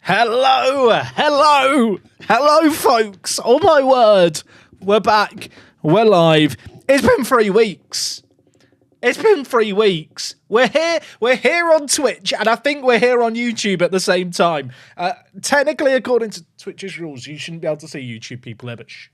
Hello, folks. Oh my word, we're back. We're live. It's been 3 weeks. We're here on Twitch, and I think we're here on YouTube at the same time. Technically, according to Twitch's rules, you shouldn't be able to see YouTube people here, but shh.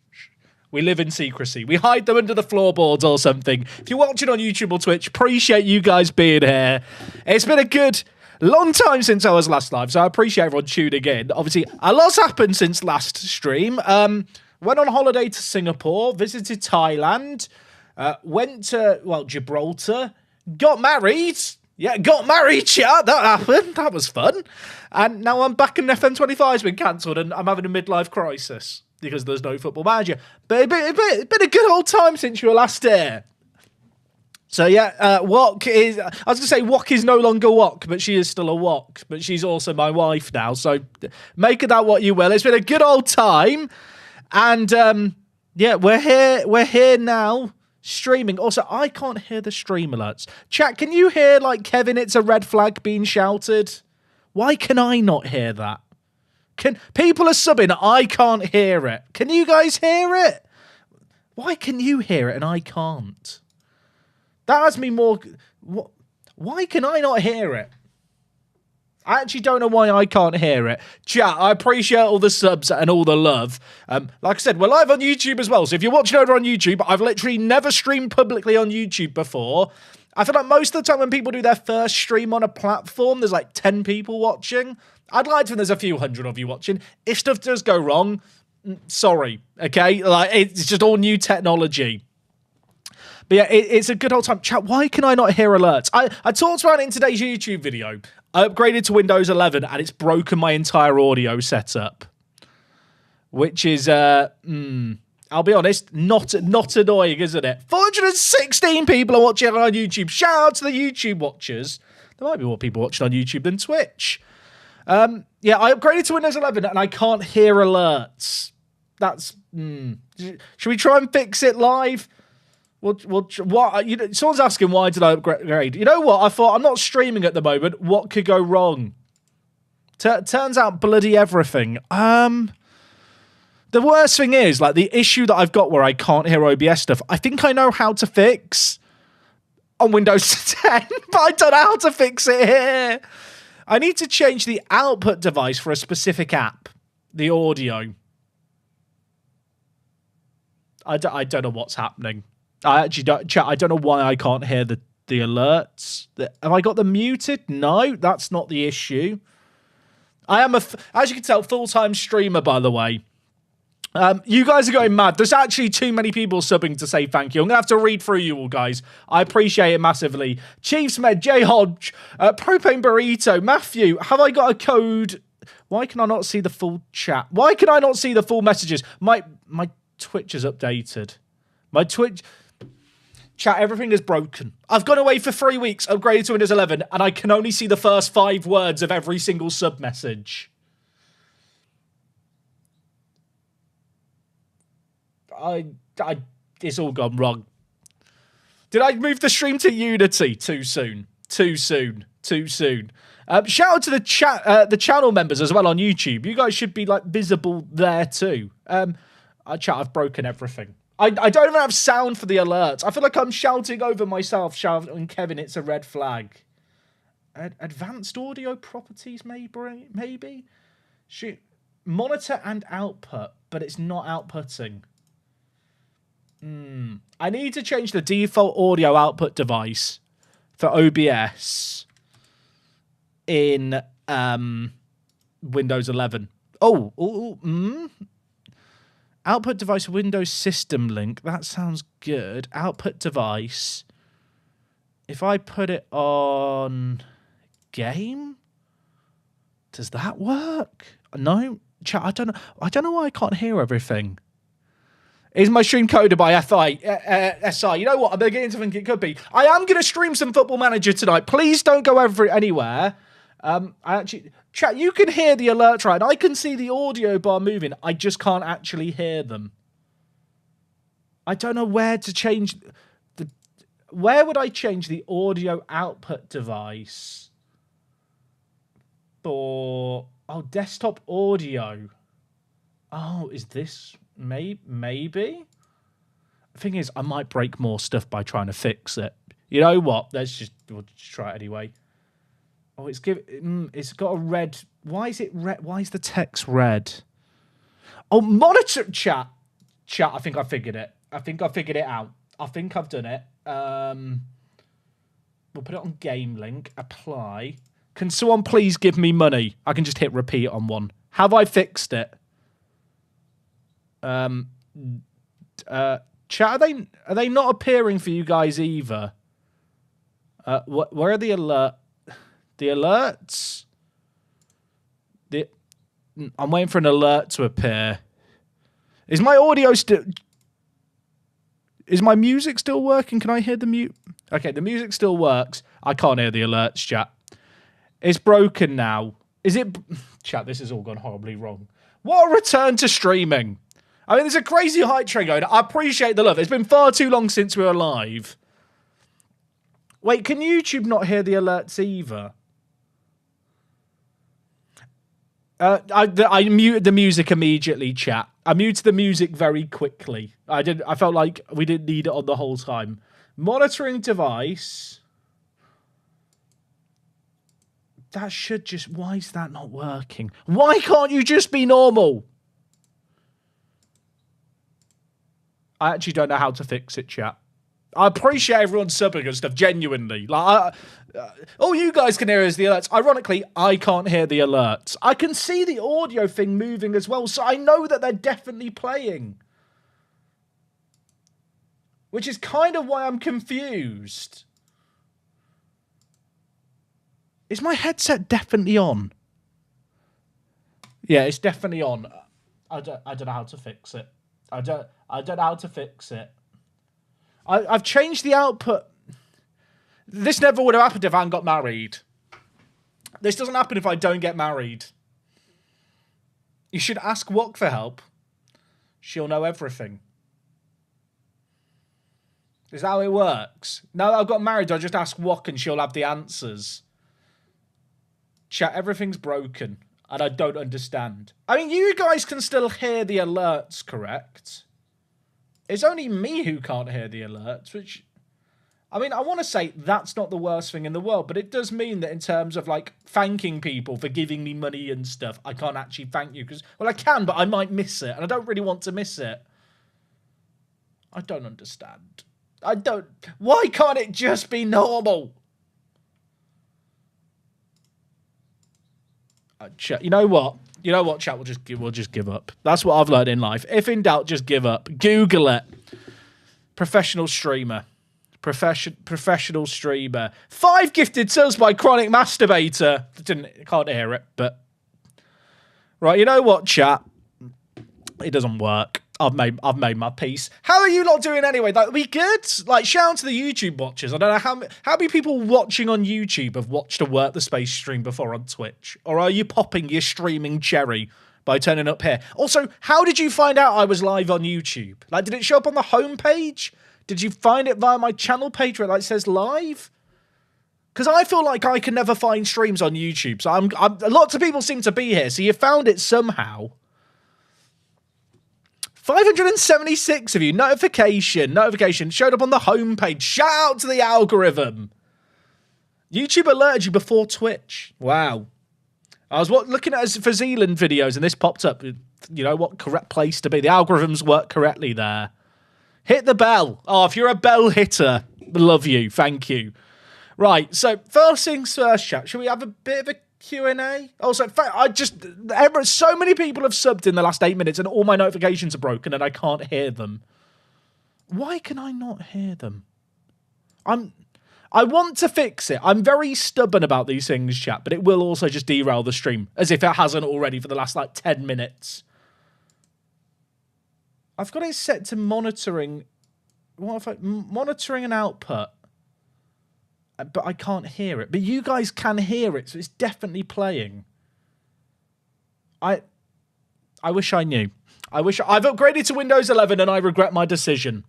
We live in secrecy. We hide them under the floorboards or something. If you're watching on YouTube or Twitch, appreciate you guys being here. It's been a good long time since I was last live, so I appreciate everyone tuning in. Obviously, a lot's happened since last stream. Went on holiday to Singapore, visited Thailand, went to, Gibraltar, got married. Yeah, got married, chat. That happened. That was fun. And now I'm back and FM25 has been cancelled and I'm having a midlife crisis because there's no football manager. But it's been a good old time since you were last here. So yeah, Wok is, I was going to say Wok is no longer Wok, but she is still a Wok. But she's also my wife now, so make of that what you will. It's been a good old time. And yeah, we're here now. Streaming. Also, I can't hear the stream alerts. Chat, can you hear, like, Kevin, it's a red flag being shouted? Why can I not hear that? People are subbing, I can't hear it. Can you guys hear it? Why can you hear it and I can't? That has me more... Why can I not hear it? I actually don't know why I can't hear it. Chat, I appreciate all the subs and all the love. Like I said, we're live on YouTube as well. So if you're watching over on YouTube, I've literally never streamed publicly on YouTube before. I feel like most of the time when people do their first stream on a platform, there's like 10 people watching. I'd like to think there's a few hundred of you watching. If stuff does go wrong, sorry, okay? Like, it's just all new technology. But yeah, it's a good old time. Chat, why can I not hear alerts? I talked about it in today's YouTube video. I upgraded to Windows 11 and it's broken my entire audio setup. Which is, I'll be honest, not annoying, isn't it? 416 people are watching on YouTube. Shout out to the YouTube watchers. There might be more people watching on YouTube than Twitch. Yeah, I upgraded to Windows 11 and I can't hear alerts. That's, Should we try and fix it live? What? Someone's asking why did I upgrade? You know what? I thought I'm not streaming at the moment. What could go wrong? Turns out bloody everything. The worst thing is, like, the issue that I've got where I can't hear OBS stuff, I think I know how to fix on Windows 10, but I don't know how to fix it here. I need to change the output device for a specific app, the audio. I don't know what's happening. I actually don't, chat, I don't know why I can't hear the alerts. Have I got them muted? No, that's not the issue. I am, as you can tell, full-time streamer, by the way. You guys are going mad. There's actually too many people subbing to say thank you. I'm going to have to read through you all, guys. I appreciate it massively. Chiefs Med, J Hodge, Propane Burrito, Matthew, have I got a code? Why can I not see the full chat? Why can I not see the full messages? My Twitch is updated. My Twitch... Chat, everything is broken. I've gone away for 3 weeks, upgraded to Windows 11, and I can only see the first 5 words of every single sub message. It's all gone wrong. Did I move the stream to Unity too soon? Too soon. Shout out to the channel members as well on YouTube. You guys should be, like, visible there too. Chat, I've broken everything. I don't even have sound for the alerts. I feel like I'm shouting over myself, shouting, Kevin, it's a red flag. Advanced audio properties, maybe? Shoot. Monitor and output, but it's not outputting. I need to change the default audio output device for OBS in Windows 11. Output device, Windows system link. That sounds good. Output device. If I put it on game, does that work? No, chat. I don't know why I can't hear everything. Is my stream coded by SI? You know what? I'm beginning to think it could be. I am going to stream some Football Manager tonight. Please don't go anywhere. Chat, you can hear the alerts, right? I can see the audio bar moving. I just can't actually hear them. I don't know where to change where would I change the audio output device for Oh, desktop audio. Oh, is this maybe? The thing is, I might break more stuff by trying to fix it. You know what? We'll just try it anyway. Oh, it's got a red. Why is it red? Why is the text red? Oh, monitor chat. I think I figured it. I think I figured it out. I think I've done it. We'll put it on game link. Apply. Can someone please give me money? I can just hit repeat on one. Have I fixed it? Chat, are they not appearing for you guys either? Where are the alerts? I'm waiting for an alert to appear. Is my audio still? Is my music still working? Can I hear the mute? Okay, the music still works. I can't hear the alerts, chat. It's broken now. Is it? Chat, this has all gone horribly wrong. What a return to streaming. I mean, there's a crazy hype train going. I appreciate the love. It's been far too long since we were live. Wait, can YouTube not hear the alerts either? I muted the music immediately, chat. I muted the music very quickly. I felt like we didn't need it on the whole time. Monitoring device. That should just... Why is that not working? Why can't you just be normal? I actually don't know how to fix it, chat. I appreciate everyone subbing and stuff, genuinely. All you guys can hear is the alerts. Ironically, I can't hear the alerts. I can see the audio thing moving as well, so I know that they're definitely playing. Which is kind of why I'm confused. Is my headset definitely on? Yeah, it's definitely on. I don't know how to fix it. I don't know how to fix it. I've changed the output. This never would have happened if I hadn't got married. This doesn't happen if I don't get married. You should ask Wok for help. She'll know everything. Is that how it works? Now that I've got married, I just ask Wok and she'll have the answers. Chat, everything's broken. And I don't understand. I mean, you guys can still hear the alerts, correct? It's only me who can't hear the alerts, which... I mean, I want to say that's not the worst thing in the world, but it does mean that in terms of, like, thanking people for giving me money and stuff, I can't actually thank you because... Well, I can, but I might miss it, and I don't really want to miss it. I don't understand. I don't... Why can't it just be normal? You know what? You know what, chat? We'll just give up. That's what I've learned in life. If in doubt, just give up. Google it. Professional streamer. Professional streamer. 5 gifted subs by Chronic Masturbator. Can't hear it, but... Right, you know what, chat? It doesn't work. I've made my peace. How are you not doing anyway? Like, we good? Like, shout out to the YouTube watchers. I don't know how many people watching on YouTube have watched a Work the Space stream before on Twitch. Or are you popping your streaming cherry by turning up here? Also, how did you find out I was live on YouTube? Like, did it show up on the homepage? Did you find it via my channel page where it like says live? Because I feel like I can never find streams on YouTube. So lots of people seem to be here. So you found it somehow. 576 of you. Notification. Showed up on the homepage. Shout out to the algorithm. YouTube alerted you before Twitch. Wow. I was looking at for Zealand videos and this popped up. You know what? Correct place to be. The algorithms work correctly there. Hit the bell. Oh, if you're a bell hitter, love you. Thank you. Right. So first things first, chat. Should we have a bit of a Q&A? Also, so many people have subbed in the last 8 minutes and all my notifications are broken and I can't hear them. Why can I not hear them? I want to fix it. I'm very stubborn about these things, chat, but it will also just derail the stream, as if it hasn't already for the last, 10 minutes. I've got it set to monitoring... What if monitoring an output. But I can't hear it. But you guys can hear it, so it's definitely playing. I wish I knew. I've upgraded to Windows 11 and I regret my decision.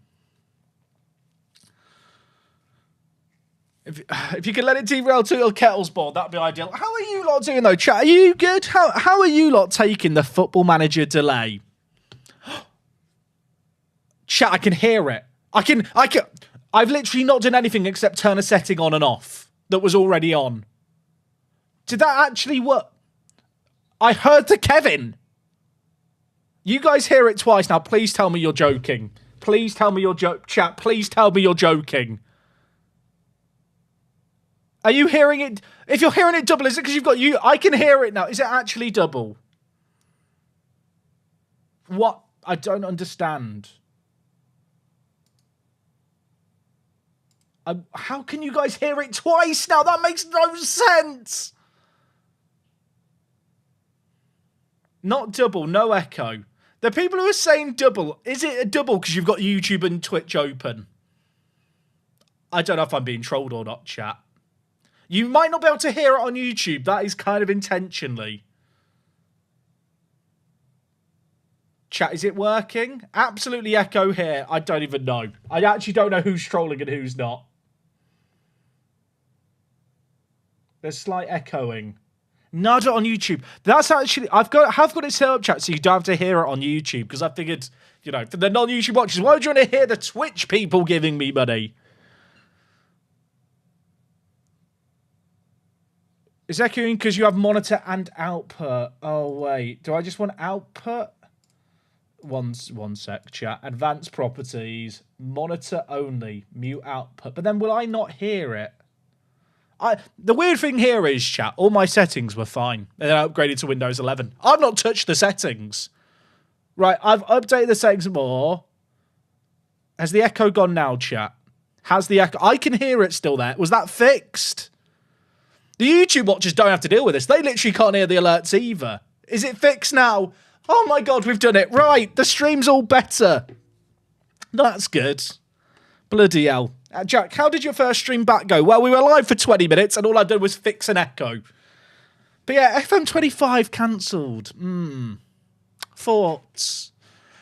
If you could let it derail to your kettle's board, that'd be ideal. How are you lot doing though, chat? Are you good? How are you lot taking the Football Manager delay? Chat, I can hear it. I've literally not done anything except turn a setting on and off that was already on. Did that actually work? I heard the Kevin. You guys hear it twice now. Please tell me you're joking. Please tell me you're chat. Please tell me you're joking. Are you hearing it? If you're hearing it double, is it because you've got you? I can hear it now. Is it actually double? What? I don't understand. How can you guys hear it twice now? That makes no sense. Not double, no echo. The people who are saying double, is it a double because you've got YouTube and Twitch open? I don't know if I'm being trolled or not, chat. You might not be able to hear it on YouTube. That is kind of intentionally. Chat, is it working? Absolutely echo here. I don't even know. I actually don't know who's trolling and who's not. There's slight echoing. Not on YouTube. That's actually have got it set up, chat, so you don't have to hear it on YouTube. Because I figured, you know, for the non-YouTube watchers, why would you want to hear the Twitch people giving me money? Is echoing because you have monitor and output? Oh wait, do I just want output? One sec, chat. Advanced properties, monitor only, mute output. But then will I not hear it? The weird thing here is, chat, all my settings were fine. And then I upgraded to Windows 11. I've not touched the settings. Right, I've updated the settings more. Has the echo gone now, chat? Has the echo... I can hear it still there. Was that fixed? The YouTube watchers don't have to deal with this. They literally can't hear the alerts either. Is it fixed now? Oh my god, we've done it. Right, the stream's all better. That's good. Bloody hell. Jack, how did your first stream back go? Well, we were live for 20 minutes and all I did was fix an echo. But yeah, FM25 cancelled. Thoughts?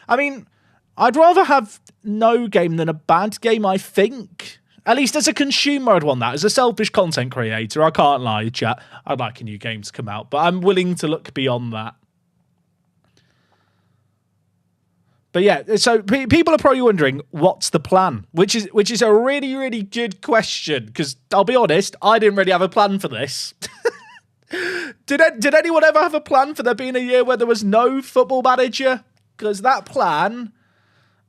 I mean, I'd rather have no game than a bad game, I think. At least as a consumer, I'd want that. As a selfish content creator, I can't lie, chat. I'd like a new game to come out, but I'm willing to look beyond that. But yeah, so people are probably wondering, what's the plan? Which is a really, really good question, because I'll be honest, I didn't really have a plan for this. Did anyone ever have a plan for there being a year where there was no Football Manager? Because that plan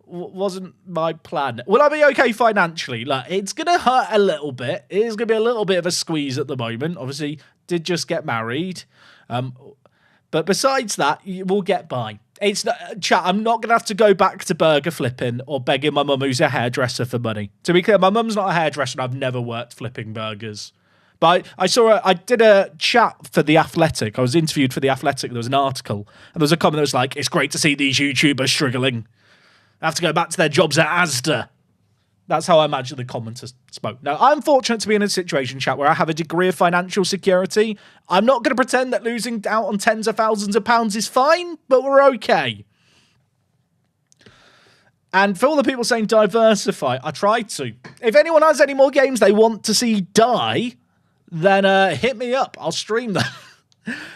wasn't my plan. Will I be okay financially? Like, it's going to hurt a little bit. It is going to be a little bit of a squeeze at the moment. Obviously, did just get married. But besides that, we'll get by. It's not, chat, I'm not going to have to go back to burger flipping or begging my mum, who's a hairdresser, for money. To be clear, my mum's not a hairdresser and I've never worked flipping burgers. But I did a chat for The Athletic. I was interviewed for The Athletic. There was an article. And there was a comment that was like, it's great to see these YouTubers struggling. They have to go back to their jobs at Asda. That's how I imagine the commenter spoke. Now, I'm fortunate to be in a situation, chat, where I have a degree of financial security. I'm not going to pretend that losing out on tens of thousands of pounds is fine, but we're okay. And for all the people saying diversify, I tried to. If anyone has any more games they want to see die, then hit me up. I'll stream them.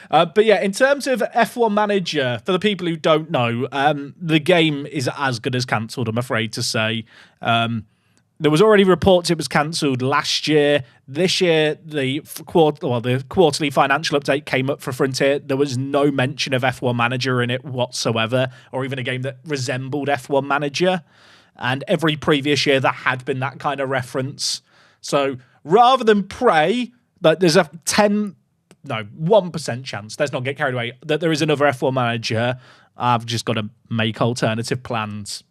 But yeah, in terms of F1 Manager, for the people who don't know, the game is as good as cancelled, I'm afraid to say. There was already reports it was cancelled last year. This year, the quarterly financial update came up for Frontier. There was no mention of F1 Manager in it whatsoever, or even a game that resembled F1 Manager. And every previous year, there had been that kind of reference. So rather than pray that there's a 1% chance, let's not get carried away, that there is another F1 Manager, I've just got to make alternative plans.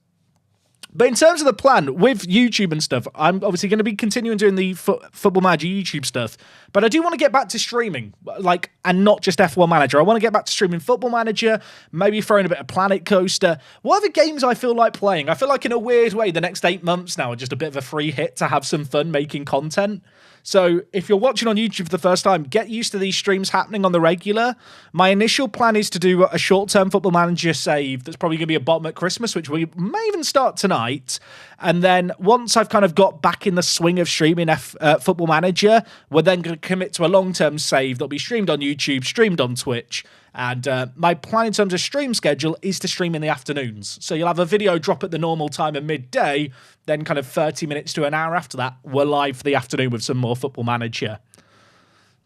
But in terms of the plan, with YouTube and stuff, I'm obviously going to be continuing doing the Football Manager YouTube stuff. But I do want to get back to streaming, and not just F1 Manager. I want to get back to streaming Football Manager, maybe throwing a bit of Planet Coaster. What other games I feel like playing? I feel like in a weird way, the next 8 months now are just a bit of a free hit to have some fun making content. So if you're watching on YouTube for the first time, get used to these streams happening on the regular. My initial plan is to do a short-term Football Manager save that's probably going to be a bottom at Christmas, which we may even start tonight. And then once I've kind of got back in the swing of streaming Football Manager, we're then going to commit to a long-term save that'll be streamed on YouTube, streamed on Twitch. And my plan in terms of stream schedule is to stream in the afternoons. So you'll have a video drop at the normal time of midday, then kind of 30 minutes to an hour after that, we're live for the afternoon with some more Football Manager.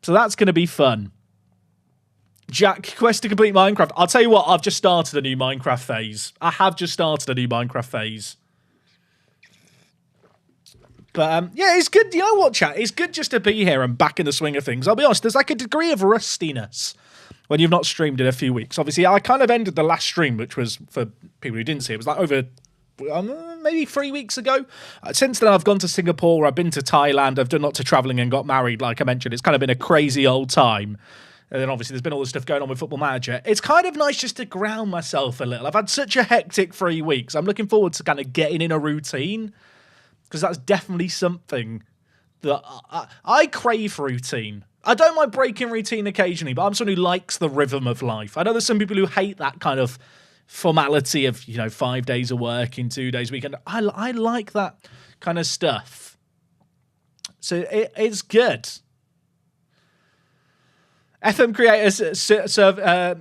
So that's going to be fun. Jack, quest to complete Minecraft. I'll tell you what, I've just started a new Minecraft phase. I have just started a new Minecraft phase. But, yeah, it's good. You know what, chat? It's good just to be here and back in the swing of things. I'll be honest, there's like a degree of rustiness when you've not streamed in a few weeks. Obviously, I kind of ended the last stream, which was, for people who didn't see it, was like over maybe 3 weeks ago. Since then, I've gone to Singapore, I've been to Thailand, I've done lots of travelling and got married, like I mentioned. It's kind of been a crazy old time. And then obviously there's been all this stuff going on with Football Manager. It's kind of nice just to ground myself a little. I've had such a hectic 3 weeks. I'm looking forward to kind of getting in a routine, because that's definitely something that I crave routine. I don't mind breaking routine occasionally, but I'm someone who likes the rhythm of life. I know there's some people who hate that kind of formality of, 5 days of work in 2 days a week. And I like that kind of stuff. So it's good. FM creators SME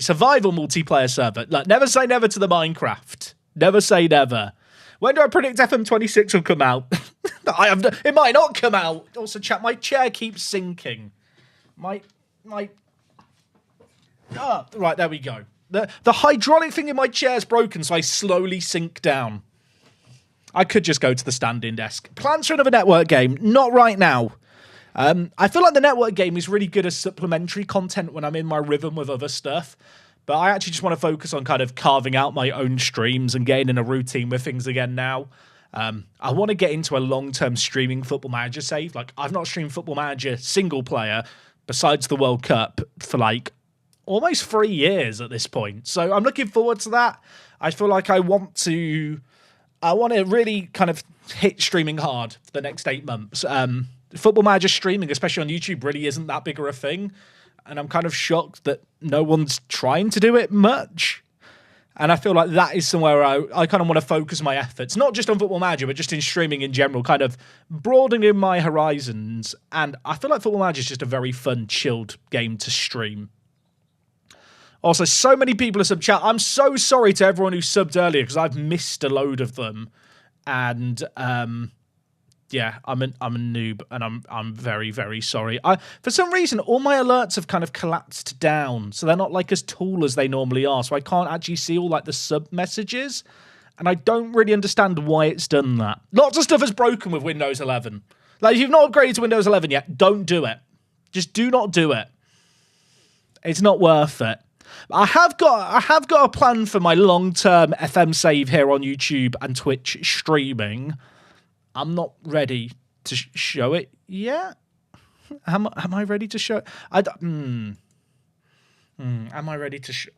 survival multiplayer server. Like, never say never to the Minecraft. Never say never. When do I predict FM26 will come out? It might not come out. Also, chat, my chair keeps sinking. Right, there we go. The hydraulic thing in my chair is broken, so I slowly sink down. I could just go to the stand-in desk. Plans for another network game? Not right now. I feel like the network game is really good as supplementary content when I'm in my rhythm with other stuff. But I actually just want to focus on kind of carving out my own streams and getting in a routine with things again now. I want to get into a long-term streaming Football Manager save. Like, I've not streamed Football Manager single player besides the World Cup for like almost 3 years at this point. So I'm looking forward to that. I feel like I want to really kind of hit streaming hard for the next 8 months. Football Manager streaming, especially on YouTube, really isn't that big of a thing. And I'm kind of shocked that no one's trying to do it much. And I feel like that is somewhere I kind of want to focus my efforts, not just on Football Manager, but just in streaming in general, kind of broadening my horizons. And I feel like Football Manager is just a very fun, chilled game to stream. Also, so many people are sub-chat. I'm so sorry to everyone who subbed earlier because I've missed a load of them. And yeah, I'm a noob, and I'm very, very sorry. For some reason, all my alerts have kind of collapsed down, so they're not like as tall as they normally are. So I can't actually see all like the sub messages, and I don't really understand why it's done that. Lots of stuff is broken with Windows 11. Like, if you've not upgraded to Windows 11 yet, don't do it. Just do not do it. It's not worth it. I have got a plan for my long-term FM save here on YouTube and Twitch streaming. I'm not ready to show it yet. Am I ready to show it? Am I ready to show?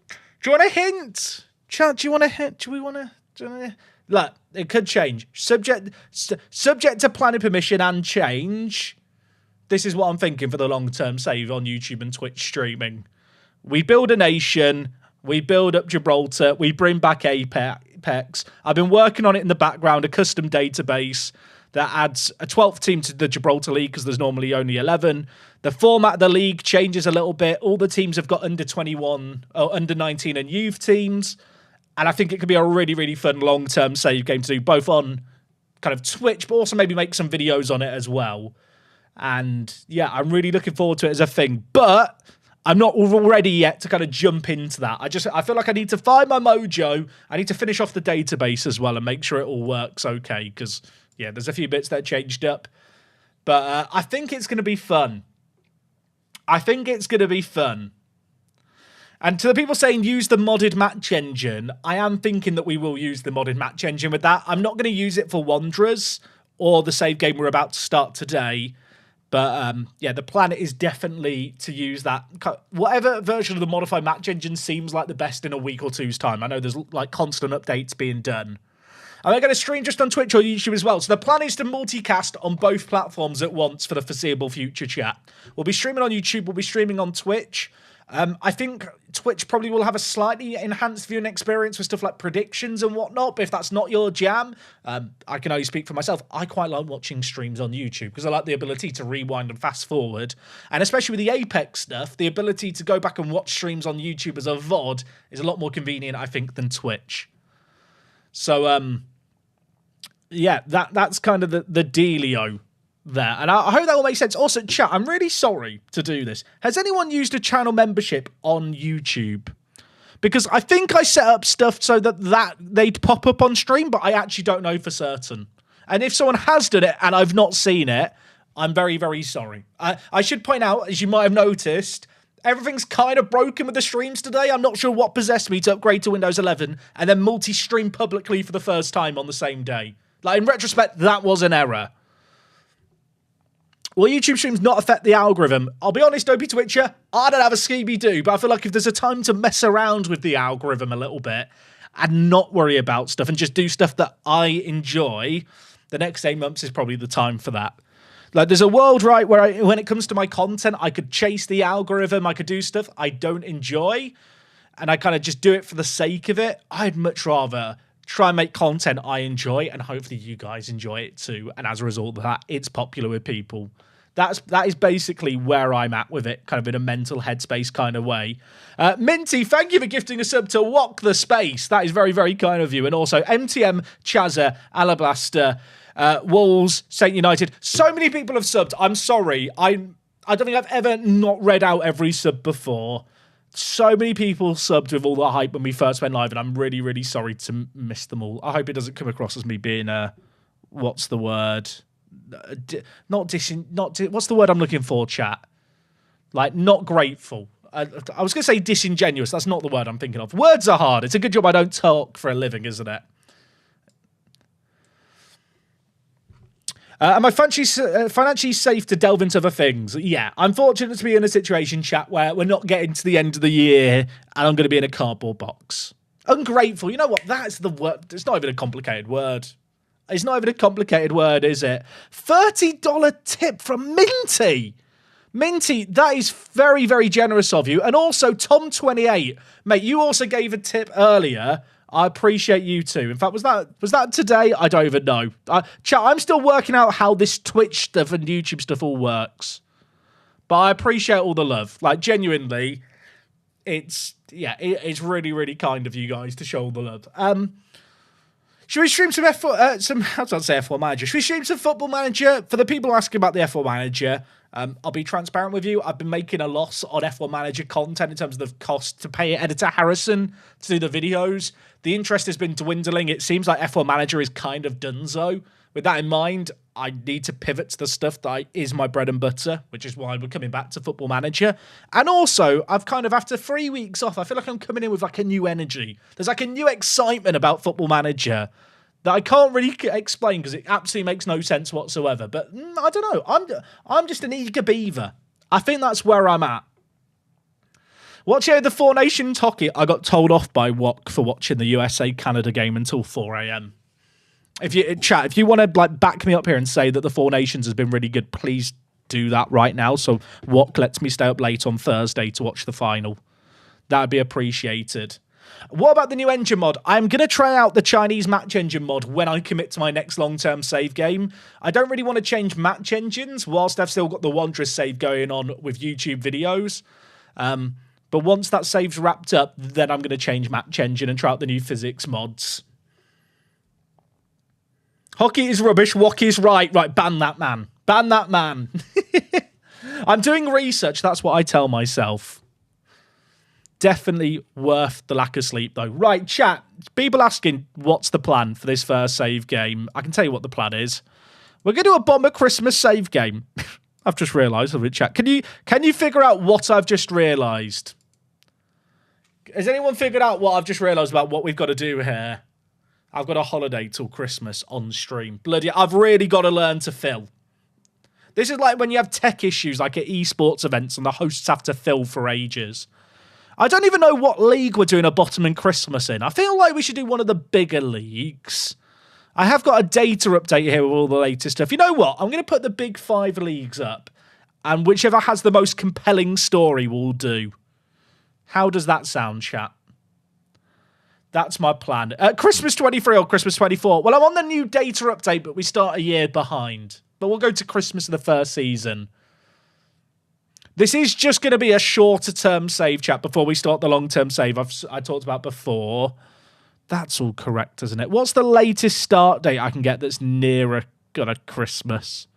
Do you want a hint? Chat, do you want a hint? Do we want to? Look, it could change. Subject to planning permission and change. This is what I'm thinking for the long-term save on YouTube and Twitch streaming. We build a nation. We build up Gibraltar. We bring back Apex. I've been working on it in the background, a custom database that adds a 12th team to the Gibraltar League because there's normally only 11. The format of the league changes a little bit. All the teams have got under 21, or under 19 and youth teams. And I think it could be a really, really fun long-term save game to do, both on kind of Twitch, but also maybe make some videos on it as well. And yeah, I'm really looking forward to it as a thing. But I'm not ready yet to kind of jump into that. I feel like I need to find my mojo. I need to finish off the database as well and make sure it all works okay. Because, yeah, there's a few bits that changed up. But I think it's going to be fun. And to the people saying use the modded match engine, I am thinking that we will use the modded match engine with that. I'm not going to use it for Wanderers or the save game we're about to start today. But, yeah, the plan is definitely to use that. Whatever version of the modified match engine seems like the best in a week or two's time. I know there's, like, constant updates being done. Am I going to stream just on Twitch or YouTube as well? So the plan is to multicast on both platforms at once for the foreseeable future, chat. We'll be streaming on YouTube, we'll be streaming on Twitch. I think Twitch probably will have a slightly enhanced viewing experience for stuff like predictions and whatnot, but if that's not your jam, I can only speak for myself. I quite like watching streams on YouTube because I like the ability to rewind and fast forward. And especially with the Apex stuff, the ability to go back and watch streams on YouTube as a VOD is a lot more convenient, I think, than Twitch. So, yeah, that's kind of the dealio there. And I hope that all makes sense. Also, chat, I'm really sorry to do this. Has anyone used a channel membership on YouTube? Because I think I set up stuff so that they'd pop up on stream, but I actually don't know for certain. And if someone has done it and I've not seen it, I'm very, very sorry. I should point out, as you might have noticed, everything's kind of broken with the streams today. I'm not sure what possessed me to upgrade to Windows 11 and then multi-stream publicly for the first time on the same day. Like, in retrospect, that was an error. Will YouTube streams not affect the algorithm? I'll be honest, Dopey Twitcher, I don't have a Scooby-Doo, but I feel like if there's a time to mess around with the algorithm a little bit and not worry about stuff and just do stuff that I enjoy, the next 8 months is probably the time for that. Like, there's a world, right, where when it comes to my content, I could chase the algorithm, I could do stuff I don't enjoy, and I kind of just do it for the sake of it. I'd much rather try and make content I enjoy, and hopefully you guys enjoy it too, and as a result of that, it's popular with people. That is basically where I'm at with it, kind of in a mental headspace kind of way. Minty, thank you for gifting a sub to Walk the Space. That is very, very kind of you. And also MTM, Chazza, Alabaster, Wolves, Saint United. So many people have subbed. I'm sorry. I don't think I've ever not read out every sub before. So many people subbed with all the hype when we first went live, and I'm really, really sorry to miss them all. I hope it doesn't come across as me being what's the word? What's the word I'm looking for, chat? Like, not grateful. I was going to say disingenuous. That's not the word I'm thinking of. Words are hard. It's a good job I don't talk for a living, isn't it? Am I financially safe to delve into other things? Yeah, I'm fortunate to be in a situation, chat, where we're not getting to the end of the year and I'm going to be in a cardboard box. Ungrateful. You know what? That's the word. It's not even a complicated word. It's not even a complicated word, is it? $30 tip from Minty. Minty, that is very, very generous of you. And also, Tom28, mate, you also gave a tip earlier. I appreciate you too. In fact, was that today? I don't even know. Chat, I'm still working out how this Twitch stuff and YouTube stuff all works. But I appreciate all the love. Like, genuinely, it's really, really kind of you guys to show all the love. Should we stream some F4 Manager? Should we stream some Football Manager? For the people asking about the F4 Manager, I'll be transparent with you. I've been making a loss on F1 Manager content in terms of the cost to pay editor Harrison to do the videos. The interest has been dwindling. It seems like F1 Manager is kind of donezo. With that in mind, I need to pivot to the stuff that is my bread and butter, which is why we're coming back to Football Manager. And also, I've kind of, after 3 weeks off, I feel like I'm coming in with like a new energy. There's like a new excitement about Football Manager that I can't really explain because it absolutely makes no sense whatsoever. But I don't know. I'm just an eager beaver. I think that's where I'm at. Watching the Four Nations hockey, I got told off by Wok for watching the USA-Canada game until 4 a.m. If you want to like back me up here and say that the Four Nations has been really good, please do that right now. So Wok lets me stay up late on Thursday to watch the final. That would be appreciated. What about the new engine mod? I'm going to try out the Chinese match engine mod when I commit to my next long-term save game. I don't really want to change match engines whilst I've still got the Wanderers save going on with YouTube videos. But once that save's wrapped up, then I'm going to change match engine and try out the new physics mods. Hockey is rubbish. Wocky is right. Right, ban that man. Ban that man. I'm doing research. That's what I tell myself. Definitely worth the lack of sleep, though. Right, chat. People asking, what's the plan for this first save game? I can tell you what the plan is. We're going to do a Bomber Christmas save game. I've just realised, chat. Can you figure out what I've just realised? Has anyone figured out what I've just realised about what we've got to do here? I've got a holiday till Christmas on stream. Bloody, I've really got to learn to fill. This is like when you have tech issues, like at esports events, and the hosts have to fill for ages. I don't even know what league we're doing a Bottom and Christmas in. I feel like we should do one of the bigger leagues. I have got a data update here with all the latest stuff. You know what? I'm going to put the big 5 leagues up, and whichever has the most compelling story will do. How does that sound, chat? That's my plan. Christmas 23 or Christmas 24? Well, I'm on the new data update, but we start a year behind. But we'll go to Christmas of the first season. This is just going to be a shorter term save, chat, before we start the long term save I talked about before. That's all correct, isn't it? What's the latest start date I can get that's nearer Christmas?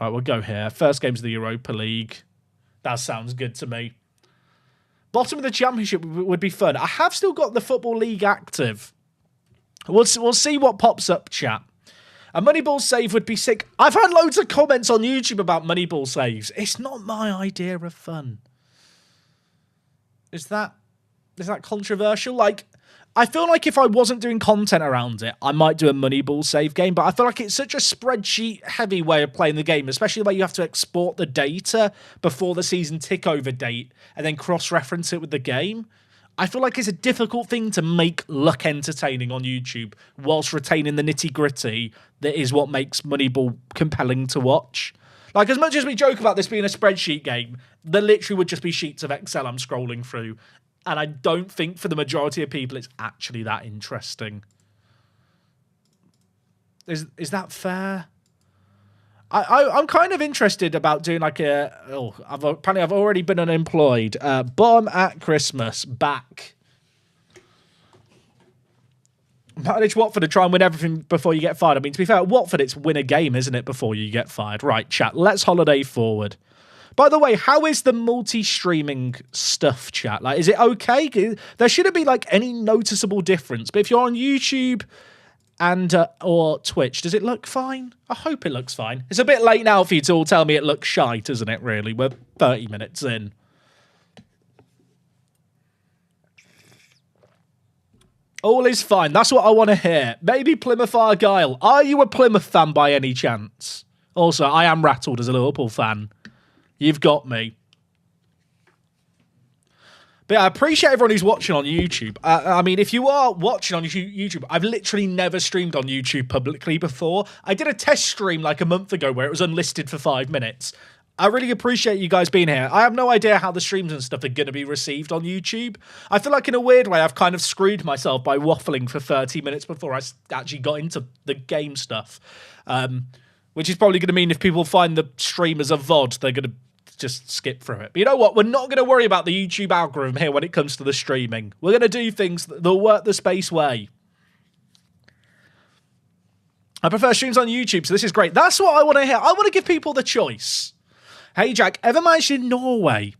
Right, we'll go here. First game's the Europa League. That sounds good to me. Bottom of the championship would be fun. I have still got the Football League active. We'll see what pops up, chat. A Moneyball save would be sick. I've had loads of comments on YouTube about Moneyball saves. It's not my idea of fun. Is that controversial? Like, I feel like if I wasn't doing content around it, I might do a Moneyball save game, but I feel like it's such a spreadsheet-heavy way of playing the game, especially where you have to export the data before the season tick-over date and then cross-reference it with the game. I feel like it's a difficult thing to make look entertaining on YouTube whilst retaining the nitty-gritty that is what makes Moneyball compelling to watch. Like, as much as we joke about this being a spreadsheet game, there literally would just be sheets of Excel I'm scrolling through. And I don't think for the majority of people it's actually that interesting. Is that fair? I'm kind of interested about doing like I've already been unemployed. Bomb at Christmas, back. Manage Watford to try and win everything before you get fired. I mean, to be fair, at Watford, it's win a game, isn't it, before you get fired? Right, chat, let's holiday forward. By the way, how is the multi-streaming stuff, chat? Like, is it okay? There shouldn't be, like, any noticeable difference. But if you're on YouTube and or Twitch, does it look fine? I hope it looks fine. It's a bit late now for you to all tell me it looks shite, isn't it, really? We're 30 minutes in. All is fine. That's what I want to hear. Maybe Plymouth Argyle. Are you a Plymouth fan by any chance? Also, I am rattled as a Liverpool fan. You've got me. But I appreciate everyone who's watching on YouTube. I mean, if you are watching on YouTube, I've literally never streamed on YouTube publicly before. I did a test stream like a month ago where it was unlisted for 5 minutes. I really appreciate you guys being here. I have no idea how the streams and stuff are going to be received on YouTube. I feel like in a weird way I've kind of screwed myself by waffling for 30 minutes before I actually got into the game stuff. Which is probably going to mean if people find the stream as a VOD, they're going to just skip through it. But you know what? We're not going to worry about the YouTube algorithm here when it comes to the streaming. We're going to do things that work the space way. I prefer streams on YouTube, so this is great. That's what I want to hear. I want to give people the choice. Hey, Jack, ever managed in Norway?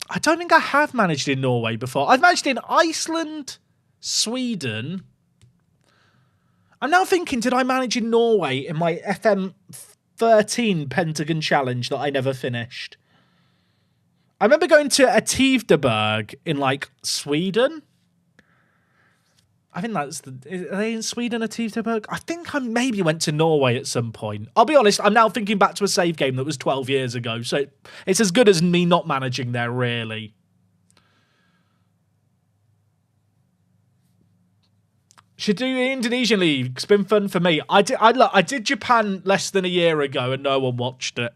I don't think I have managed in Norway before. I've managed in Iceland, Sweden. I'm now thinking, did I manage in Norway in my FM13 Pentagon Challenge that I never finished? I remember going to Ativdeberg in, like, Sweden. I think that's are they in Sweden, Ativdeberg? I think I maybe went to Norway at some point. I'll be honest, I'm now thinking back to a save game that was 12 years ago, so it's as good as me not managing there, really. Should do the Indonesian League. It's been fun for me. I did Japan less than a year ago and no one watched it.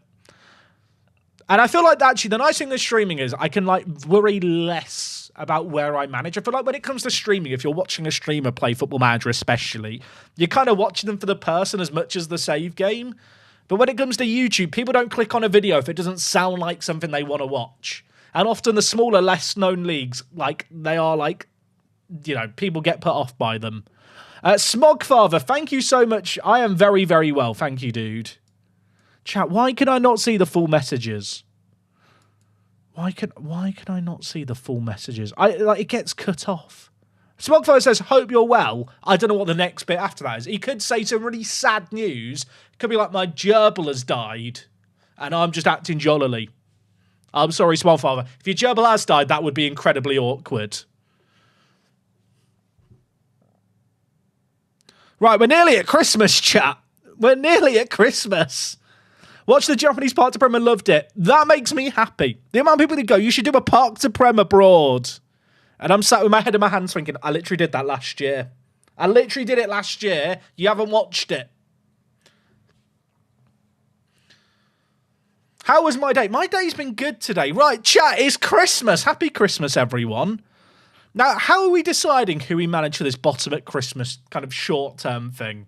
And I feel like actually the nice thing with streaming is I can like worry less about where I manage. I feel like when it comes to streaming, if you're watching a streamer play Football Manager especially, you're kind of watching them for the person as much as the save game. But when it comes to YouTube, people don't click on a video if it doesn't sound like something they want to watch. And often the smaller, less known leagues, like they are like, you know, people get put off by them. Smogfather, thank you so much. I am very, very well. Thank you, dude. Chat, why can I not see the full messages? Why can I not see the full messages? It gets cut off. Smogfather says, hope you're well. I don't know what the next bit after that is. He could say some really sad news. It could be like my gerbil has died and I'm just acting jollily. I'm sorry, Smogfather. If your gerbil has died, that would be incredibly awkward. Right, we're nearly at Christmas, chat. We're nearly at Christmas. Watched the Japanese Park to Prem and loved it. That makes me happy. The amount of people who go, you should do a Park to Prem abroad. And I'm sat with my head in my hands thinking, I literally did that last year. I literally did it last year. You haven't watched it. How was my day? My day's been good today. Right, chat, it's Christmas. Happy Christmas, everyone. Now, how are we deciding who we manage for this bottom at Christmas kind of short-term thing?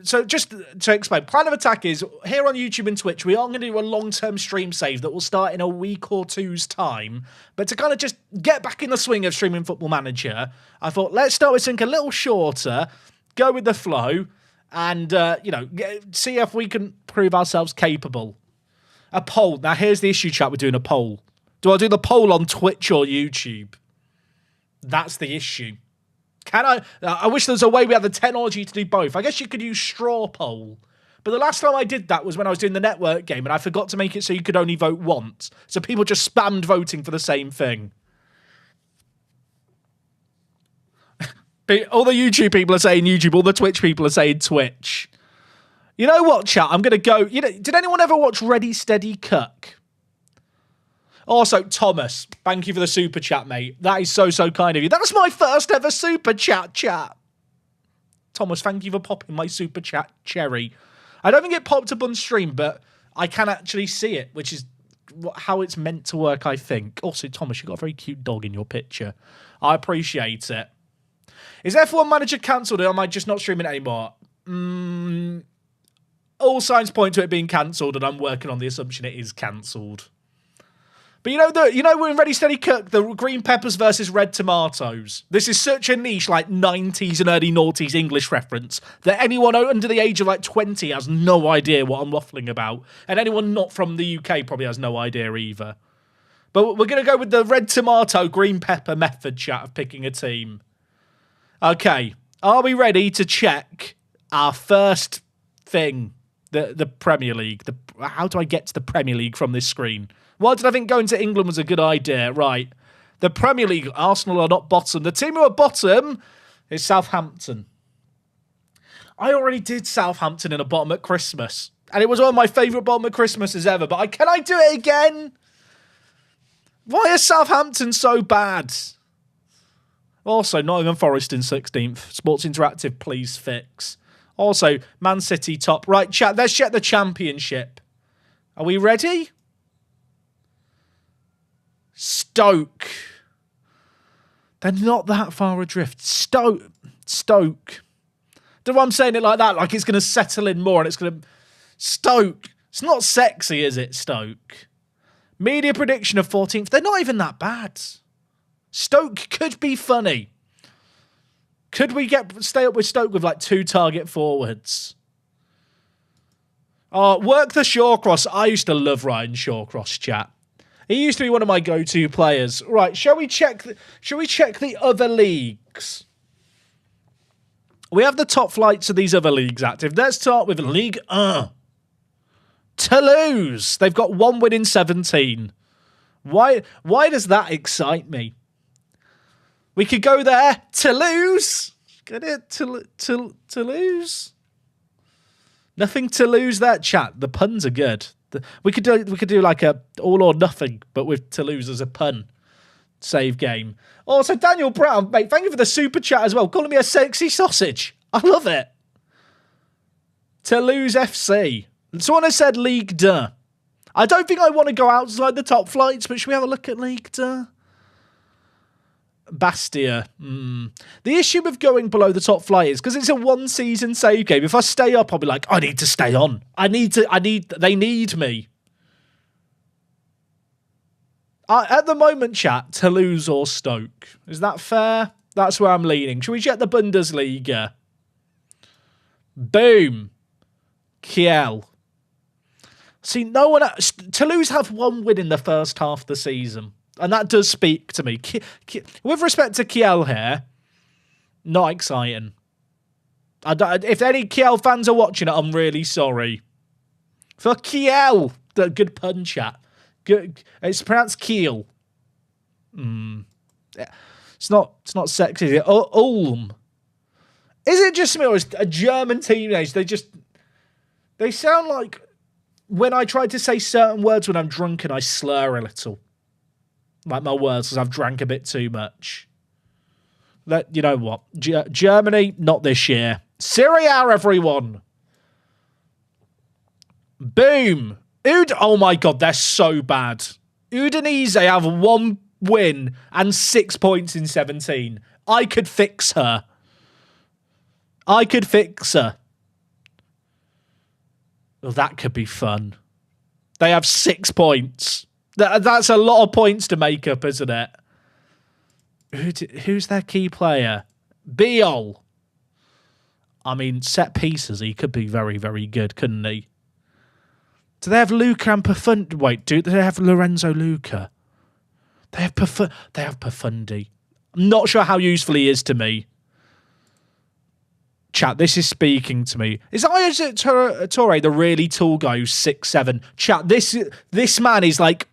So just to explain, plan of attack is, here on YouTube and Twitch, we are going to do a long-term stream save that will start in a week or two's time. But to kind of just get back in the swing of streaming Football Manager, I thought, let's start with something a little shorter, go with the flow, and, see if we can prove ourselves capable. A poll. Now, here's the issue, chat, we're doing a poll. Do I do the poll on Twitch or YouTube? That's the issue. I wish there was a way we had the technology to do both. I guess you could use straw poll. But the last time I did that was when I was doing the network game, and I forgot to make it so you could only vote once. So people just spammed voting for the same thing. All the YouTube people are saying YouTube, all the Twitch people are saying Twitch. You know what, chat? I'm going to go... did anyone ever watch Ready, Steady, Cook? Also, Thomas, thank you for the super chat, mate. That is so, so kind of you. That was my first ever super chat. Thomas, thank you for popping my super chat cherry. I don't think it popped up on stream, but I can actually see it, which is how it's meant to work, I think. Also, Thomas, you've got a very cute dog in your picture. I appreciate it. Is F1 Manager cancelled, or am I just not streaming it anymore? All signs point to it being cancelled, and I'm working on the assumption it is cancelled. But we're in Ready Steady Cook, the green peppers versus red tomatoes. This is such a niche, 90s and early noughties English reference that anyone under the age of 20 has no idea what I'm waffling about. And anyone not from the UK probably has no idea either. But we're going to go with the red tomato, green pepper method, chat, of picking a team. Okay, are we ready to check our first thing, the Premier League? How do I get to the Premier League from this screen? Why did I think going to England was a good idea? Right. The Premier League, Arsenal are not bottom. The team who are bottom is Southampton. I already did Southampton in a bottom at Christmas. And it was one of my favourite bottom at Christmases ever. But can I do it again? Why is Southampton so bad? Also, Nottingham Forest in 16th. Sports Interactive, please fix. Also, Man City top. Right, chat, let's check the Championship. Are we ready? Stoke. They're not that far adrift. Stoke. Don't know why I'm saying it like that, like it's going to settle in more and it's going to... Stoke. It's not sexy, is it, Stoke? Media prediction of 14th. They're not even that bad. Stoke could be funny. Could we stay up with Stoke with 2 target forwards? Work the Shawcross. I used to love Ryan Shawcross, chat. He used to be one of my go-to players. Right, shall we check the other leagues? We have the top flights of these other leagues active. Let's start with Ligue 1. Toulouse. They've got 1 win in 17. Why does that excite me? We could go there. Toulouse. Get it? Toulouse. Nothing to lose there, chat. The puns are good. We could do like a all or nothing, but with Toulouse as a pun save game. Also, Daniel Brown, mate, thank you for the super chat as well. Calling me a sexy sausage. I love it. Toulouse FC. Someone has said Ligue 2. I don't think I want to go outside the top flights, but should we have a look at Ligue 2? Bastia. The issue with going below the top flight is because it's a 1-season save game. If I stay up, I'll be like, I need to stay on. They need me. At the moment, chat, Toulouse or Stoke. Is that fair? That's where I'm leaning. Should we check the Bundesliga? Boom. Kiel. See, Toulouse have 1 win in the first half of the season. And that does speak to me. With respect to Kiel here, not exciting. If any Kiel fans are watching it, I'm really sorry. For Kiel, the good pun, chat. Good. It's pronounced Kiel. It's not sexy. Is it? Ulm. Is it just me or is a German teenage? They sound like when I try to say certain words when I'm drunk and I slur a little. Like my words, because I've drank a bit too much. You know what? Germany, not this year. Serie A, everyone. Boom. Oh my God, they're so bad. Udinese have 1 win and 6 points in 17. I could fix her. Well, that could be fun. They have 6 points. That's a lot of points to make up, isn't it? Who's their key player? Biol. I mean, set pieces, he could be very, very good, couldn't he? Do they have Luca and Profundi? Wait, do they have Lorenzo Luca? They have Profundi. I'm not sure how useful he is to me. Chat, this is speaking to me. Is Torre the really tall guy who's 6'7"? Chat, this man is like...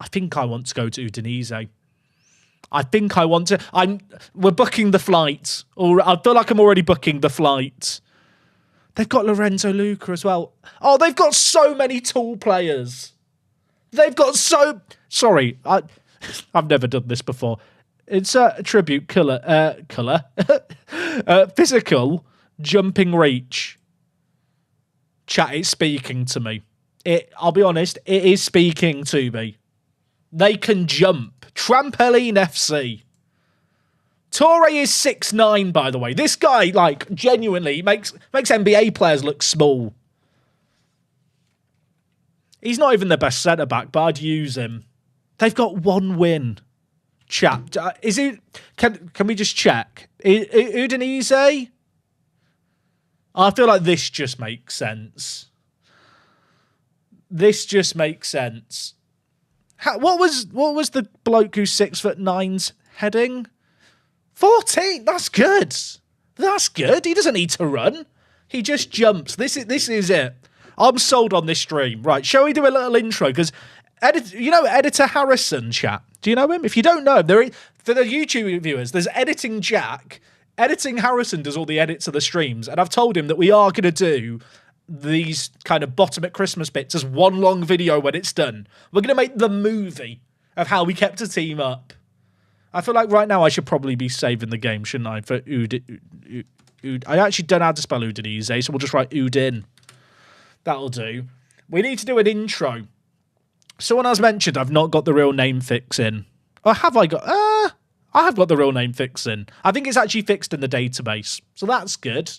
I think I want to go to Udinese. We're booking the flight. Or I feel like I'm already booking the flight. They've got Lorenzo Luca as well. Oh, they've got so many tall players. Sorry, I've never done this before. Insert a tribute physical jumping reach. Chat, it's speaking to me. I'll be honest, it is speaking to me. They can jump. Trampoline FC. Torre is 6'9", by the way. This guy, like, genuinely makes NBA players look small. He's not even the best centre-back, but I'd use him. They've got 1 win. Chat, is it? Can we just check? Udinese? I feel like this just makes sense. What was the bloke who's 6'9"'s heading? 14. That's good. He doesn't need to run. He just jumps. This is it. I'm sold on this stream. Right, shall we do a little intro? Because Editor Harrison, chat. Do you know him? If you don't know him, for the YouTube viewers, there's Editing Jack. Editing Harrison does all the edits of the streams. And I've told him that we are going to do these kind of bottom at Christmas bits as one long video when it's done. We're going to make the movie of how we kept a team up. I feel like right now I should probably be saving the game, shouldn't I? For I actually don't know how to spell Udinese, so we'll just write Udin. That'll do. We need to do an intro. Someone has mentioned I've not got the real name fix in. Or have I got... I have got the real name fix in. I think it's actually fixed in the database. So that's good.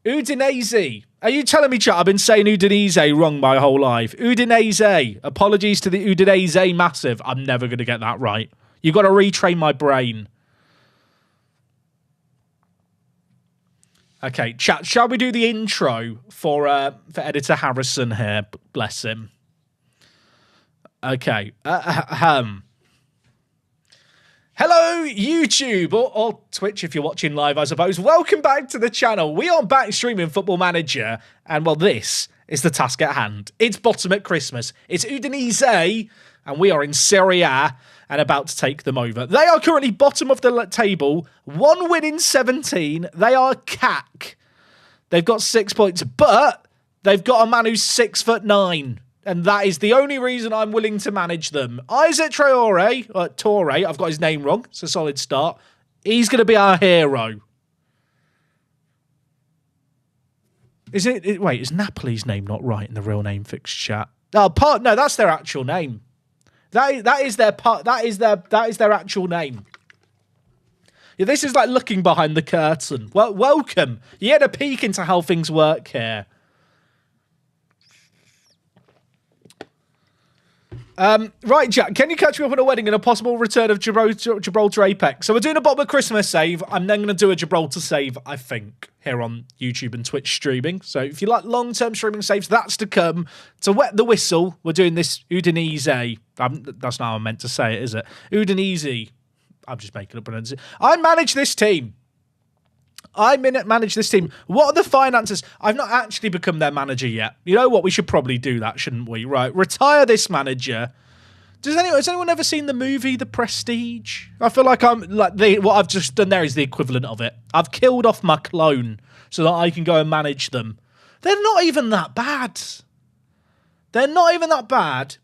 Udinese. Are you telling me, chat, I've been saying Udinese wrong my whole life? Udinese. Apologies to the Udinese massive. I'm never going to get that right. You've got to retrain my brain. Okay, chat, shall we do the intro for Editor Harrison here? Bless him. Okay. Hello, YouTube, or Twitch if you're watching live, I suppose. Welcome back to the channel. We are back streaming Football Manager, and, well, this is the task at hand. It's bottom at Christmas. It's Udinese, and we are in Serie A and about to take them over. They are currently bottom of the table. 1 win in 17. They are CAC. They've got 6 points, but they've got a man who's 6'9". And that is the only reason I'm willing to manage them. Isaac Torre, I've got his name wrong. It's a solid start. He's going to be our hero. Wait, is Napoli's name not right in the real name fixed chat? No, that's their actual name. That is their actual name. Yeah, this is like looking behind the curtain. Well, welcome. You had a peek into how things work here. Right, Jack, can you catch me up on a wedding and a possible return of Gibraltar Apex? So we're doing a bottom of Christmas save. I'm then going to do a Gibraltar save, I think, here on YouTube and Twitch streaming. So if you like long-term streaming saves, that's to come. To wet the whistle, we're doing this Udinese. That's not how I meant to say it, is it? Udinese. I'm just making up an... I manage this team. Manage this team. What are the finances? I've not actually become their manager yet. You know what? We should probably do that, shouldn't we? Right. Retire this manager. Has anyone ever seen the movie The Prestige? I feel like what I've just done there is the equivalent of it. I've killed off my clone so that I can go and manage them. They're not even that bad.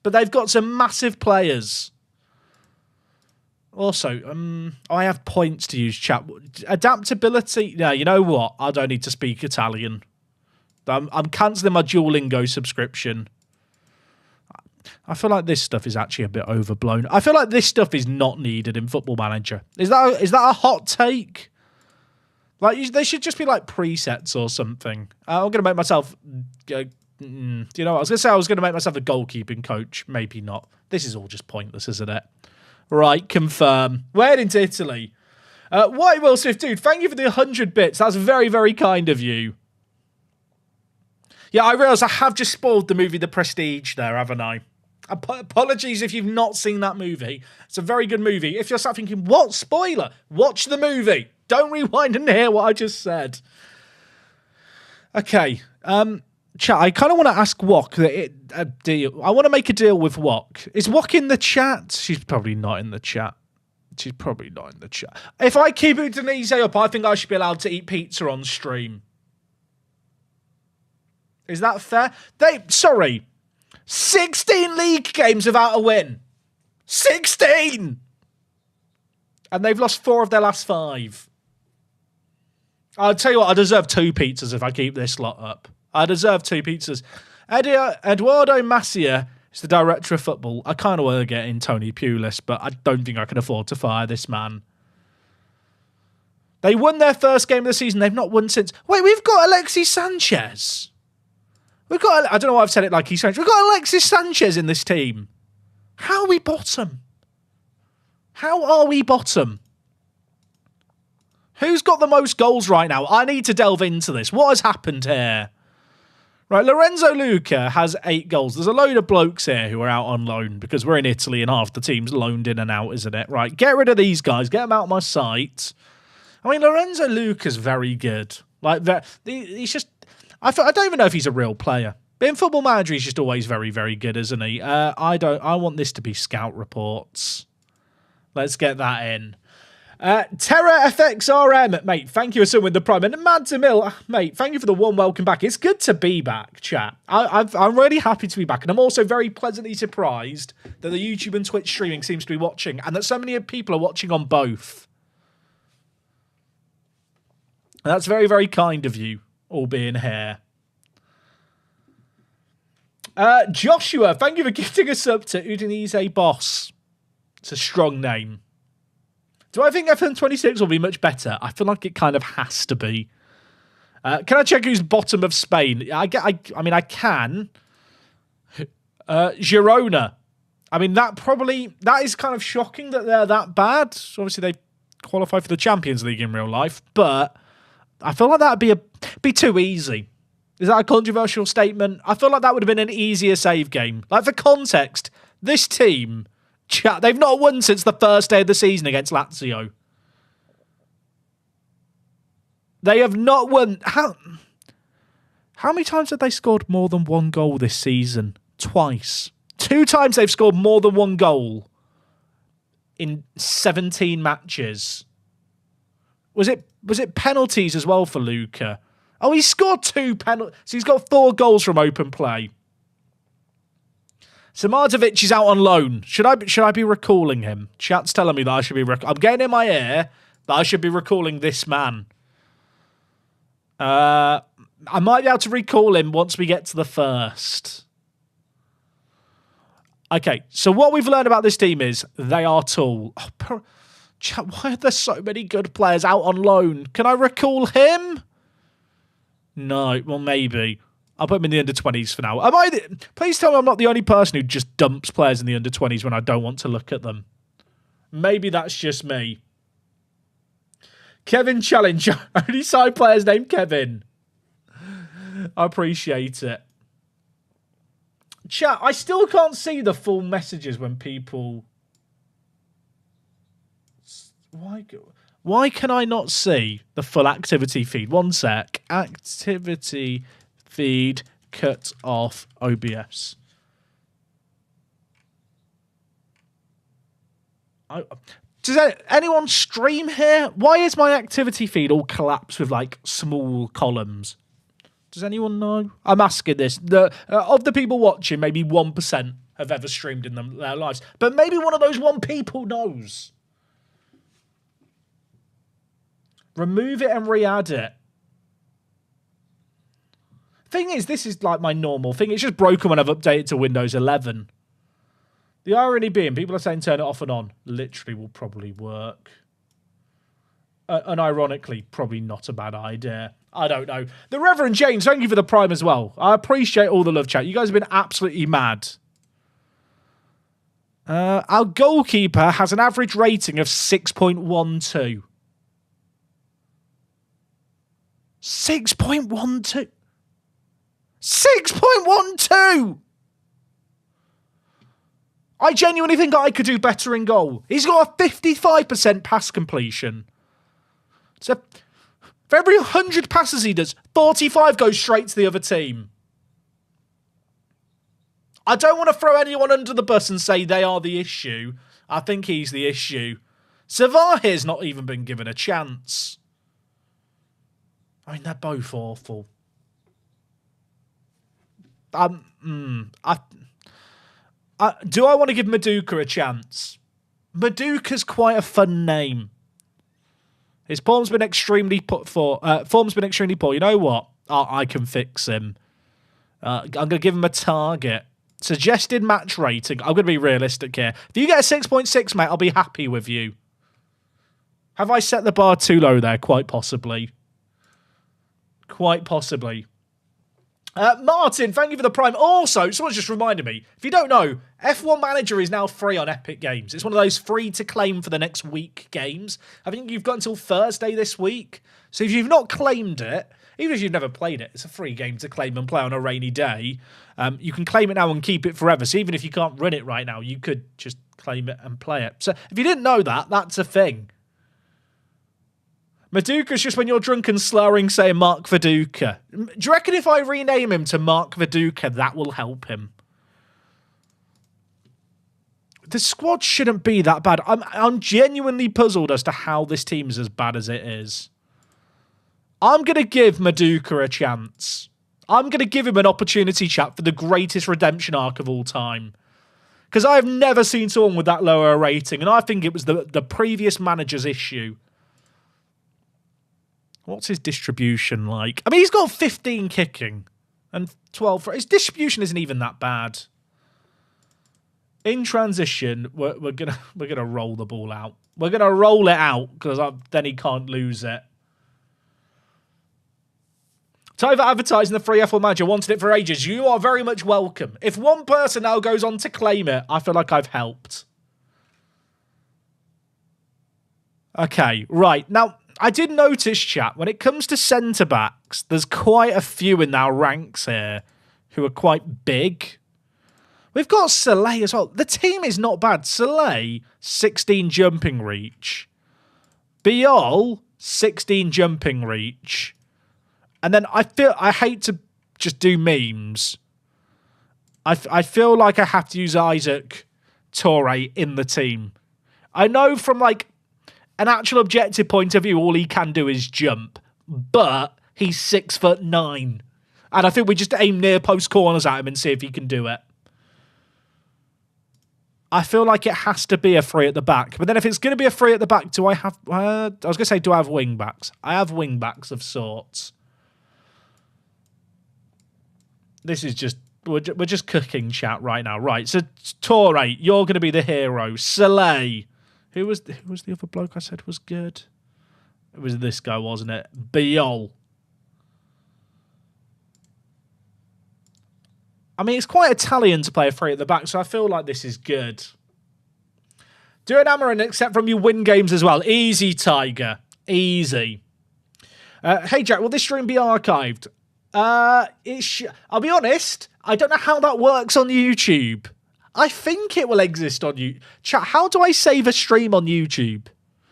But they've got some massive players. Also, I have points to use, chat. Adaptability. No, you know what? I don't need to speak Italian. I'm cancelling my Duolingo subscription. I feel like this stuff is actually a bit overblown. I feel like this stuff is not needed in Football Manager. Is that a hot take? Like, they should just be like presets or something. I'm going to make myself... do you know what? I was going to say I was going to make myself a goalkeeping coach. Maybe not. This is all just pointless, isn't it? Right, confirm. We're heading to Italy. White Will Swift, dude, thank you for the 100 bits. That's very, very kind of you. Yeah, I realise I have just spoiled the movie The Prestige there, haven't I? Apologies if you've not seen that movie. It's a very good movie. If you're sat thinking, what spoiler? Watch the movie. Don't rewind and hear what I just said. Okay. Chat, I kind of want to ask Wok a deal. I want to make a deal with Wok. Is Wok in the chat? She's probably not in the chat. If I keep Udinese up, I think I should be allowed to eat pizza on stream. Is that fair? 16 league games without a win. 16! And they've lost 4 of their last 5. I'll tell you what, I deserve 2 pizzas if I keep this lot up. I deserve 2 pizzas. Eduardo Macia is the director of football. I kind of want to get in Tony Pulis, but I don't think I can afford to fire this man. They won their first game of the season. They've not won since... Wait, we've got Alexis Sanchez. I don't know why I've said it like he's French. We've got Alexis Sanchez in this team. How are we bottom? Who's got the most goals right now? I need to delve into this. What has happened here? Right, Lorenzo Luca has 8 goals. There's a load of blokes here who are out on loan because we're in Italy and half the team's loaned in and out, isn't it? Right, get rid of these guys. Get them out of my sight. I mean, Lorenzo Luca's very good. Like, he's just... I don't even know if he's a real player. But in Football Manager, he's just always very, very good, isn't he? I want this to be scout reports. Let's get that in. Terra FXRM, mate, thank you for with the Prime. And Mad to Mill, mate, thank you for the warm welcome back. It's good to be back, chat. I'm really happy to be back. And I'm also very pleasantly surprised that the YouTube and Twitch streaming seems to be watching and that so many people are watching on both. And that's very, very kind of you, all being here. Joshua, thank you for gifting us up to Udinese Boss. It's a strong name. Do I think FM26 will be much better? I feel like it kind of has to be. Can I check who's bottom of Spain? I mean, I can. Girona. I mean, that is kind of shocking that they're that bad. So obviously, they qualify for the Champions League in real life, but I feel like that would be too easy. Is that a controversial statement? I feel like that would have been an easier save game. Like, for context, this team... Chat, they've not won since the first day of the season against Lazio. They have not won. How many times have they scored more than 1 goal this season? Twice. 2 times they've scored more than 1 goal in 17 matches. Was it penalties as well for Luca? Oh, he scored 2 penalties. So he's got 4 goals from open play. Samardovic is out on loan. Should I be recalling him? Chat's telling me that I should be... I'm getting in my ear that I should be recalling this man. I might be able to recall him once we get to the first. Okay, so what we've learned about this team is they are tall. Oh, chat, why are there so many good players out on loan? Can I recall him? No, well, maybe. I'll put him in the under-20s for now. Please tell me I'm not the only person who just dumps players in the under-20s when I don't want to look at them. Maybe that's just me. Kevin Challenger. Only side players named Kevin. I appreciate it. Chat, I still can't see the full messages when people... Why can I not see the full activity feed? One sec. Activity... feed, cut off OBS. Does anyone stream here? Why is my activity feed all collapsed with like small columns? Does anyone know? I'm asking this. Of the people watching, maybe 1% have ever streamed in their lives. But maybe one of those 1 people knows. Remove it and re-add it. Thing is, this is like my normal thing. It's just broken when I've updated to Windows 11. The irony being, people are saying turn it off and on. Literally will probably work. And ironically, probably not a bad idea. I don't know. The Reverend James, thank you for the Prime as well. I appreciate all the love, chat. You guys have been absolutely mad. Our goalkeeper has an average rating of 6.12. 6.12. 6.12! I genuinely think I could do better in goal. He's got a 55% pass completion. So for every 100 passes he does, 45 goes straight to the other team. I don't want to throw anyone under the bus and say they are the issue. I think he's the issue. Savahe's not even been given a chance. I mean, they're both awful. Do I want to give Maduka a chance? Maduka's quite a fun name. His form's been extremely poor. You know what? I can fix him. I'm going to give him a target. Suggested match rating. I'm going to be realistic here. If you get a 6.6, mate, I'll be happy with you. Have I set the bar too low there? Quite possibly. Quite possibly. Martin, thank you for the Prime. Also, someone's just reminded me, if you don't know, F1 Manager is now free on Epic Games. It's one of those free to claim for the next week games. I think you've got until Thursday this week. So if you've not claimed it, even if you've never played it, it's a free game to claim and play on a rainy day. You can claim it now and keep it forever. So even if you can't run it right now, you could just claim it and play it. So if you didn't know that, that's a thing. Maduka's just when you're drunk and slurring saying Mark Viduka. Do you reckon if I rename him to Mark Viduka, that will help him? The squad shouldn't be that bad. I'm genuinely puzzled as to how this team is as bad as it is. I'm going to give Maduka a chance. I'm going to give him an opportunity, chat, for the greatest redemption arc of all time. Because I've never seen someone with that lower a rating, and I think it was the previous manager's issue. What's his distribution like? I mean, he's got 15 kicking and 12. His distribution isn't even that bad. In transition, we're gonna roll the ball out. We're gonna roll it out because then he can't lose it. Time for advertising the free F1 Manager. Wanted it for ages. You are very much welcome. If one person now goes on to claim it, I feel like I've helped. Okay, right now. I did notice, chat, when it comes to centre-backs, there's quite a few in our ranks here who are quite big. We've got Soleil as well. The team is not bad. Soleil, 16 jumping reach. Biol, 16 jumping reach. And then I hate to just do memes. I feel like I have to use Isaac Toure in the team. I know from, like, an actual objective point of view, all he can do is jump. But he's 6'9". And I think we just aim near post corners at him and see if he can do it. I feel like it has to be a free at the back. But then if it's going to be a free at the back, do I have... I was going to say, do I have wing backs? I have wing backs of sorts. This is just... We're just cooking chat right now. Right, so Toure, you're going to be the hero. Soleil... Who was the other bloke I said was good? It was this guy, wasn't it? Biol. I mean, it's quite Italian to play a free at the back, so I feel like this is good. Do an Amarin, except from you win games as well. Easy, Tiger. Easy. Hey, Jack, will this stream be archived? I'll be honest, I don't know how that works on YouTube. I think it will exist on YouTube. Chat, how do I save a stream on YouTube?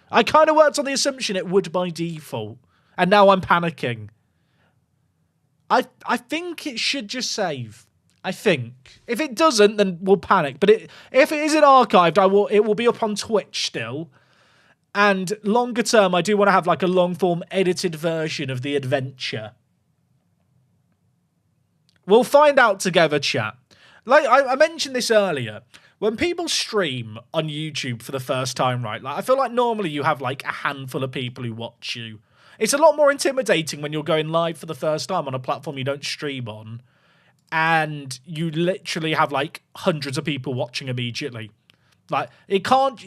I kind of worked on the assumption it would by default. And now I'm panicking. I think it should just save. I think. If it doesn't, then we'll panic. But if it isn't archived, it will be up on Twitch still. And longer term, I do want to have like a long-form edited version of the adventure. We'll find out together, chat. Like I mentioned this earlier, when people stream on YouTube for the first time, right? Like I feel like normally you have like a handful of people who watch you. It's a lot more intimidating when you're going live for the first time on a platform you don't stream on, and you literally have like hundreds of people watching immediately. Like you can't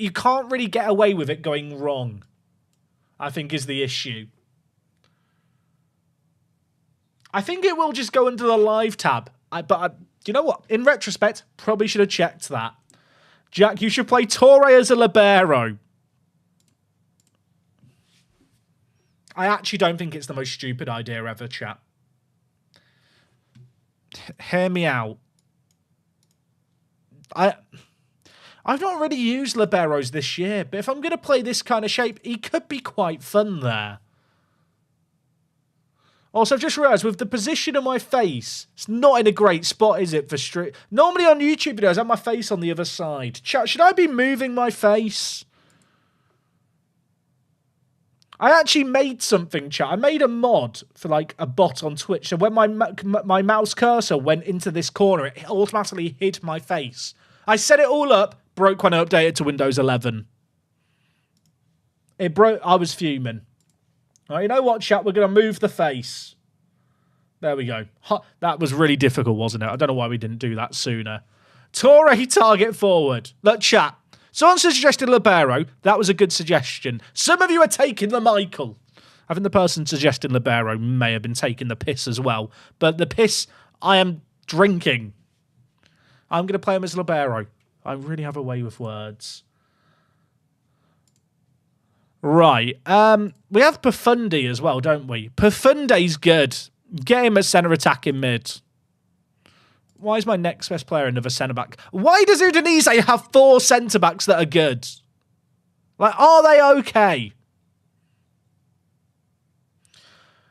really get away with it going wrong, I think, is the issue. I think it will just go under the live tab. But you know what? In retrospect, probably should have checked that. Jack, you should play Torre as a libero. I actually don't think it's the most stupid idea ever, chat. Hear me out. I've not really used liberos this year, but if I'm going to play this kind of shape, he could be quite fun there. Also, I've just realised, with the position of my face, it's not in a great spot, is it, for stream? Normally on YouTube videos, I have my face on the other side. Chat, should I be moving my face? I actually made something, chat. I made a mod for, like, a bot on Twitch. So when my mouse cursor went into this corner, it automatically hid my face. I set it all up, broke when I updated to Windows 11. It broke. I was fuming. All right, you know what, chat? We're going to move the face. There we go. That was really difficult, wasn't it? I don't know why we didn't do that sooner. Torre target forward. Look, chat. Someone suggested libero. That was a good suggestion. Some of you are taking the Michael. I think the person suggesting libero may have been taking the piss as well. But the piss I am drinking. I'm going to play him as libero. I really have a way with words. Right. We have Profundi as well, don't we? Profundi's good. Get him at centre attack in mid. Why is my next best player another centre-back? Why does Udinese have 4 centre-backs that are good? Like, are they okay?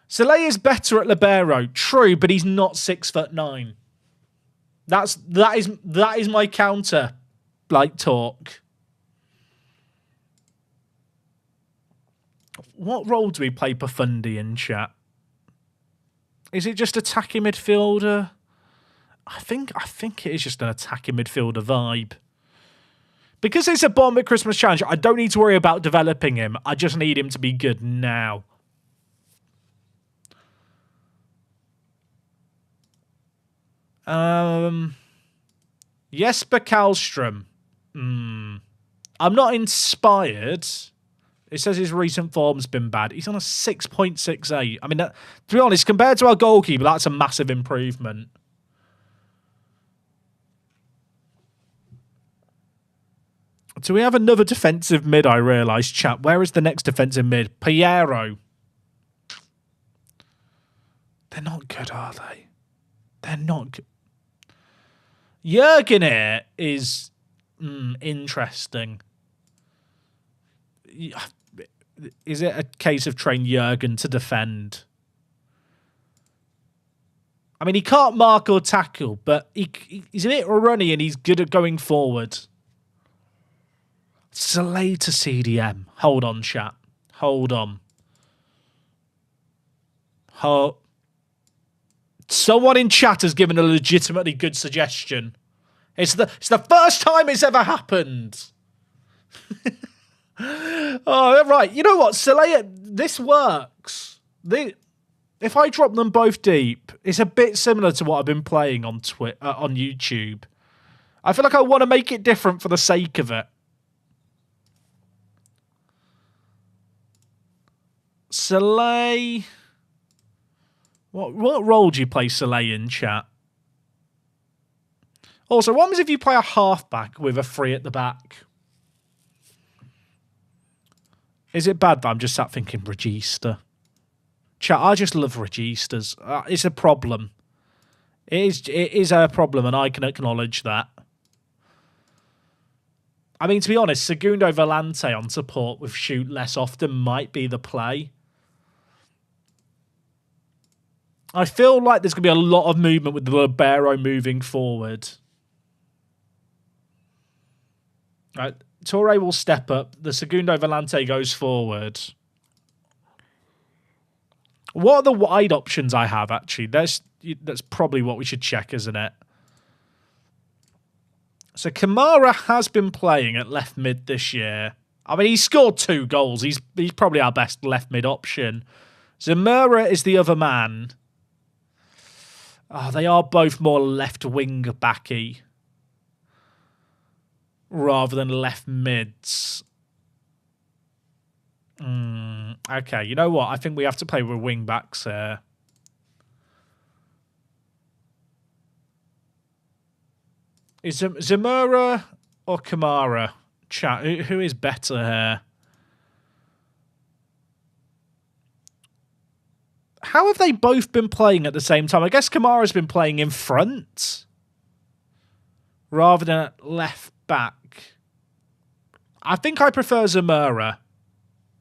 Soleil is better at libero. True, but he's not 6'9". That is my counter, like, talk. What role do we play Profundi in, chat? Is it just attacking midfielder? I think it is just an attacking midfielder vibe. Because it's a Bournemouth Christmas challenge, I don't need to worry about developing him. I just need him to be good now. Jesper Karlström. I'm not inspired. It says his recent form's been bad. He's on a 6.68. I mean, to be honest, compared to our goalkeeper, that's a massive improvement. Do we have another defensive mid, I realise, chat? Where is the next defensive mid? Piero. They're not good, are they? They're not good. Jurgen here is interesting. Is it a case of train Jurgen to defend? I mean, he can't mark or tackle, but he's a bit runny and he's good at going forward. Soleil to CDM. Hold on, chat. Hold on. Someone in chat has given a legitimately good suggestion. It's the first time it's ever happened. Oh, right. You know what? Soleil, this works. If I drop them both deep, it's a bit similar to what I've been playing on on YouTube. I feel like I want to make it different for the sake of it. Soleil. What role do you play Soleil in, chat? Also, what happens if you play a halfback with a 3 at the back? Is it bad that I'm just sat thinking Regista? Chat, I just love Registas. It's a problem. It is a problem, and I can acknowledge that. I mean, to be honest, Segundo Volante on support with shoot less often might be the play. I feel like there's going to be a lot of movement with the libero moving forward. Right, Torre will step up. The Segundo Volante goes forward. What are the wide options I have, actually? That's probably what we should check, isn't it? So Kamara has been playing at left mid this year. I mean, he scored 2 goals. He's probably our best left mid option. Zamora is the other man. Oh, they are both more left wing backy rather than left mids. Okay, you know what? I think we have to play with wing backs here. Is Zamora or Kamara? Chat, who is better here? How have they both been playing at the same time? I guess Kamara's been playing in front rather than at left back. I think I prefer Zamora.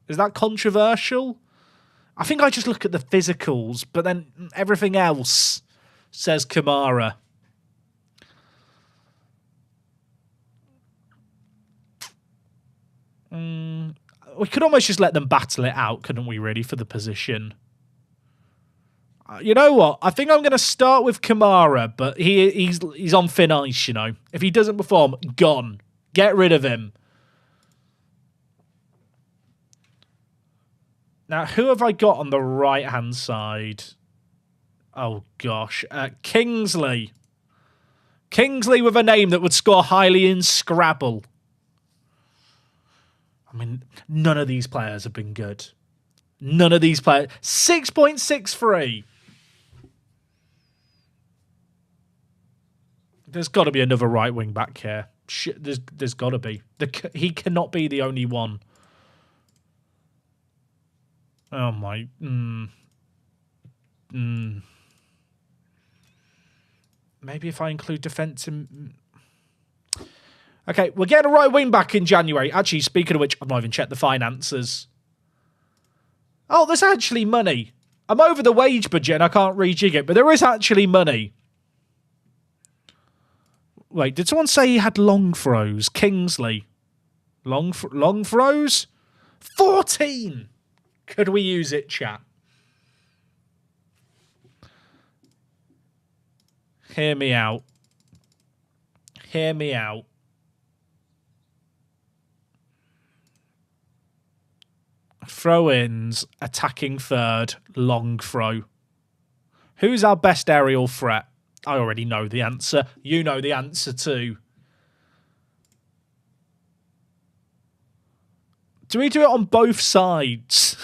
Is that controversial? I think I just look at the physicals, but then everything else says Kamara. We could almost just let them battle it out, couldn't we, really, for the position? You know what? I think I'm going to start with Kamara, but he's on thin ice, you know. If he doesn't perform, gone. Get rid of him. Now, who have I got on the right-hand side? Oh, gosh. Kingsley. Kingsley with a name that would score highly in Scrabble. I mean, none of these players have been good. None of these players. 6.63. There's got to be another right wing back here. Shit, there's got to be. He cannot be the only one. Oh my. Maybe if I include defensive. Okay, we're getting a right wing back in January. Actually, speaking of which, I've not even checked the finances. Oh, there's actually money. I'm over the wage budget and I can't rejig it, but there is actually money. Wait, did someone say he had long throws? Kingsley. Long throws? 14! Could we use it, chat? Hear me out. Hear me out. Throw-ins, attacking third, long throw. Who's our best aerial threat? I already know the answer. You know the answer too. Do we do it on both sides?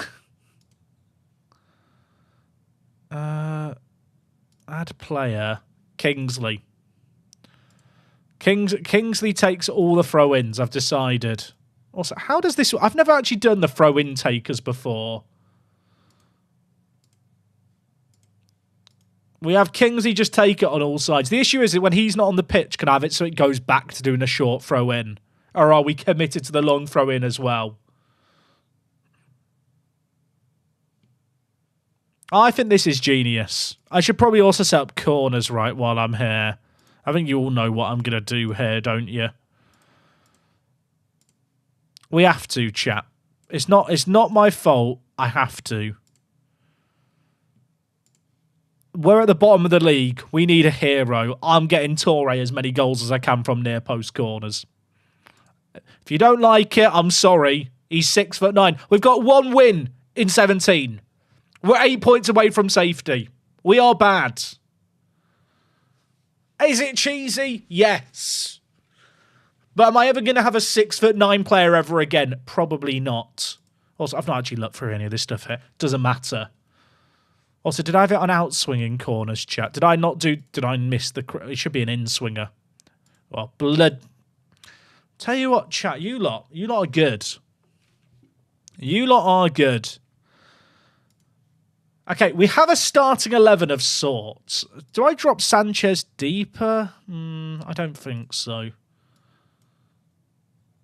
Add player. Kingsley. Kingsley takes all the throw-ins, I've decided. Also, how does this... I've never actually done the throw-in takers before. We have Kingsley just take it on all sides. The issue is that when he's not on the pitch, can I have it so it goes back to doing a short throw-in? Or are we committed to the long throw-in as well? I think this is genius. I should probably also set up corners right while I'm here. I think you all know what I'm going to do here, don't you? We have to, chat. It's not my fault. I have to. We're at the bottom of the league. We need a hero. I'm getting Torre as many goals as I can from near post corners. If you don't like it, I'm sorry. He's 6'9". We've got 1 win in 17. We're 8 points away from safety. We are bad. Is it cheesy? Yes. But am I ever going to have a 6'9" player ever again? Probably not. Also, I've not actually looked through any of this stuff here. Doesn't matter. Also, did I have it on out-swinging corners, chat? Did I miss the... It should be an in-swinger. Well, blood... Tell you what, chat, you lot are good. You lot are good. Okay, we have a starting 11 of sorts. Do I drop Sanchez deeper? I don't think so.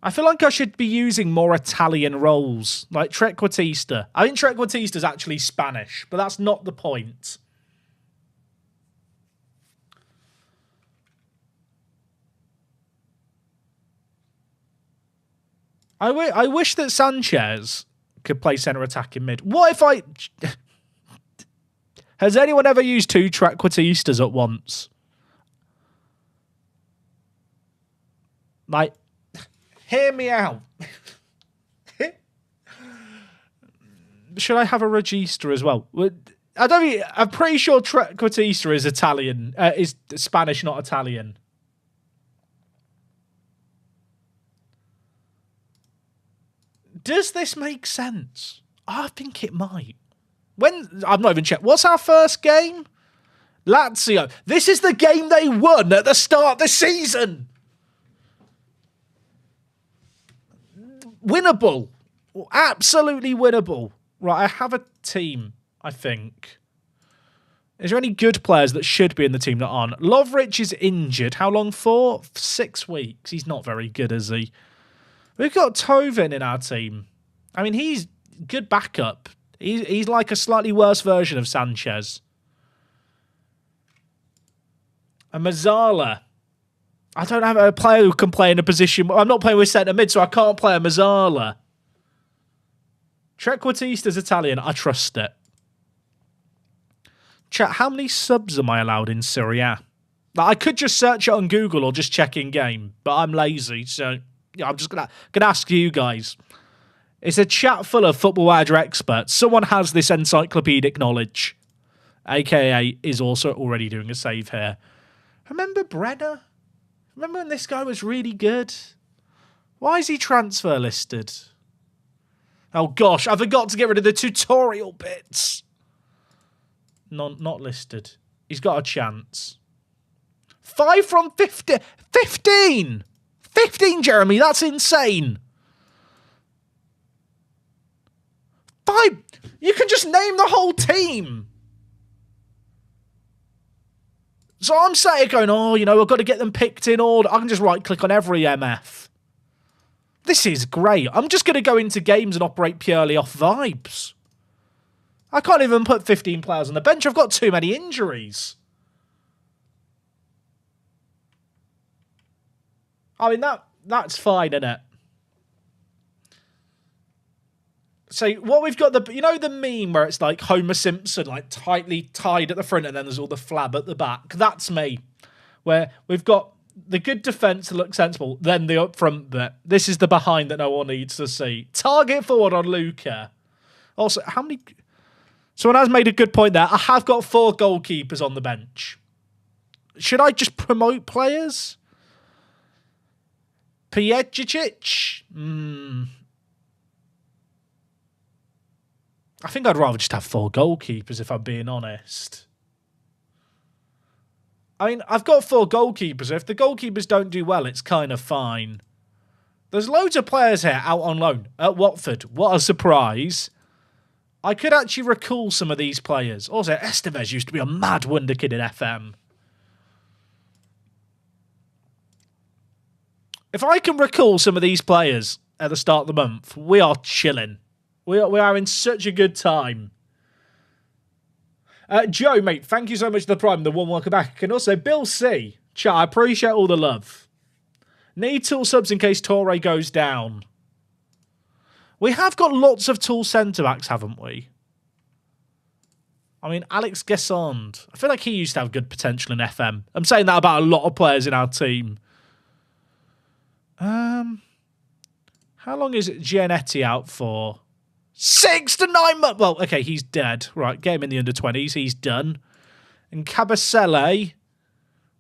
I feel like I should be using more Italian roles, like Trequartista. I think Trequartista's actually Spanish, but that's not the point. I wish that Sanchez could play centre attack in mid. What if I... Has anyone ever used 2 Trequartistas at once? Like... Hear me out. should I have a Regista as well? I'm pretty sure Trequartista is Italian. Is Spanish, not Italian. Does this make sense? I think it might. I've not even checked. What's our first game? Lazio. This is the game they won at the start of the season. Winnable. Absolutely winnable. Right, I have a team, I think. Is there any good players that should be in the team that aren't? Lovrich is injured. How long for? 6 weeks. He's not very good, is he? We've got Tovin in our team. I mean, he's good backup. He's like a slightly worse version of Sanchez. And Mazzala. I don't have a player who can play in a position. I'm not playing with centre mid, so I can't play a Mazzala. Trequartista's Italian. I trust it. Chat, how many subs am I allowed in Serie A? Like, I could just search it on Google or just check in game, but I'm lazy, so yeah, I'm just gonna ask you guys. It's a chat full of football manager experts. Someone has this encyclopedic knowledge, aka is also already doing a save here. Remember Brenner? Remember when this guy was really good? Why is he transfer listed? Oh gosh, I forgot to get rid of the tutorial bits. Not listed. He's got a chance. 5 from 50. 15! 15, Jeremy, that's insane. 5. You can just name the whole team. So I'm saying, going, I've got to get them picked in order. I can just right-click on every MF. This is great. I'm just going to go into games and operate purely off vibes. I can't even put 15 players on the bench. I've got too many injuries. I mean, that's fine, isn't it? So what we've got, the meme where it's like Homer Simpson, like tightly tied at the front and then there's all the flab at the back. That's me. Where we've got the good defence to look sensible, then the up front bit. This is the behind that no one needs to see. Target forward on Luca. Also, how many... Someone has made a good point there. I have got 4 goalkeepers on the bench. Should I just promote players? Pjecic? I think I'd rather just have 4 goalkeepers, if I'm being honest. I mean, I've got 4 goalkeepers. If the goalkeepers don't do well, it's kind of fine. There's loads of players here out on loan at Watford. What a surprise. I could actually recall some of these players. Also, Estevez used to be a mad wonder kid in FM. If I can recall some of these players at the start of the month, we are chilling. We are in such a good time. Joe, mate, thank you so much for the Prime, the one welcome back. And also, Bill C. Chat, I appreciate all the love. Need tool subs in case Torre goes down. We have got lots of tall centre-backs, haven't we? I mean, Alex Guessand. I feel like he used to have good potential in FM. I'm saying that about a lot of players in our team. How long is Giannetti out for? 6 to 9 months. Well, okay, he's dead. Right, get him in the under-20s. He's done. And Cabasele,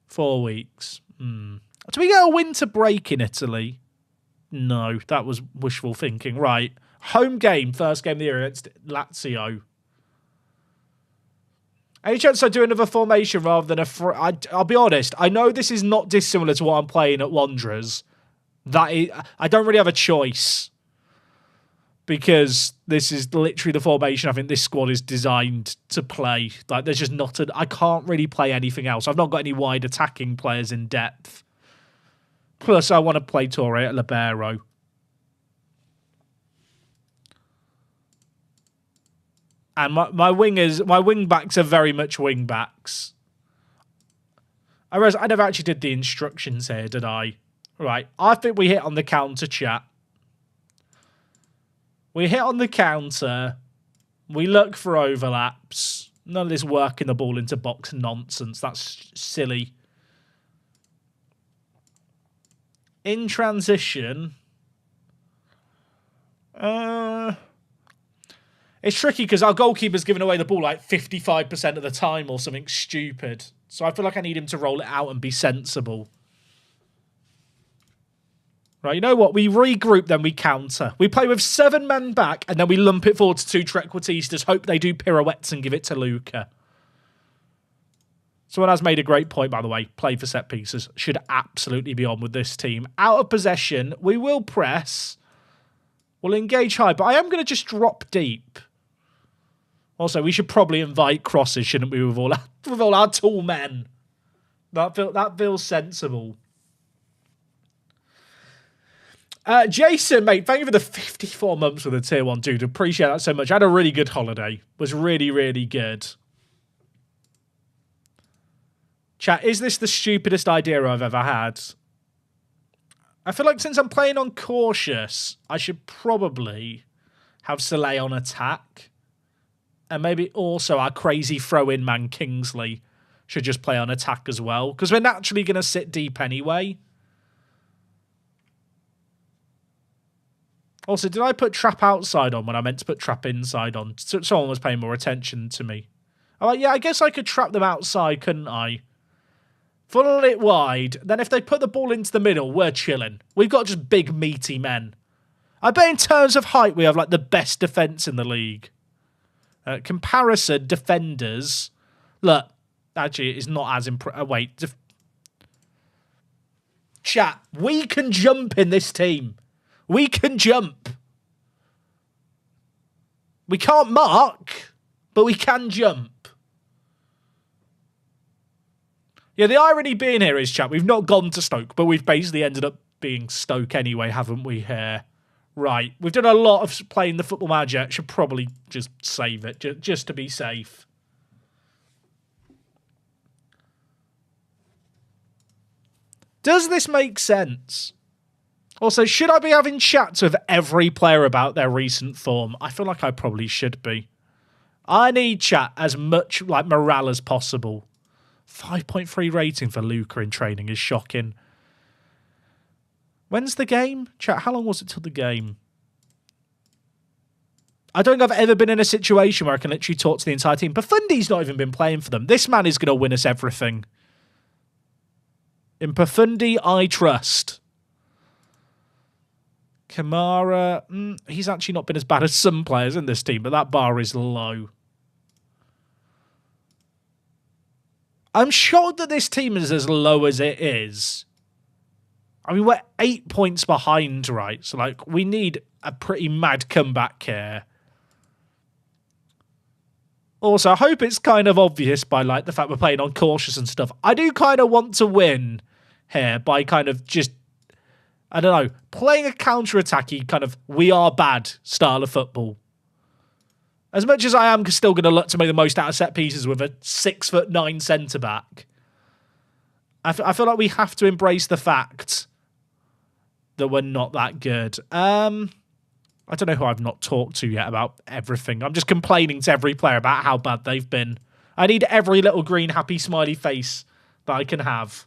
4 weeks. Do we get a winter break in Italy? No, that was wishful thinking. Right. Home game, first game of the year against Lazio. Any chance I do another formation rather than I'll be honest, I know this is not dissimilar to what I'm playing at Wanderers. I don't really have a choice. Because this is literally the formation I think this squad is designed to play. Like, there's just not I can't really play anything else. I've not got any wide attacking players in depth. Plus, I want to play Torre at Libero. And my wing backs are very much wing backs. I realize I never actually did the instructions here, did I? Right, I think we hit on the counter, chat. We hit on the counter. We look for overlaps. None of this working the ball into box nonsense. That's silly. In transition. It's It's tricky because our goalkeeper's giving away the ball like 55% of the time or something stupid. So I feel like I need him to roll it out and be sensible. Right, you know what? We regroup, then we counter. We play with 7 men back, and then we lump it forward to 2 Trequartistas, hope they do pirouettes and give it to Luca. Someone has made a great point, by the way. Play for set pieces. Should absolutely be on with this team. Out of possession, we will press. We'll engage high, but I am going to just drop deep. Also, we should probably invite crosses, shouldn't we, with all our tall men? That feels sensible. Jason, mate, thank you for the 54 months with a tier 1, dude. Appreciate that so much. I had a really good holiday. Was really, really good. Chat, is this the stupidest idea I've ever had? I feel like since I'm playing on cautious, I should probably have Soleil on attack. And maybe also our crazy throw-in man, Kingsley, should just play on attack as well. Because we're naturally going to sit deep anyway. Also, did I put trap outside on when I meant to put trap inside on? Someone was paying more attention to me. I'm like, yeah, I guess I could trap them outside, couldn't I? Funnel it wide. Then if they put the ball into the middle, we're chilling. We've got just big, meaty men. I bet in terms of height, we have like the best defence in the league. Comparison, defenders. Look, actually, it's not as impressive. Wait. Chat, we can jump in this team. We can jump. We can't mark, but we can jump. Yeah, the irony being here is, chat, we've not gone to Stoke, but we've basically ended up being Stoke anyway, haven't we, here? Right. We've done a lot of playing the Football Manager. Should probably just save it, just to be safe. Does this make sense? Also, should I be having chats with every player about their recent form? I feel like I probably should be. I need chat as much like morale as possible. 5.3 rating for Luca in training is shocking. When's the game? Chat, how long was it till the game? I don't think I've ever been in a situation where I can literally talk to the entire team. Pafundi's not even been playing for them. This man is going to win us everything. In Pafundi, I trust. Kamara, he's actually not been as bad as some players in this team, but that bar is low. I'm shocked that this team is as low as it is. I mean, we're 8 points behind, right? So, like, we need a pretty mad comeback here. Also, I hope it's kind of obvious by, like, the fact we're playing on cautious and stuff. I do kind of want to win here by kind of just, I don't know, playing a counter-attacky kind of we are bad style of football. As much as I am still going to look to make the most out of set pieces with a 6'9" centre-back, I feel like we have to embrace the fact that we're not that good. I don't know who I've not talked to yet about everything. I'm just complaining to every player about how bad they've been. I need every little green happy smiley face that I can have.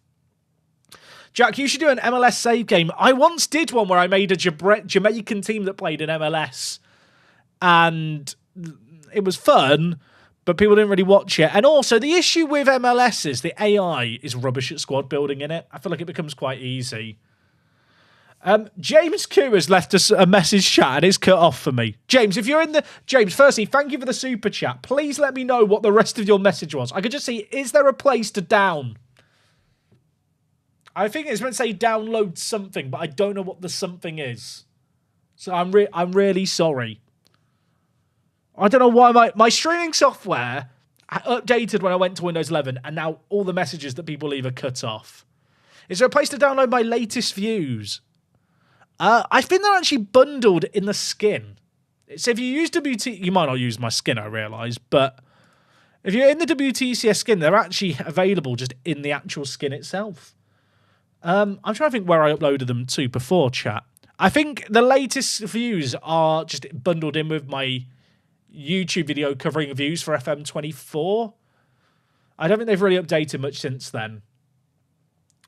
Jack, you should do an MLS save game. I once did one where I made a Jamaican team that played in MLS. And it was fun, but people didn't really watch it. And also, the issue with MLS is the AI is rubbish at squad building in it. I feel like it becomes quite easy. James Q has left us a message chat and it's cut off for me. James, if you're in the... James, firstly, thank you for the super chat. Please let me know what the rest of your message was. I could just see, is there a place to down? I think it's meant to say download something, but I don't know what the something is. So I'm really sorry. I don't know why my streaming software updated when I went to Windows 11, and now all the messages that people leave are cut off. Is there a place to download my latest views? I think they're actually bundled in the skin. So if you use WT... You might not use my skin, I realise, but if you're in the WTCS skin, they're actually available just in the actual skin itself. I'm trying to think where I uploaded them to before, chat. I think the latest views are just bundled in with my YouTube video covering views for FM25. I don't think they've really updated much since then.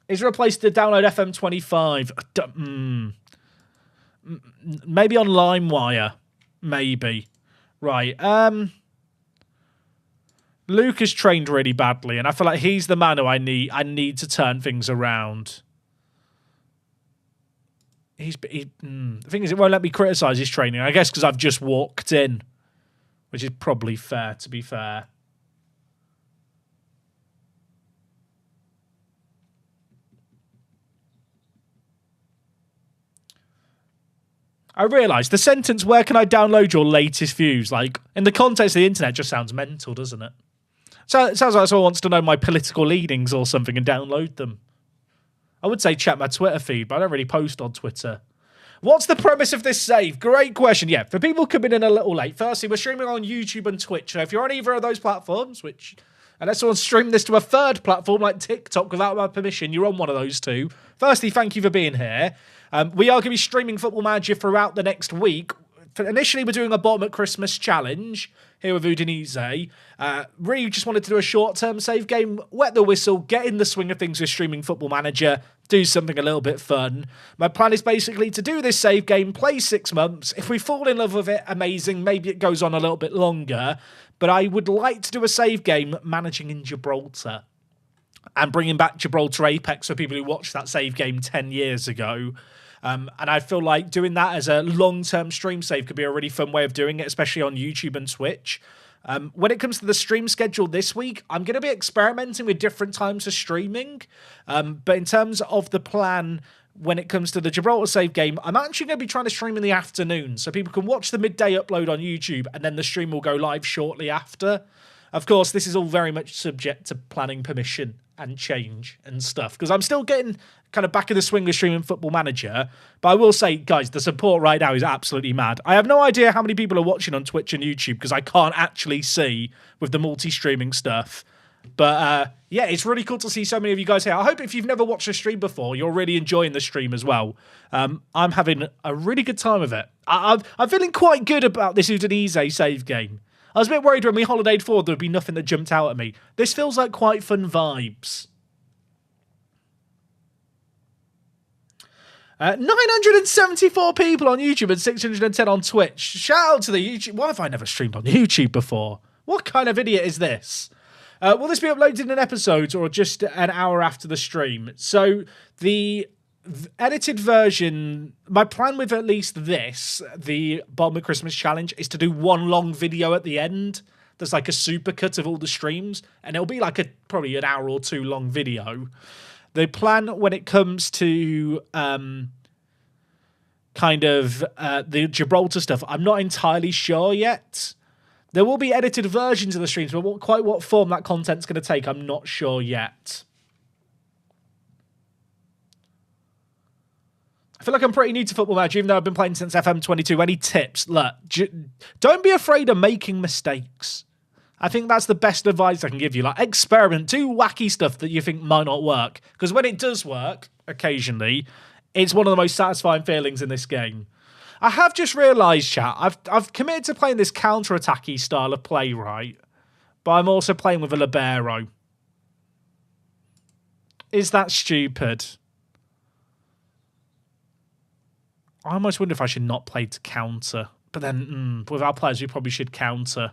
Is there a place to download FM25? Maybe on LimeWire. Maybe. Right. Luke has trained really badly, and I feel like he's the man who I need to turn things around. The thing is, it won't let me criticise his training. I guess because I've just walked in, which is probably fair, to be fair. I realised the sentence, where can I download your latest views? Like, in the context of the internet, just sounds mental, doesn't it? So it sounds like someone wants to know my political leanings or something and download them. I would say check my Twitter feed, but I don't really post on Twitter. What's the premise of this save? Great question. Yeah, for people coming in a little late, firstly, we're streaming on YouTube and Twitch. So if you're on either of those platforms, which, unless someone streamed this to a third platform like TikTok without my permission, you're on one of those two. Firstly, thank you for being here. We are going to be streaming Football Manager throughout the next week. Initially, we're doing a bottom at Christmas challenge here with Udinese. Really just wanted to do a short-term save game, wet the whistle, get in the swing of things with streaming Football Manager, do something a little bit fun. My plan is basically to do this save game, play 6 months. If we fall in love with it, amazing. Maybe it goes on a little bit longer. But I would like to do a save game managing in Gibraltar and bringing back Gibraltar Apex for people who watched that save game 10 years ago. And I feel like doing that as a long-term stream save could be a really fun way of doing it, especially on YouTube and Twitch. When it comes to the stream schedule this week, I'm going to be experimenting with different times of streaming. But in terms of the plan, when it comes to the Gibraltar save game, I'm actually going to be trying to stream in the afternoon so people can watch the midday upload on YouTube and then the stream will go live shortly after. Of course, this is all very much subject to planning permission and change and stuff, because I'm still getting kind of back in the swing of streaming Football Manager. But I will say, guys, the support right now is absolutely mad. I have no idea how many people are watching on Twitch and YouTube because I can't actually see with the multi-streaming stuff. But yeah, it's really cool to see so many of you guys here. I hope if you've never watched a stream before, you're really enjoying the stream as well. I'm having a really good time with it. I'm feeling quite good about this Udinese save game. I was a bit worried when we holidayed forward there would be nothing that jumped out at me. This feels like quite fun vibes. 974 people on YouTube and 610 on Twitch. Shout out to the YouTube. Why have I never streamed on YouTube before? What kind of idiot is this? Will this be uploaded in an episode or just an hour after the stream? So the edited version, my plan with at least this, the Bomb of Christmas Challenge, is to do one long video at the end. There's like a supercut of all the streams, and it'll be like probably an hour or two long video. The plan when it comes to kind of the Gibraltar stuff, I'm not entirely sure yet. There will be edited versions of the streams, but quite what form that content's going to take, I'm not sure yet. I feel like I'm pretty new to Football Manager, even though I've been playing since FM25. Any tips? Look, don't be afraid of making mistakes. I think that's the best advice I can give you. Like, experiment, do wacky stuff that you think might not work. Because when it does work, occasionally, it's one of the most satisfying feelings in this game. I have just realised, chat, I've committed to playing this counter-attacky style of play, right? But I'm also playing with a libero. Is that stupid? I almost wonder if I should not play to counter. But then, with our players, we probably should counter.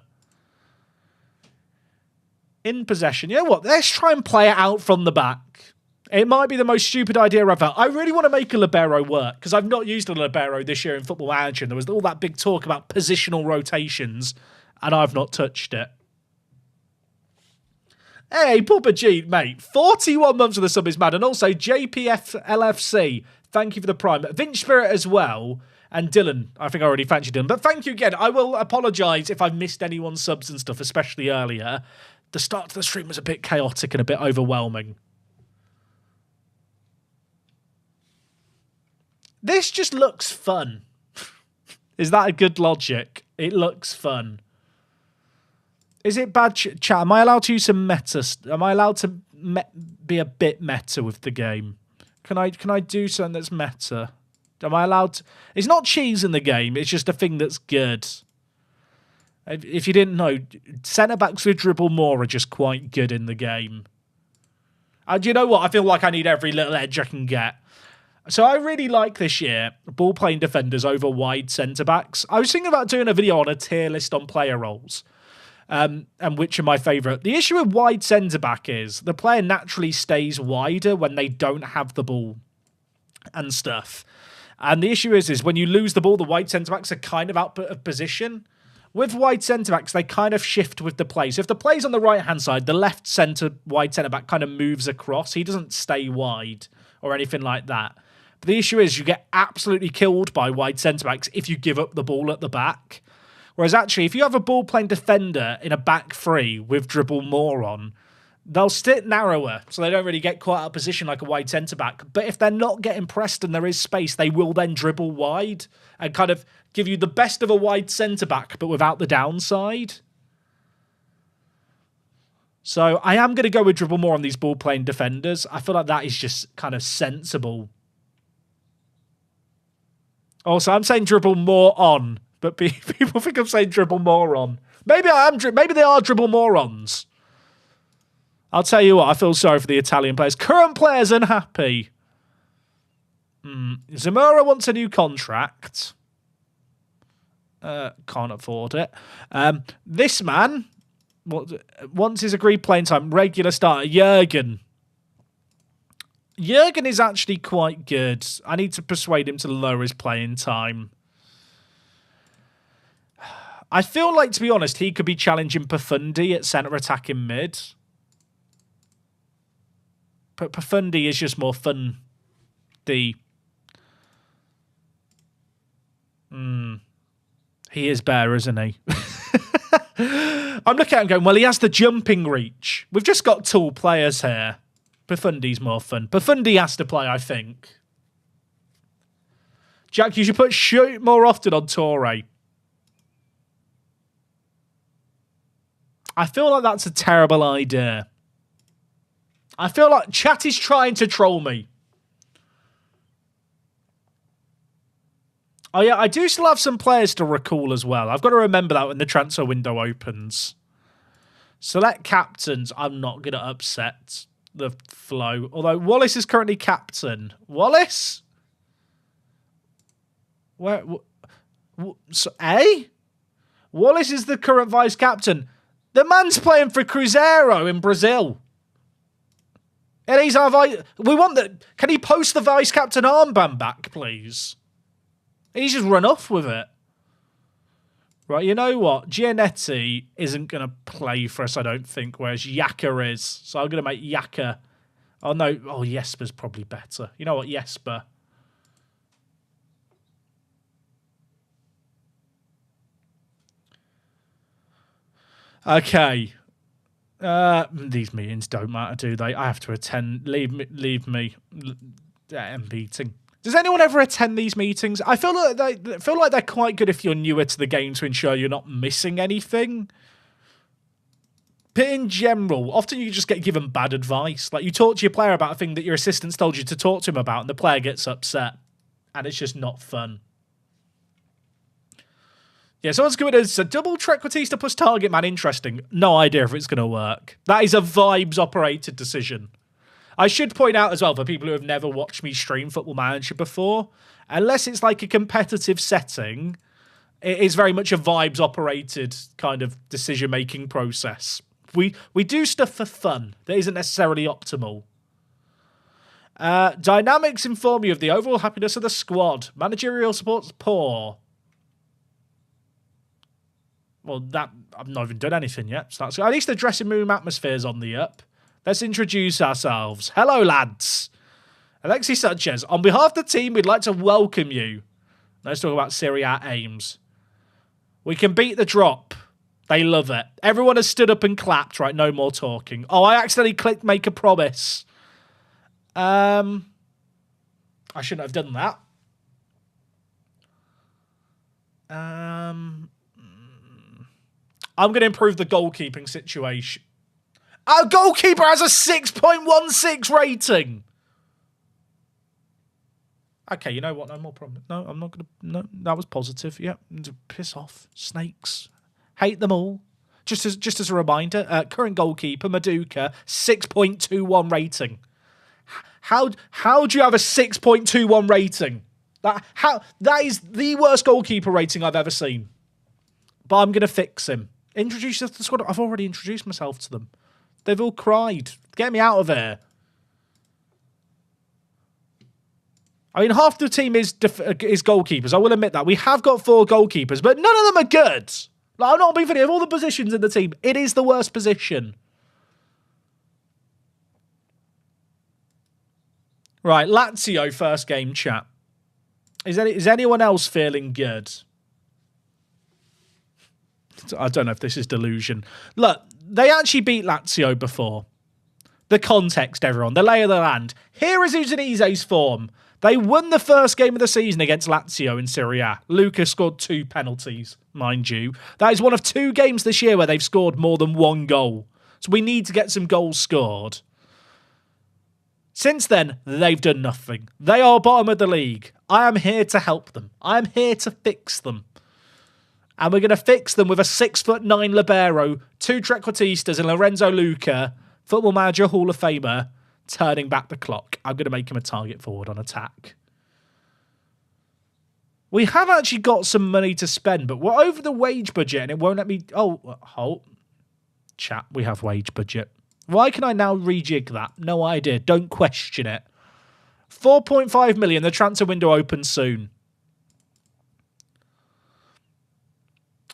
In possession. You know what? Let's try and play it out from the back. It might be the most stupid idea ever. I really want to make a libero work, because I've not used a libero this year in Football Manager. There was all that big talk about positional rotations, and I've not touched it. Hey, Papa G, mate. 41 months of the sub is mad. And also, JPF LFC, thank you for the prime. Vince Spirit as well. And Dylan, I think I already fancied Dylan. But thank you again. I will apologise if I've missed anyone's subs and stuff, especially earlier. The start to the stream was a bit chaotic and a bit overwhelming. This just looks fun. Is that a good logic? It looks fun. Is it bad, chat? Am I allowed to use some meta? Am I allowed to be a bit meta with the game? Can I do something that's meta? Am I allowed to? It's not cheese in the game. It's just a thing that's good. If you didn't know, centre-backs with dribble more are just quite good in the game. And you know what? I feel like I need every little edge I can get. So I really like this year ball-playing defenders over wide centre-backs. I was thinking about doing a video on a tier list on player roles. And which are my favourite. The issue with wide centre-back is the player naturally stays wider when they don't have the ball and stuff. And the issue is when you lose the ball, the wide centre-backs are kind of out of position. With wide centre-backs, they kind of shift with the play. So if the play's on the right-hand side, the left wide centre-back kind of moves across. He doesn't stay wide or anything like that. But the issue is you get absolutely killed by wide centre-backs if you give up the ball at the back. Whereas actually, if you have a ball-playing defender in a back three with dribble more on, they'll sit narrower, so they don't really get quite out of position like a wide centre-back. But if they're not getting pressed and there is space, they will then dribble wide and kind of give you the best of a wide centre-back, but without the downside. So I am going to go with dribble more on these ball-playing defenders. I feel like that is just kind of sensible. Also, I'm saying dribble more on, but people think I'm saying dribble moron. Maybe I am. Maybe they are dribble morons. I'll tell you what, I feel sorry for the Italian players. Current players unhappy. Zamora wants a new contract. Can't afford it. This man wants his agreed playing time. Regular starter, Jurgen. Jurgen is actually quite good. I need to persuade him to lower his playing time. I feel like, to be honest, he could be challenging Pafundi at centre attack in mid. But Pafundi is just more fun. He is better, isn't he? I'm looking at him going, well, he has the jumping reach. We've just got tall players here. Pafundi's more fun. Pafundi has to play, I think. Jack, you should put shoot more often on Torre. I feel like that's a terrible idea. I feel like chat is trying to troll me. Oh yeah, I do still have some players to recall as well. I've got to remember that when the transfer window opens. Select captains. I'm not going to upset the flow. Although Wallace is currently captain. Wallace? Where? Wallace is the current vice captain. The man's playing for Cruzeiro in Brazil. And he's our vice. We want that. Can he post the vice captain armband back, please? He's just run off with it. Right, you know what? Giannetti isn't going to play for us, I don't think, whereas Yaka is. So I'm going to make Yaka. Oh, no. Oh, Jesper's probably better. You know what? Jesper. Okay. These meetings don't matter, do they? I have to attend. Leave me. Meeting. Does anyone ever attend these meetings? I feel like they're quite good if you're newer to the game to ensure you're not missing anything. But in general, often you just get given bad advice. Like you talk to your player about a thing that your assistant's told you to talk to him about, and the player gets upset, and it's just not fun. Yeah, someone's good as a double Trequartista plus target man. Interesting. No idea if it's going to work. That is a vibes-operated decision. I should point out as well, for people who have never watched me stream Football Manager before, unless it's like a competitive setting, it is very much a vibes-operated kind of decision-making process. We do stuff for fun that isn't necessarily optimal. Dynamics inform you of the overall happiness of the squad. Managerial support's poor. Well, that I've not even done anything yet. So that's, at least the dressing room atmosphere's on the up. Let's introduce ourselves. Hello, lads. Alexis Sanchez. On behalf of the team, we'd like to welcome you. Let's talk about Serie A aims. We can beat the drop. They love it. Everyone has stood up and clapped. Right, no more talking. Oh, I accidentally clicked make a promise. I shouldn't have done that. I'm going to improve the goalkeeping situation. Our goalkeeper has a 6.16 rating. Okay, you know what? No more problem. No, I'm not going to... No, that was positive. Yeah, piss off. Snakes. Hate them all. Just as a reminder, current goalkeeper, Maduka, 6.21 rating. How do you have a 6.21 rating? That is the worst goalkeeper rating I've ever seen. But I'm going to fix him. Introduce us to the squad. I've already introduced myself to them. They've all cried. Get me out of here. I mean, half the team is goalkeepers. I will admit that. We have got 4 goalkeepers, but none of them are good. Like, I'm not being funny. Of all the positions in the team, it is the worst position. Right, Lazio first game chat. Is anyone else feeling good? I don't know if this is delusion. Look, they actually beat Lazio before. The context, everyone. The lay of the land. Here is Udinese's form. They won the first game of the season against Lazio in Serie A. Luca scored 2 penalties, mind you. That is one of 2 games this year where they've scored more than 1 goal. So we need to get some goals scored. Since then, they've done nothing. They are bottom of the league. I am here to help them. I am here to fix them. And we're going to fix them with a 6'9" libero, 2 trequartistas and Lorenzo Luca, Football Manager Hall of Famer, turning back the clock. I'm going to make him a target forward on attack. We have actually got some money to spend, but we're over the wage budget and it won't let me... Oh, hold. Chat, we have wage budget. Why can I now rejig that? No idea. Don't question it. 4.5 million. The transfer window opens soon.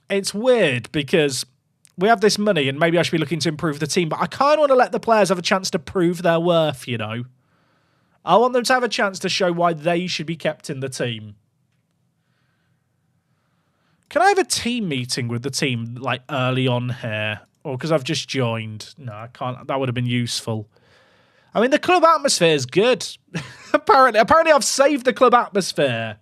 It's weird because we have this money and maybe I should be looking to improve the team, but I kind of want to let the players have a chance to prove their worth, you know. I want them to have a chance to show why they should be kept in the team. Can I have a team meeting with the team, like, early on here? Or because I've just joined? No, I can't. That would have been useful. I mean, the club atmosphere is good. Apparently I've saved the club atmosphere.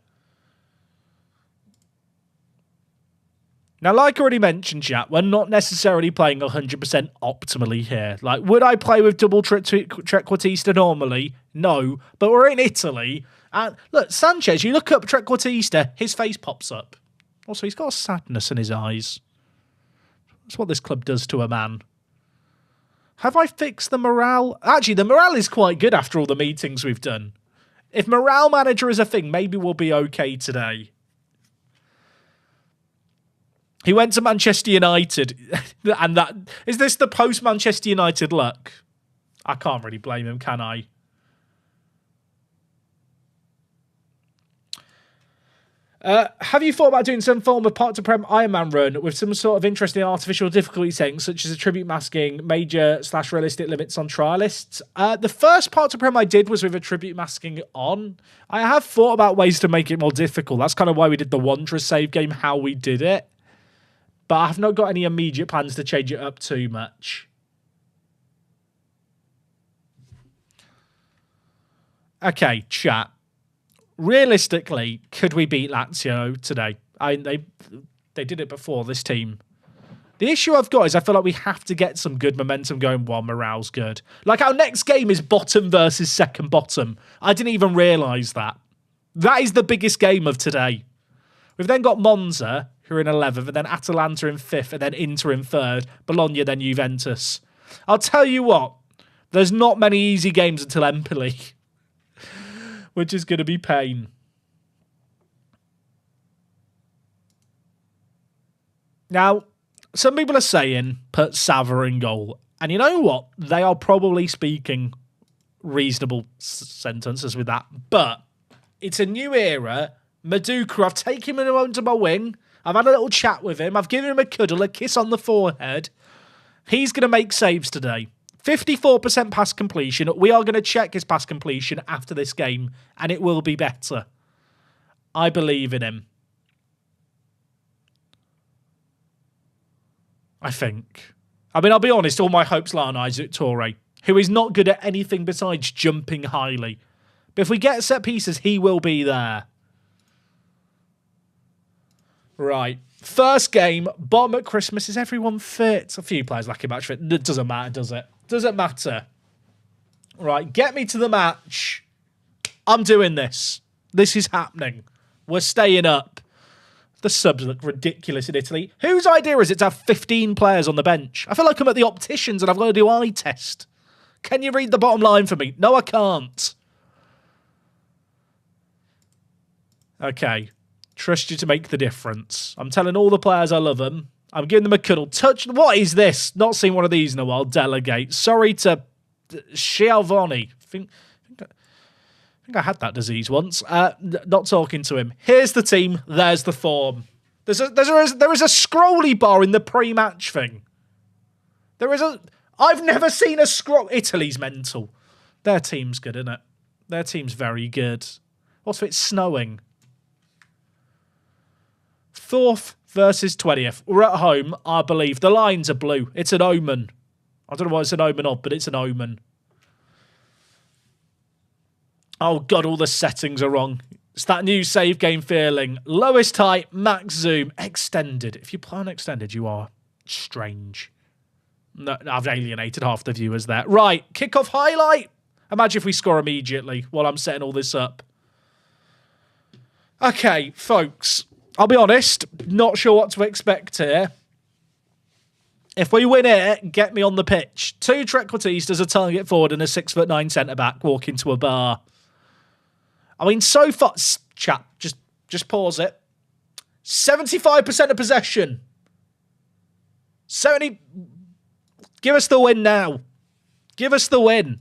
Now, like I already mentioned, chat, we're not necessarily playing 100% optimally here. Like, would I play with double trequartista normally? No, but we're in Italy. And look, Sanchez, you look up trequartista, his face pops up. Also, he's got a sadness in his eyes. That's what this club does to a man. Have I fixed the morale? Actually, the morale is quite good after all the meetings we've done. If morale manager is a thing, maybe we'll be okay today. He went to Manchester United. And that... Is this the post-Manchester United luck? I can't really blame him, can I? Have you thought about doing some form of Part to Prem Ironman run with some sort of interesting artificial difficulty settings, such as attribute masking, major/realistic limits on trialists? The first Part to Prem I did was with attribute masking on. I have thought about ways to make it more difficult. That's kind of why we did the Wanderers save game, how we did it. But I have not got any immediate plans to change it up too much. Okay, chat. Realistically, could we beat Lazio today? They did it before, this team. The issue I've got is I feel like we have to get some good momentum going while morale's good. Like, our next game is bottom versus second bottom. I didn't even realise that. That is the biggest game of today. We've then got Monza, who are in 11th, and then Atalanta in 5th, and then Inter in 3rd, Bologna, then Juventus. I'll tell you what, there's not many easy games until Empoli. Which is going to be pain. Now, some people are saying put Sava in goal. And you know what? They are probably speaking reasonable sentences with that. But it's a new era. Maduka, I've taken him onto my wing. I've had a little chat with him. I've given him a cuddle, a kiss on the forehead. He's going to make saves today. 54% pass completion. We are going to check his pass completion after this game, and it will be better. I believe in him. I think. I mean, I'll be honest, all my hopes lie on Isaac Toure, who is not good at anything besides jumping highly. But if we get set pieces, he will be there. Right. First game, bottom at Christmas. Is everyone fit? A few players lacking match fit. It doesn't matter, does it? Doesn't matter. Right, get me to the match. I'm doing this. This is happening. We're staying up. The subs look ridiculous in Italy. Whose idea is it to have 15 players on the bench? I feel like I'm at the opticians and I've got to do eye test. Can you read the bottom line for me? No, I can't. Okay. Trust you to make the difference. I'm telling all the players I love them. I'm giving them a cuddle. Touch. What is this? Not seen one of these in a while. Delegate. Sorry to Schiavone. I think I had that disease once. Not talking to him. Here's the team. There's the form. There is a scrolly bar in the pre-match thing. I've never seen a scroll. Italy's mental. Their team's good, isn't it? Their team's very good. Also, it's snowing. 4th versus 20th. We're at home, I believe. The lines are blue. It's an omen. I don't know what it's an omen of, but it's an omen. Oh, God, all the settings are wrong. It's that new save game feeling. Lowest height, max zoom, extended. If you play on extended, you are strange. No, I've alienated half the viewers there. Right, kickoff highlight. Imagine if we score immediately while I'm setting all this up. Okay, folks. I'll be honest, not sure what to expect here. If we win it, get me on the pitch. 2 trequartistas, a target forward and a 6'9" centre-back walk into a bar. I mean, so far... Chat, just pause it. 75% of possession. 70... Give us the win now. Give us the win.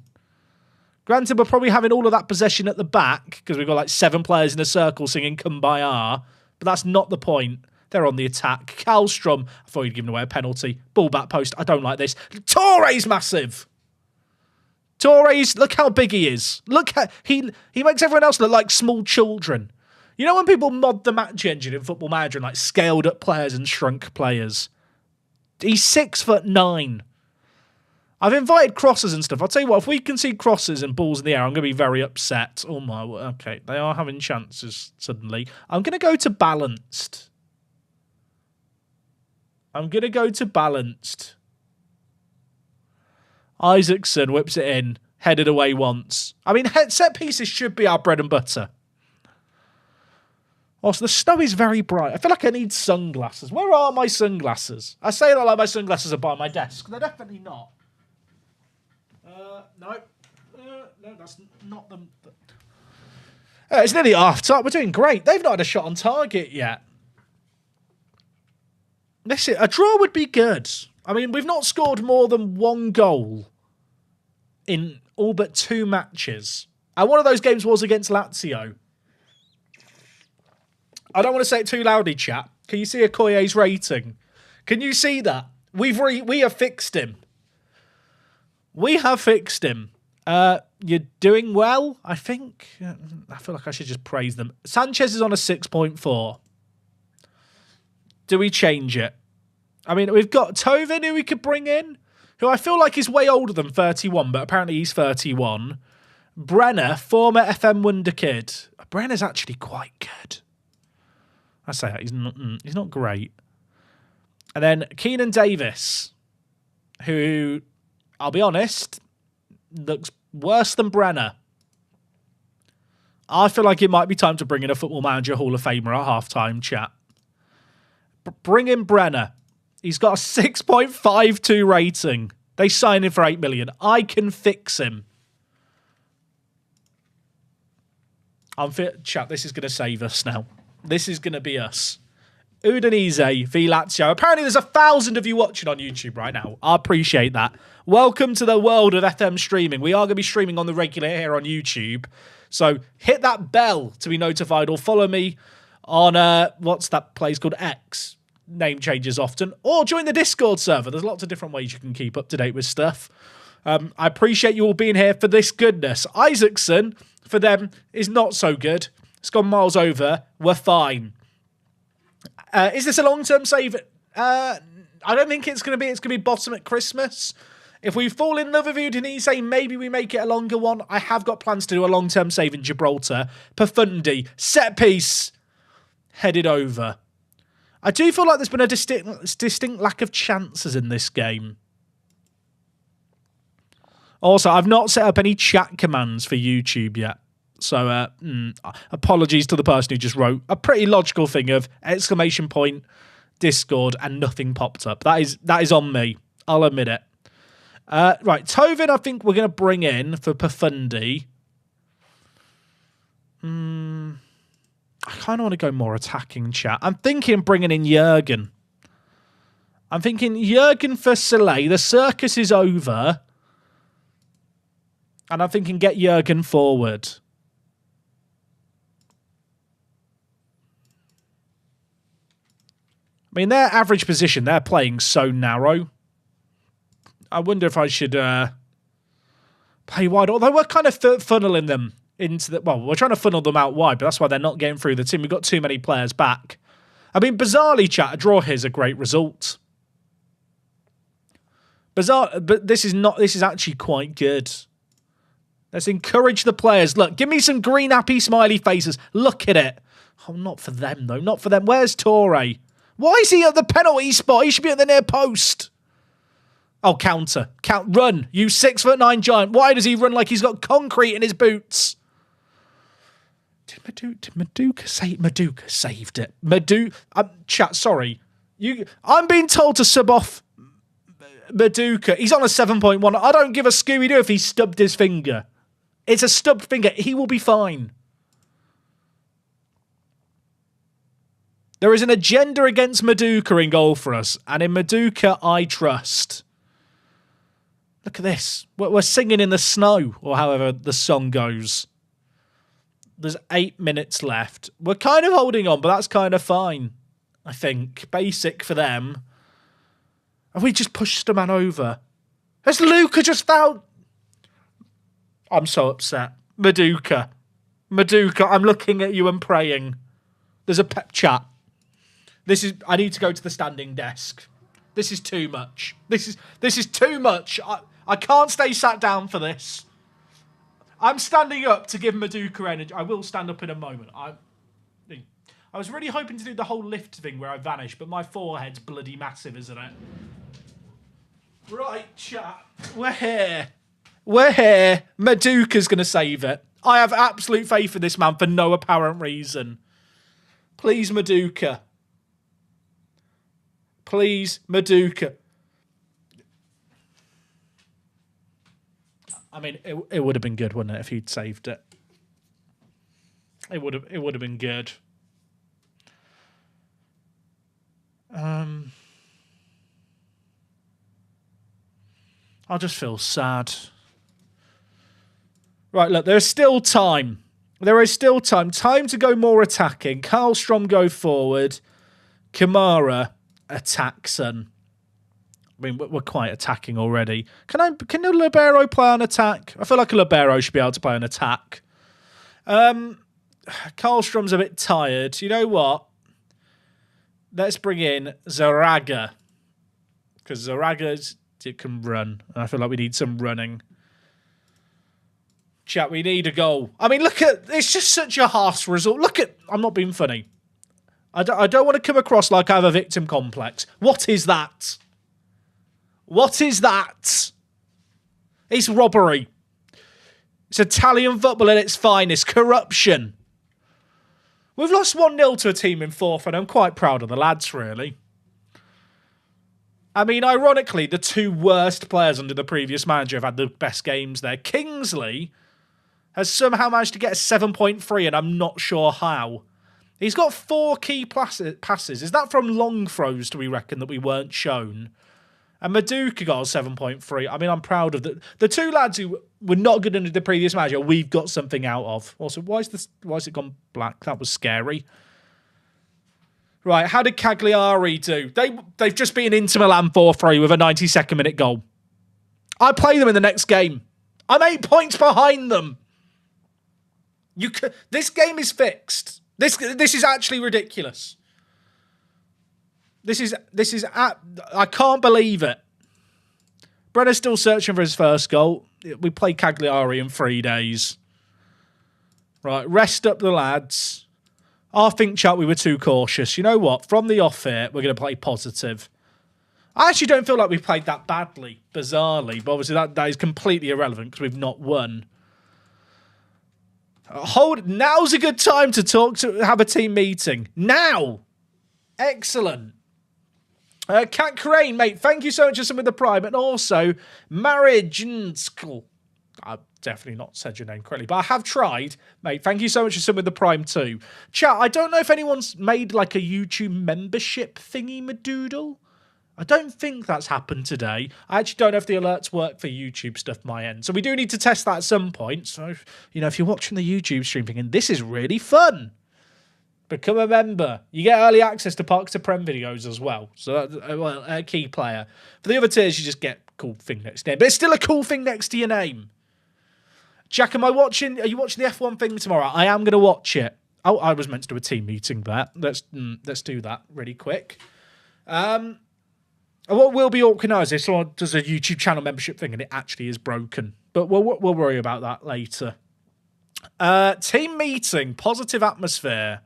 Granted, we're probably having all of that possession at the back because we've got like 7 players in a circle singing Kumbaya. But that's not the point. They're on the attack. Kallstrom. I thought he'd given away a penalty. Ball back post. I don't like this. Torre's massive. Torres, look how big he is. Look how he makes everyone else look like small children. You know when people mod the match engine in Football Manager and like scaled up players and shrunk players? He's 6'9". I've invited crosses and stuff. I'll tell you what, if we can see crosses and balls in the air, I'm going to be very upset. Oh my, okay, they are having chances suddenly. I'm going to go to balanced. Isaacson whips it in, headed away once. I mean, set pieces should be our bread and butter. Also, the snow is very bright. I feel like I need sunglasses. Where are my sunglasses? I say that like my sunglasses are by my desk. They're definitely not. No, that's not them. It's nearly half time. We're doing great. They've not had a shot on target yet. Listen, a draw would be good. I mean, we've not scored more than 1 goal in all but 2 matches. And one of those games was against Lazio. I don't want to say it too loudly, chat. Can you see Okoye's rating? Can you see that? We have fixed him. We have fixed him. You're doing well, I think. I feel like I should just praise them. Sanchez is on a 6.4. Do we change it? I mean, we've got Tovin, who we could bring in, who I feel like is way older than 31, but apparently he's 31. Brenner, former FM Wonder Kid. Brenner's actually quite good. I say that, he's not great. And then Keenan Davis, who, I'll be honest, looks worse than Brenner. I feel like it might be time to bring in a Football Manager Hall of Famer at halftime, chat. Bring in Brenner. He's got a 6.52 rating. They signed him for 8 million. I can fix him. Chat, this is going to save us now. This is going to be us. Udinese v Lazio. Apparently there's 1,000 of you watching on YouTube right now. I appreciate that. Welcome to the world of FM streaming. We are going to be streaming on the regular here on YouTube. So hit that bell to be notified or follow me on, what's that place called? X. Name changes often. Or join the Discord server. There's lots of different ways you can keep up to date with stuff. I appreciate you all being here for this goodness. Isaacson, for them, is not so good. It's gone miles over. We're fine. Is this a long-term save? I don't think it's going to be. It's going to be bottom at Christmas. If we fall in love with Udinese, maybe we make it a longer one. I have got plans to do a long-term save in Gibraltar. Profundi, set piece, headed over. I do feel like there's been a distinct lack of chances in this game. Also, I've not set up any chat commands for YouTube yet. So, apologies to the person who just wrote a pretty logical thing of exclamation point, Discord, and nothing popped up. That is on me. I'll admit it. Right, Tovin, I think we're going to bring in for Profundi. I kind of want to go more attacking, chat. I'm thinking bringing in Jurgen. I'm thinking Jurgen for Soleil. The circus is over. And I'm thinking get Jurgen forward. I mean, their average position, they're playing so narrow. I wonder if I should play wide. Although we're kind of funneling them into the... Well, we're trying to funnel them out wide, but that's why they're not getting through the team. We've got too many players back. I mean, bizarrely, chat, a draw here is a great result. Bizarre, but this is actually quite good. Let's encourage the players. Look, give me some green, happy, smiley faces. Look at it. Oh, not for them, though. Not for them. Where's Torre? Why is he at the penalty spot? He should be at the near post. Oh, counter. Run. You 6'9" giant. Why does he run like he's got concrete in his boots? Did Maduka save? Maduka saved it. Chat, sorry. I'm being told to sub off Maduka. He's on a 7.1. I don't give a Scooby-Doo if he stubbed his finger. It's a stubbed finger. He will be fine. There is an agenda against Maduka in goal for us, and in Maduka, I trust. Look at this. We're singing in the snow, or however the song goes. There's 8 minutes left. We're kind of holding on, but that's kind of fine, I think. Basic for them. Have we just pushed a man over? Has Luca just fouled? I'm so upset. Maduka, I'm looking at you and praying. There's a pep chat. I need to go to the standing desk. This is too much. This is too much. I can't stay sat down for this. I'm standing up to give Maduka energy. I will stand up in a moment. I was really hoping to do the whole lift thing where I vanish, but my forehead's bloody massive, isn't it? Right, chat. We're here. Maduka's going to save it. I have absolute faith in this man for no apparent reason. Please, Maduka. Please, Maduka. I mean, it would have been good, wouldn't it, if he'd saved it? It would have been good. I just feel sad. Right, look, there's still time. There is still time. Time to go more attacking. Karlstrom go forward. Kamara attacks. I mean, we're quite attacking already. Can a libero play on attack? I feel like a libero should be able to play on attack. Karlstrom's a bit tired. You know what? Let's bring in Zaraga. Because Zaraga can run. And I feel like we need some running. Chat, we need a goal. I mean, look at... It's just such a harsh result. Look at... I'm not being funny. I don't want to come across like I have a victim complex. What is that? What is that? It's robbery. It's Italian football at its finest. Corruption. We've lost 1-0 to a team in fourth, and I'm quite proud of the lads, really. I mean, ironically, the two worst players under the previous manager have had the best games there. Kingsley has somehow managed to get a 7.3, and I'm not sure how. He's got 4 key passes. Is that from long throws, do we reckon, that we weren't shown? And Maduka got a 7.3. I mean, I'm proud of the two lads who were not good under the previous manager. We've got something out of. Also, why is it gone black? That was scary. Right, how did Cagliari do? They've just been into Milan 4-3 with a 92nd minute goal. I play them in the next game. I'm 8 points behind them. This game is fixed. This is actually ridiculous. I can't believe it. Brenner's still searching for his first goal. We play Cagliari in 3 days. Right, rest up the lads. I think, chat, we were too cautious. You know what? From the off here, we're going to play positive. I actually don't feel like we've played that badly, bizarrely. But obviously that is completely irrelevant because we've not won. Now's a good time to have a team meeting. Now! Excellent. Cat Crane, mate, thank you so much for some of the prime. And also, Marriage. definitely not said your name correctly, but I have tried, mate. Thank you so much for subbing with the Prime too. Chat, I don't know if anyone's made like a YouTube membership thingy madoodle. I don't think that's happened today. I actually don't know if the alerts work for YouTube stuff my end. So we do need to test that at some point. So, if you're watching the YouTube stream thinking, this is really fun, become a member. You get early access to Parks to Prem videos as well. So, a key player. For the other tiers, you just get cool thing next to your name. But it's still a cool thing next to your name. Jack, are you watching the F1 thing tomorrow? I am going to watch it. Oh, I was meant to do a team meeting there. Let's do that really quick. What will be organised if someone does a YouTube channel membership thing and it actually is broken. But we'll worry about that later. Team meeting, positive atmosphere.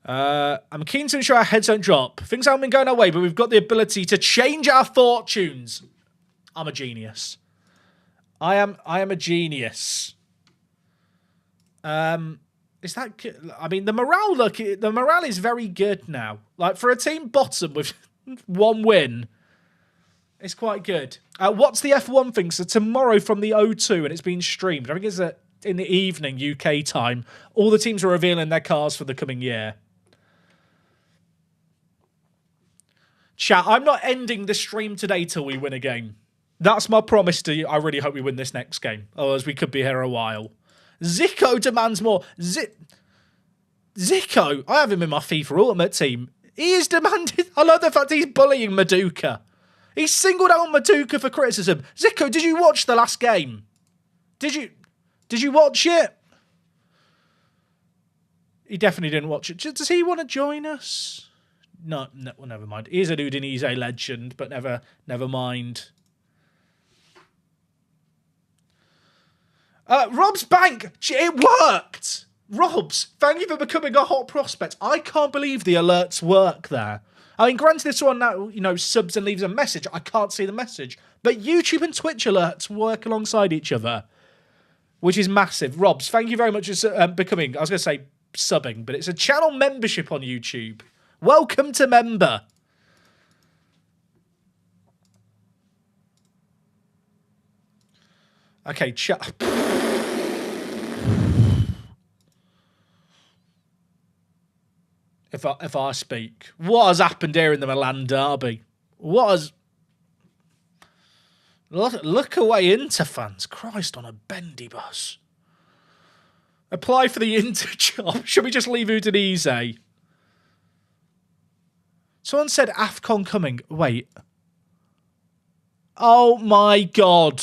I'm keen to ensure our heads don't drop. Things haven't been going our way, but we've got the ability to change our fortunes. I'm a genius. I am a genius. Is that good? I mean, the morale is very good now. Like, for a team bottom with one win, it's quite good. What's the F1 thing? So tomorrow from the O2, and it's been streamed. I think it's in the evening, UK time. All the teams are revealing their cars for the coming year. Chat, I'm not ending the stream today till we win a game. That's my promise to you. I really hope we win this next game. Otherwise, we could be here a while. Zico demands more. Zico, I have him in my FIFA Ultimate team. He is demanded. I love the fact he's bullying Maduka. He singled out Maduka for criticism. Zico, did you watch the last game? Did you watch it? He definitely didn't watch it. Does he want to join us? No, well, never mind. He is an Udinese legend, but never mind. Rob's bank. It worked. Rob's, thank you for becoming a hot prospect. I can't believe the alerts work there. I mean, granted, if someone now, subs and leaves a message, I can't see the message. But YouTube and Twitch alerts work alongside each other, which is massive. Rob's, thank you very much for becoming, I was going to say subbing, but it's a channel membership on YouTube. Welcome to member. Okay, chat. If I speak, what has happened here in the Milan derby? Look away, Inter fans. Christ on a bendy bus. Apply for the Inter job. Should we just leave Udinese? Someone said AFCON coming. Wait. Oh my God.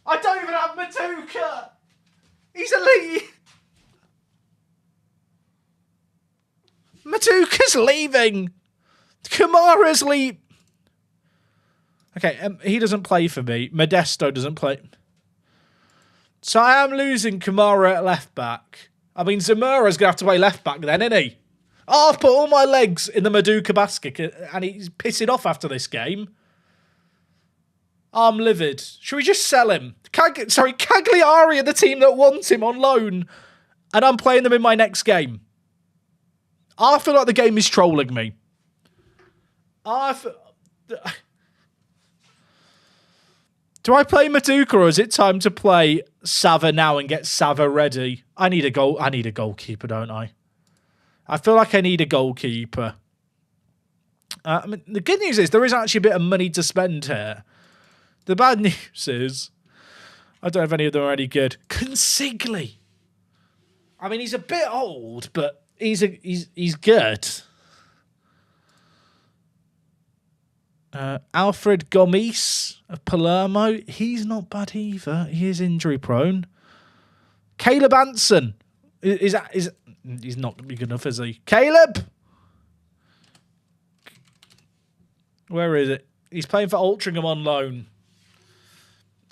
I don't even have Maduka. He's elite. Maduka's leaving. Kamara's leaving. Okay, he doesn't play for me. Modesto doesn't play. So I am losing Kamara at left back. I mean, Zamura's going to have to play left back then, isn't he? Oh, I've put all my legs in the Maduka basket and he's pissing off after this game. I'm livid. Should we just sell him? Cagliari are the team that wants him on loan. And I'm playing them in my next game. I feel like the game is trolling me. Do I play Maduka or is it time to play Sava now and get Sava ready? I need a goalkeeper, don't I? I feel like I need a goalkeeper. I mean, the good news is there is actually a bit of money to spend here. The bad news is I don't have any of them already good. Consigli. I mean, he's a bit old, but he's good. Alfred Gomis of Palermo. He's not bad either. He is injury prone. Caleb Anson. He's not going to be good enough, is he? Caleb! Where is it? He's playing for Altrincham on loan.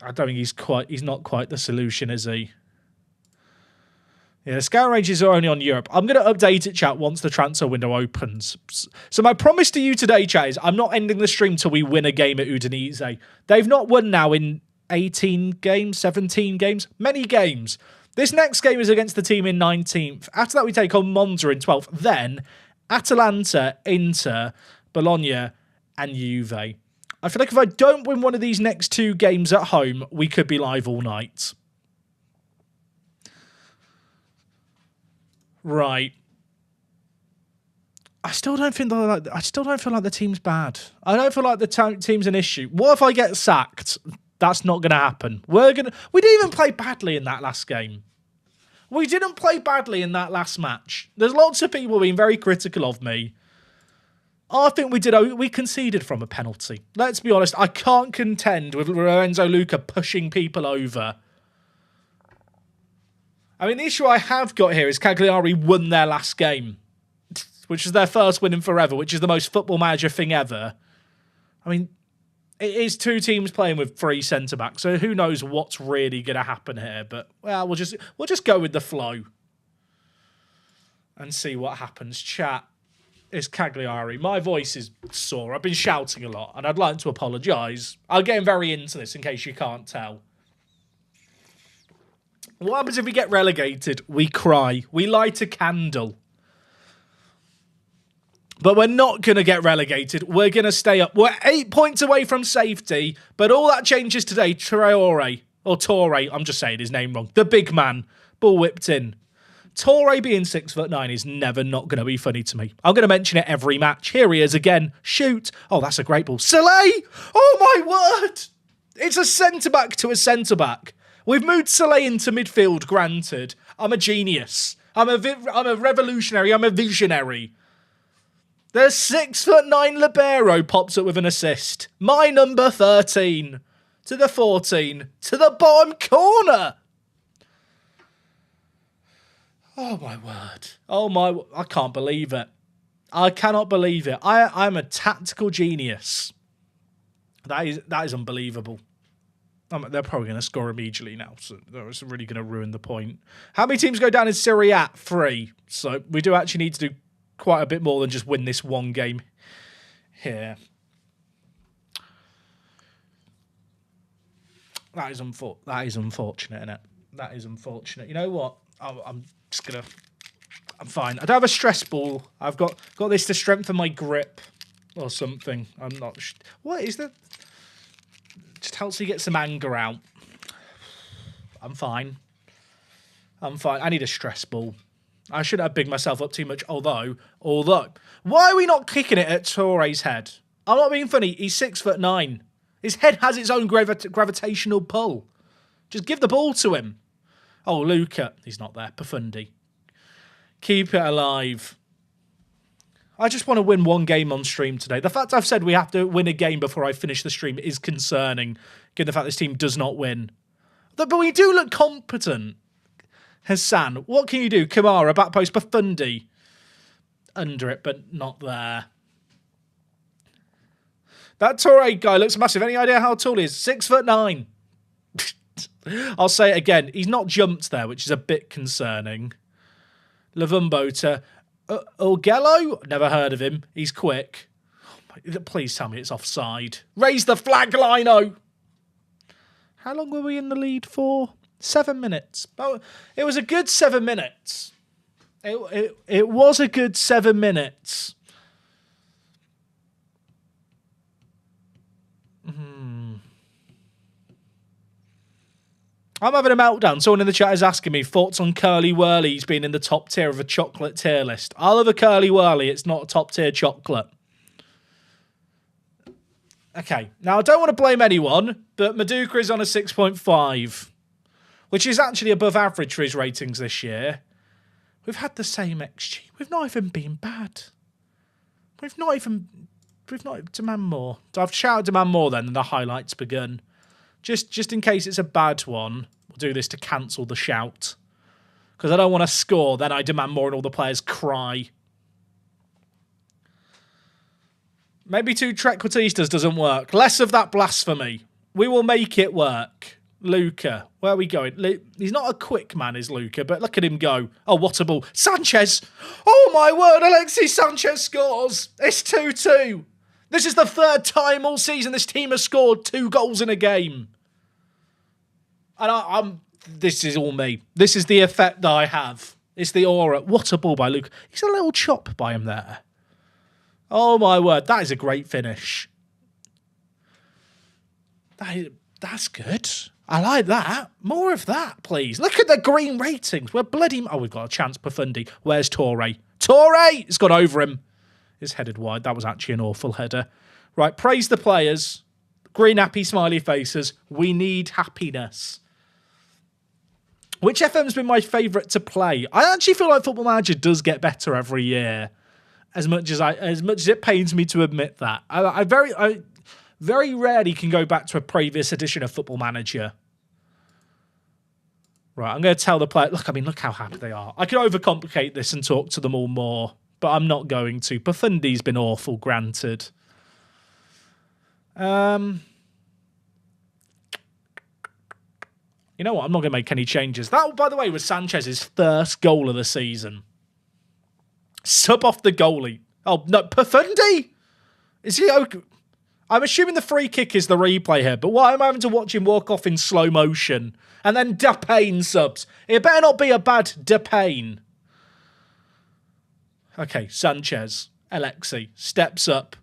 I don't think he's not quite the solution, is he? Yeah, the scout ranges are only on Europe. I'm going to update it, chat, once the transfer window opens. So my promise to you today, chat, is I'm not ending the stream till we win a game at Udinese. They've not won now in 18 games, 17 games, many games. This next game is against the team in 19th. After that, we take on Monza in 12th. Then, Atalanta, Inter, Bologna, and Juve. I feel like if I don't win one of these next 2 games at home, we could be live all night. Right. I still don't feel like the team's bad. I don't feel like the team's an issue. What if I get sacked? That's not going to happen. We didn't even play badly in that last game. We didn't play badly in that last match. There's lots of people being very critical of me. I think we conceded from a penalty. Let's be honest, I can't contend with Lorenzo Luca pushing people over. I mean, the issue I have got here is Cagliari won their last game, which is their first win in forever, which is the most Football Manager thing ever. I mean, it is 2 teams playing with 3 centre-backs, so who knows what's really going to happen here. But, well, we'll just go with the flow and see what happens. Chat. Is Cagliari. My voice is sore. I've been shouting a lot, and I'd like to apologise. I'm getting very into this, in case you can't tell. What happens if we get relegated? We cry. We light a candle. But we're not going to get relegated. We're going to stay up. We're 8 points away from safety, but all that changes today. Torre, I'm just saying his name wrong. The big man. Ball whipped in. Torre being 6'9" is never not going to be funny to me. I'm going to mention it every match. Here he is again. Shoot. Oh, that's a great ball. Soleil! Oh, my word! It's a centre-back to a centre-back. We've moved Soleil into midfield, granted. I'm a genius. I'm a revolutionary. I'm a visionary. The 6'9" libero pops up with an assist. My number 13. To the 14. To the bottom corner. Oh, my word. I can't believe it. I cannot believe it. I'm a tactical genius. That is unbelievable. They're probably going to score immediately now, so that's really going to ruin the point. How many teams go down in Serie A? 3. So we do actually need to do quite a bit more than just win this one game here. That is unfortunate, isn't it? That is unfortunate. You know what? I'm fine. I don't have a stress ball. I've got this to strengthen my grip or something. I'm not... What is that? Just helps you get some anger out. I'm fine. I need a stress ball. I shouldn't have bigged myself up too much, although... Why are we not kicking it at Torre's head? I'm not being funny. He's 6'9". His head has its own gravitational pull. Just give the ball to him. Oh, Luca. He's not there. Profundi. Keep it alive. I just want to win one game on stream today. The fact I've said we have to win a game before I finish the stream is concerning, given the fact this team does not win. But we do look competent. Hassan, what can you do? Kamara, back post, Profundi. Under it, but not there. That Torre guy looks massive. Any idea how tall he is? 6'9". I'll say it again. He's not jumped there, which is a bit concerning. Lavumbo to Ogello. Never heard of him. He's quick. Oh, please tell me it's offside. Raise the flag, Lino. How long were we in the lead for? 7 minutes. Oh, it was a good 7 minutes. It was a good 7 minutes. I'm having a meltdown. Someone in the chat is asking me thoughts on Curly Whirlies being in the top tier of a chocolate tier list. I love a Curly Whirly. It's not a top tier chocolate. Okay. Now, I don't want to blame anyone, but Maduka is on a 6.5, which is actually above average for his ratings this year. We've had the same XG. We've not even been bad. We've not demand more. So I've shouted demand more then, and the highlights begun. Just in case it's a bad one, we'll do this to cancel the shout. Because I don't want to score, then I demand more and all the players cry. Maybe 2 Trequartistas doesn't work. Less of that blasphemy. We will make it work. Luca, where are we going? He's not a quick man, is Luca, but look at him go. Oh, what a ball. Sanchez! Oh my word, Alexis Sanchez scores! It's 2-2. This is the 3rd time all season this team has scored 2 goals in a game. And this is all me. This is the effect that I have. It's the aura. What a ball by Luca. He's a little chop by him there. Oh my word, that is a great finish. That's good. I like that. More of that, please. Look at the green ratings. We're bloody... Oh, we've got a chance, Profundi. Where's Torre? Torre! It's gone over him. It's headed wide. That was actually an awful header. Right, praise the players. Green, happy, smiley faces. We need happiness. Which FM's been my favourite to play? I actually feel like Football Manager does get better every year. As much as it pains me to admit that. I very rarely can go back to a previous edition of Football Manager. Right, I'm going to tell the player... Look how happy they are. I could overcomplicate this and talk to them all more, but I'm not going to. Profundi's been awful, granted. You know what? I'm not going to make any changes. That, by the way, was Sanchez's first goal of the season. Sub off the goalie. Oh, no, Profundi? Is he okay? I'm assuming the free kick is the replay here, but why am I having to watch him walk off in slow motion? And then Depayne subs. It better not be a bad Depayne. Okay, Sanchez. Alexi steps up.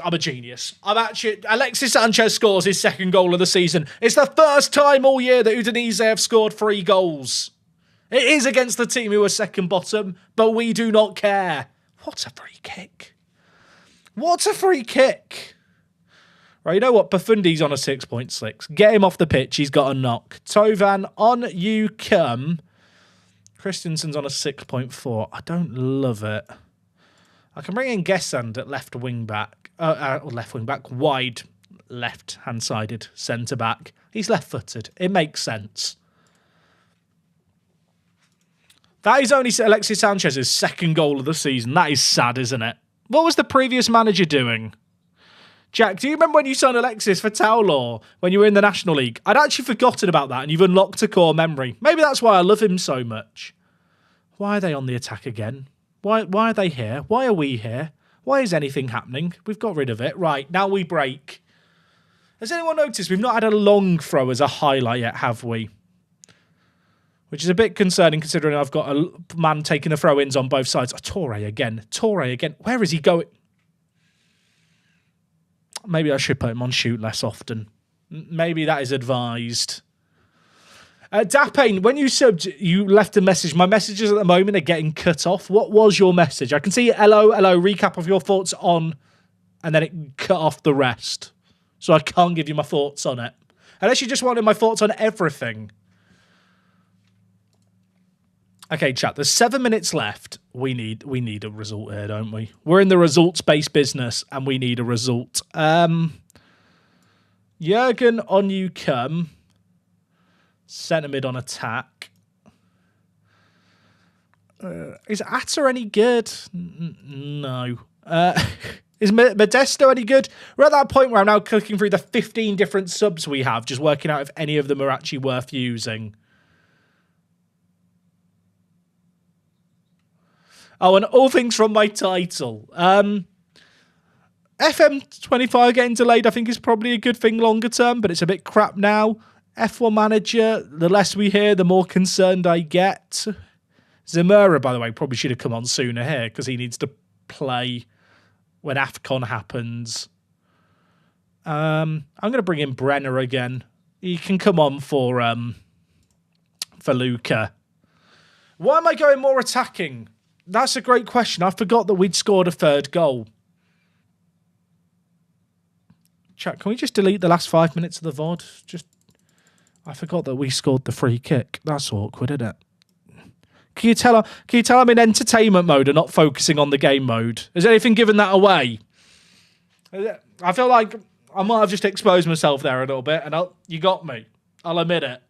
I'm a genius. Alexis Sanchez scores his second goal of the season. It's the first time all year that Udinese have scored 3 goals. It is against the team who are second bottom, but we do not care. What a free kick. What a free kick. Right, you know what? Profundi's on a 6.6. Get him off the pitch. He's got a knock. Tovan, on you come. Christensen's on a 6.4. I don't love it. I can bring in Gesand at left wing back. Wide left-hand sided centre back. He's left-footed. It makes sense. That is only Alexis Sanchez's second goal of the season. That is sad, isn't it? What was the previous manager doing? Jack, do you remember when you signed Alexis for Taulaw when you were in the National League? I'd actually forgotten about that, and you've unlocked a core memory. Maybe that's why I love him so much. Why are they on the attack again? Why are they here? Why are we here? Why is anything happening? We've got rid of it. Right, now we break. Has anyone noticed we've not had a long throw as a highlight yet, have we? Which is a bit concerning considering I've got a man taking the throw-ins on both sides. Oh, Torre again. Where is he going? Maybe I should put him on shoot less often. Maybe that is advised. Dapane, when you subbed, you left a message. My messages at the moment are getting cut off. What was your message? I can see hello, recap of your thoughts on, and then it cut off the rest. So I can't give you my thoughts on it. Unless you just wanted my thoughts on everything. Okay, chat, there's 7 minutes left. We need a result here, don't we? We're in the results-based business, and we need a result. Jurgen, on you come. Centre mid on attack. Is Atta any good? No. Is Modesto any good? We're at that point where I'm now clicking through the 15 different subs we have, just working out if any of them are actually worth using. Oh, and all things from my title. FM25 getting delayed, I think, is probably a good thing longer term, but it's a bit crap now. F1 Manager, the less we hear, the more concerned I get. Zamora, by the way, probably should have come on sooner here because he needs to play when AFCON happens. I'm going to bring in Brenner again. He can come on for Luca. Why am I going more attacking? That's a great question. I forgot that we'd scored a third goal. Chat, can we just delete the last 5 minutes of the VOD? I forgot that we scored the free kick. That's awkward, isn't it? Can you tell I'm in entertainment mode and not focusing on the game mode? Has anything given that away? I feel like I might have just exposed myself there a little bit, and you got me. I'll admit it.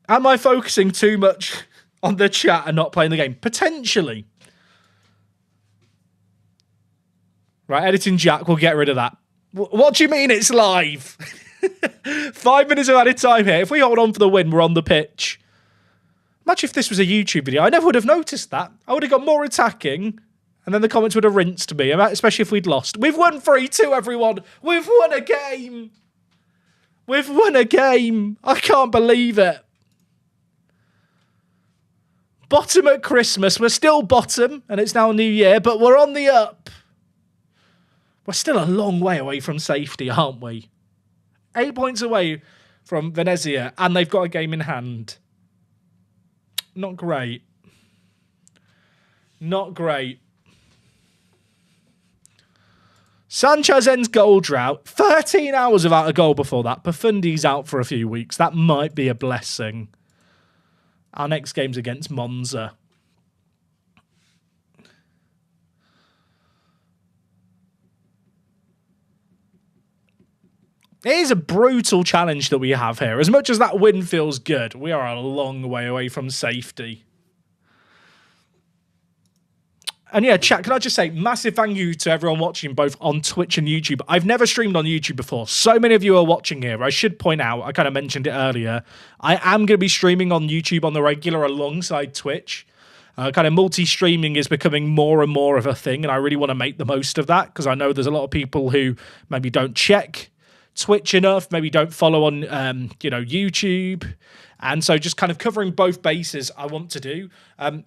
Am I focusing too much on the chat and not playing the game? Potentially. Right, editing Jack, we'll get rid of that. What do you mean it's live? 5 minutes of added time here. If we hold on for the win, we're on the pitch. Imagine if this was a YouTube video. I never would have noticed that. I would have got more attacking, and then the comments would have rinsed me, especially if we'd lost. We've won 3-2, everyone. We've won a game. We've won a game. I can't believe it. Bottom at Christmas. We're still bottom, and it's now New Year, but we're on the up. We're still a long way away from safety, aren't we? 8 points away from Venezia, and they've got a game in hand. Not great. Not great. Sanchez ends goal drought. 13 hours without a goal before that. Pafundi's out for a few weeks. That might be a blessing. Our next game's against Monza. It is a brutal challenge that we have here. As much as that win feels good, we are a long way away from safety. And yeah, chat, can I just say, massive thank you to everyone watching both on Twitch and YouTube. I've never streamed on YouTube before. So many of you are watching here. I should point out, I kind of mentioned it earlier, I am going to be streaming on YouTube on the regular alongside Twitch. Kind of multi-streaming is becoming more and more of a thing, and I really want to make the most of that, because I know there's a lot of people who maybe don't check Twitch enough, maybe don't follow on YouTube, and so just kind of covering both bases I want to do.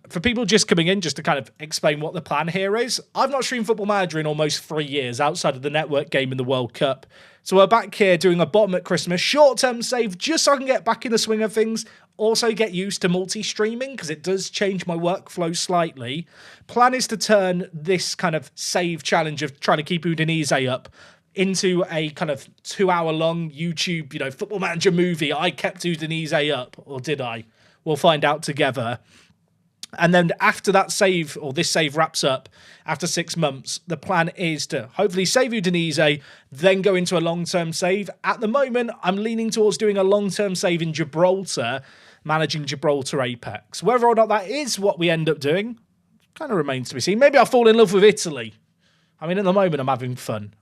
For people just coming in, just to kind of explain what the plan here is, I've not streamed Football Manager in almost 3 years outside of the network game in the World Cup, so we're back here doing a bottom at Christmas short-term save just so I can get back in the swing of things, also get used to multi-streaming because it does change my workflow slightly. Plan is to turn this kind of save challenge of trying to keep Udinese up into a kind of 2-hour-long YouTube, Football Manager movie. I kept Udinese up, or did I? We'll find out together. And then after that save, or this save wraps up, after 6 months, the plan is to hopefully save Udinese, then go into a long-term save. At the moment, I'm leaning towards doing a long-term save in Gibraltar, managing Gibraltar Apex. Whether or not that is what we end up doing, kind of remains to be seen. Maybe I'll fall in love with Italy. I mean, at the moment, I'm having fun,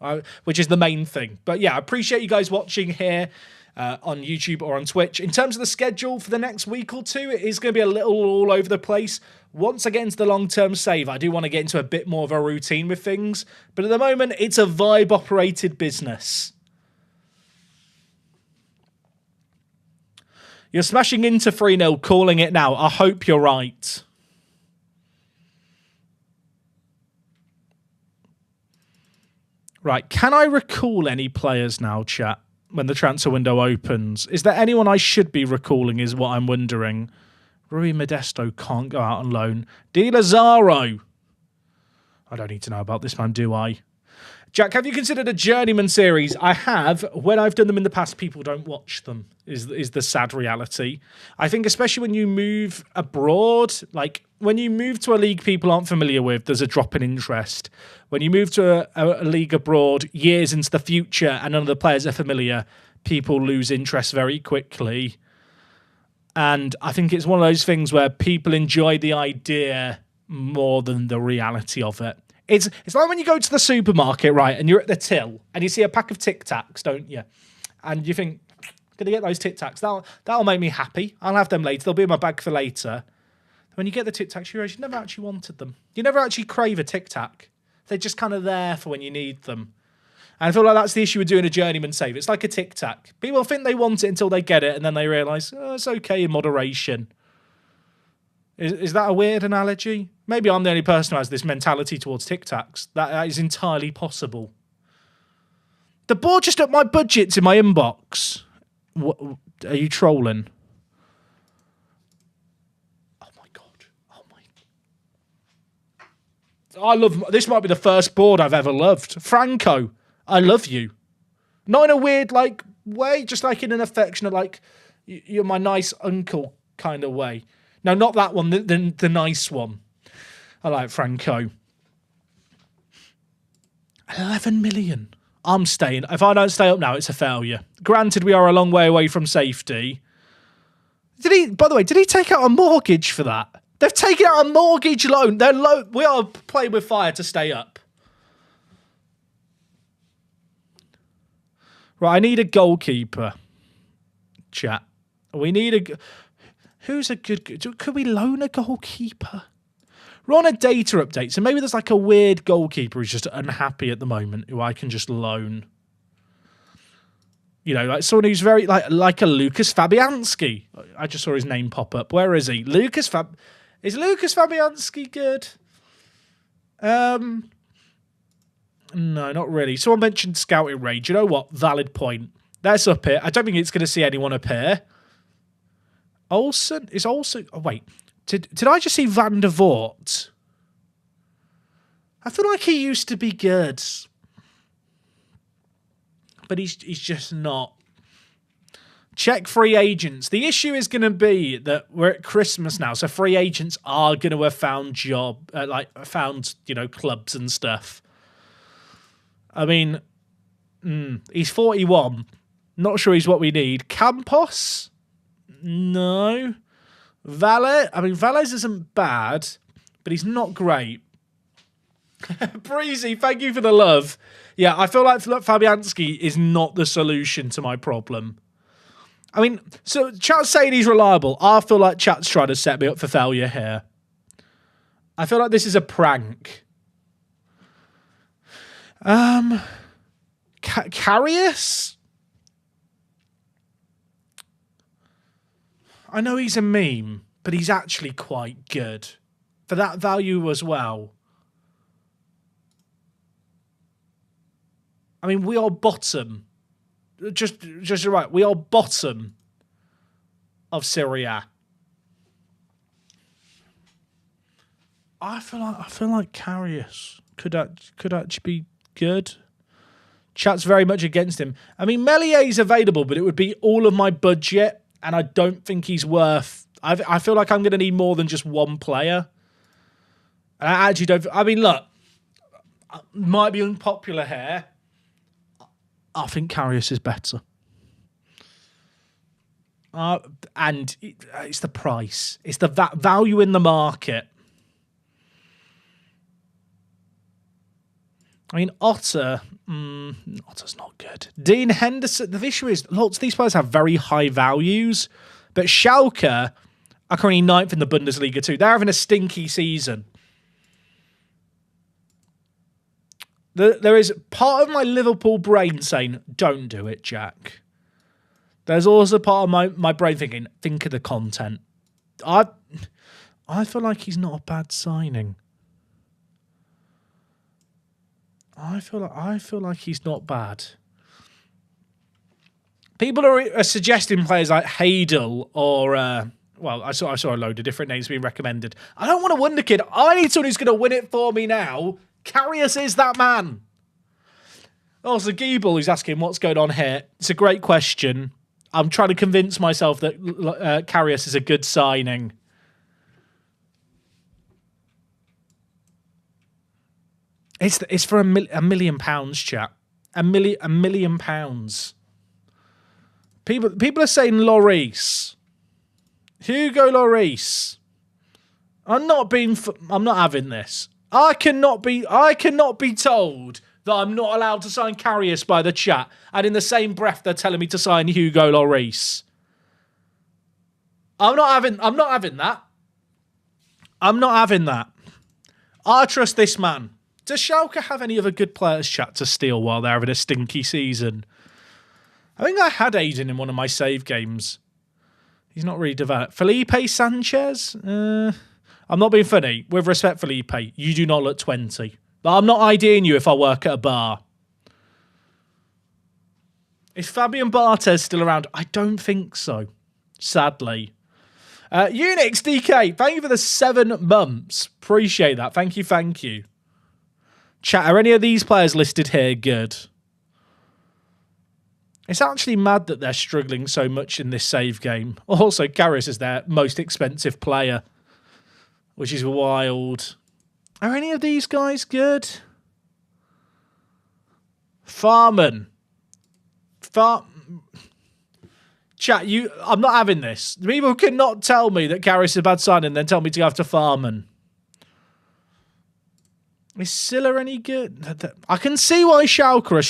which is the main thing. But yeah, I appreciate you guys watching here on YouTube or on Twitch. In terms of the schedule for the next week or two, it is going to be a little all over the place. Once I get into the long-term save, I do want to get into a bit more of a routine with things. But at the moment, it's a vibe-operated business. You're smashing into 3-0, calling it now. I hope you're right. Right, can I recall any players now, chat, when the transfer window opens? Is there anyone I should be recalling is what I'm wondering. Rui Modesto can't go out on loan. Di Lazzaro. I don't need to know about this man, do I? Jack, have you considered a journeyman series? I have. When I've done them in the past, people don't watch them, is the sad reality. I think especially when you move abroad, like when you move to a league people aren't familiar with, there's a drop in interest. When you move to a league abroad years into the future and none of the players are familiar, people lose interest very quickly. And I think it's one of those things where people enjoy the idea more than the reality of it. It's like when you go to the supermarket, right, and you're at the till and you see a pack of Tic Tacs, don't you? And you think, going to get those Tic Tacs. That'll make me happy. I'll have them later. They'll be in my bag for later. When you get the Tic Tacs, you realise you never actually wanted them. You never actually crave a Tic Tac. They're just kind of there for when you need them. And I feel like that's the issue with doing a journeyman save. It's like a Tic Tac. People think they want it until they get it, and then they realise, oh, it's okay in moderation. Is that a weird analogy? Maybe I'm the only person who has this mentality towards Tic Tacs. That is entirely possible. The board just upped my budgets in my inbox. What, are you trolling? Oh my god. Oh my. I love. This might be the first board I've ever loved. Franco, I love you. Not in a weird way, just like in an affectionate you're my nice uncle kind of way. No, not that one, the nice one. I like Franco. 11 million. I'm staying. If I don't stay up now, it's a failure. Granted, we are a long way away from safety. By the way, did he take out a mortgage for that? They've taken out a mortgage loan. We are playing with fire to stay up. Right, I need a goalkeeper. Chat. We need a... Who's a good... Could we loan a goalkeeper? We're on a data update, so maybe there's like a weird goalkeeper who's just unhappy at the moment who I can just loan. You know, like someone who's very... Like a Lucas Fabianski. I just saw his name pop up. Where is he? Is Lucas Fabianski good? No, not really. Someone mentioned scouting range. You know what? Valid point. Let's up it. I don't think it's going to see anyone up here. Olsen is also... Oh, wait. Did I just see Van der Voort? I feel like he used to be good. But he's just not. Check free agents. The issue is going to be that we're at Christmas now, so free agents are going to have found clubs and stuff. I mean, he's 41. Not sure he's what we need. Campos? No. Valle? I mean, Valles isn't bad, but he's not great. Breezy, thank you for the love. Yeah, I feel like Fabianski is not the solution to my problem. I mean, so chat's saying he's reliable. I feel like chat's trying to set me up for failure here. I feel like this is a prank. Karius? I know he's a meme, but he's actually quite good. For that value as well. I mean, we are bottom. Just right. We are bottom of Syria. I feel like Karius could actually be good. Chat's very much against him. I mean, Mellier's available, but it would be all of my budget, and I don't think he's worth... I feel like I'm going to need more than just one player. And I actually don't... I mean, look, might be unpopular here. I think Karius is better. And it's the price. It's the value in the market. I mean, Otter's not good. Dean Henderson, the issue is, lots of these players have very high values, but Schalke are currently 9th in the Bundesliga too. They're having a stinky season. There is part of my Liverpool brain saying, don't do it, Jack. There's also part of my brain thinking, think of the content. I feel like he's not a bad signing. I feel like he's not bad. People are suggesting players like Hadel or... I saw a load of different names being recommended. I don't want a wonder kid. I need someone who's going to win it for me now. Karius is that man. Also, Giebel who's asking what's going on here. It's a great question. I'm trying to convince myself that Karius is a good signing. It's for £1 million, chat. £1 million. People are saying Lloris. Hugo Lloris. I'm not having this. I cannot be told that I'm not allowed to sign Karius by the chat, and in the same breath they're telling me to sign Hugo Lloris. I'm not having that. I'm not having that. I trust this man. Does Schalke have any other good players, chat, to steal while they're having a stinky season? I think I had Aiden in one of my save games. He's not really developed. Felipe Sanchez? I'm not being funny. With respect, Felipe, you do not look 20. But I'm not IDing you if I work at a bar. Is Fabian Barthez still around? I don't think so, sadly. Unix DK, thank you for the 7 months. Appreciate that. Thank you. Chat, are any of these players listed here good? It's actually mad that they're struggling so much in this save game. Also, Karius is their most expensive player, which is wild. Are any of these guys good? Farman. Chat, I'm not having this. People cannot tell me that Karius is a bad sign and then tell me to go after Farman. Is Silla any good? I can see why Schalke are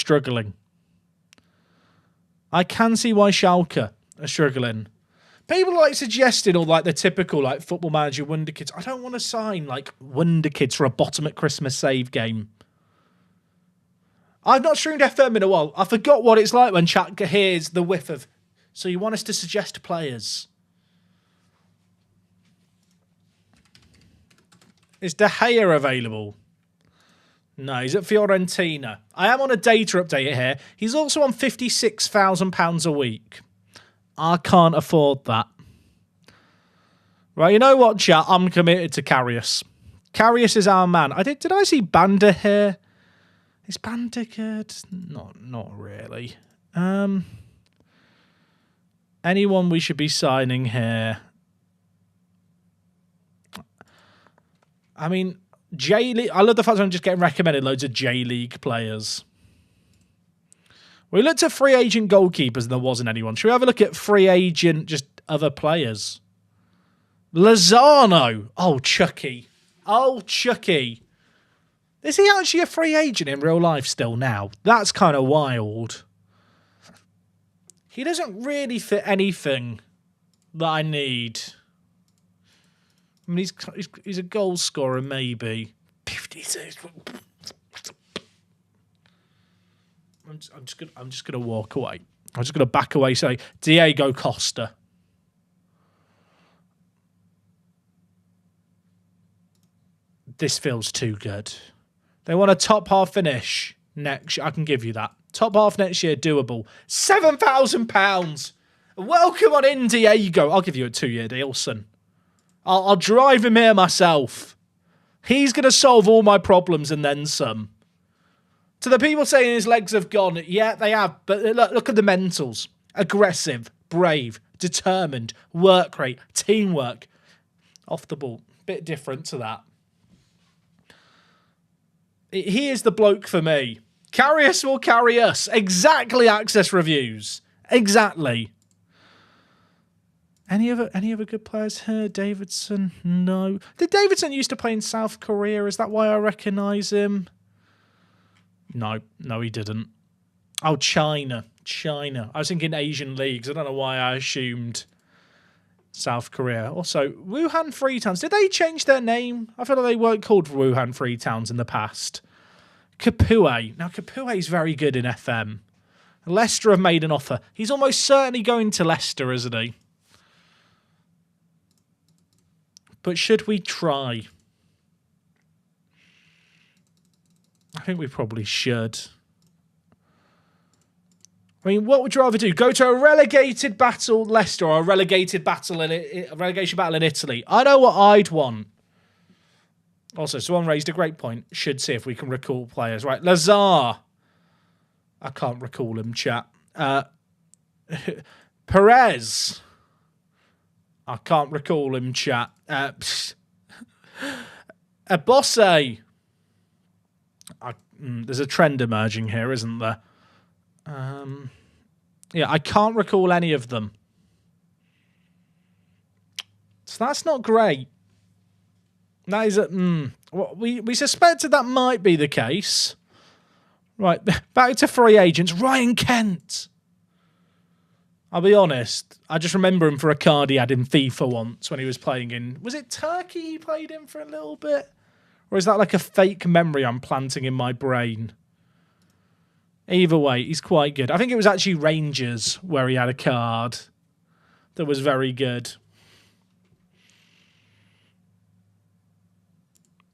struggling. People like suggesting all like the typical like football manager wonder kids. I don't want to sign like wonder kids for a bottom at Christmas save game. I've not streamed FM in a while. I forgot what it's like when chat hears the whiff of. So you want us to suggest players? Is De Gea available? No, he's at Fiorentina. I am on a data update here. He's also on £56,000 a week. I can't afford that. Right, you know what, chat? I'm committed to Karius. Karius is our man. Did I see Banda here? Is Banda good? Not really. Anyone we should be signing here? I mean, J-League. I love the fact that I'm just getting recommended loads of J-League players. We looked at free agent goalkeepers and there wasn't anyone. Should we have a look at free agent, just other players? Lozano. Oh, Chucky. Is he actually a free agent in real life still now? That's kind of wild. He doesn't really fit anything that I need. I mean, he's a goal scorer, maybe. 56. I'm just gonna walk away. I'm just gonna back away. Say Diego Costa. This feels too good. They want a top half finish next. I can give you that. Top half next year, doable. £7,000. Welcome on in, Diego. I'll give you a 2-year deal, son. I'll drive him here myself. He's going to solve all my problems and then some. To the people saying his legs have gone, yeah, they have. But look at the mentals. Aggressive, brave, determined, work rate, teamwork. Off the ball. Bit different to that. He is the bloke for me. Karius will carry us. Exactly, Access Reviews. Exactly. Any other good players here? Davidson? No. Did Davidson used to play in South Korea? Is that why I recognise him? No, he didn't. Oh, China. I was thinking Asian leagues. I don't know why I assumed South Korea. Also, Wuhan Freetowns. Did they change their name? I feel like they weren't called Wuhan Freetowns in the past. Kapue. Now, Kapue is very good in FM. Leicester have made an offer. He's almost certainly going to Leicester, isn't he? But should we try? I think we probably should. I mean, what would you rather do? Go to a relegated battle Leicester or a relegation battle in Italy? I know what I'd want. Also, someone raised a great point. Should see if we can recall players. Right, Lazar. I can't recall him, chat. Perez. I can't recall him, chat. Bosse. There's a trend emerging here, isn't there? Yeah, I can't recall any of them. So that's not great. That is we suspected that might be the case. Right, back to free agents. Ryan Kent. I'll be honest, I just remember him for a card he had in FIFA once when he was playing in... Was it Turkey he played in for a little bit? Or is that like a fake memory I'm planting in my brain? Either way, he's quite good. I think it was actually Rangers where he had a card that was very good.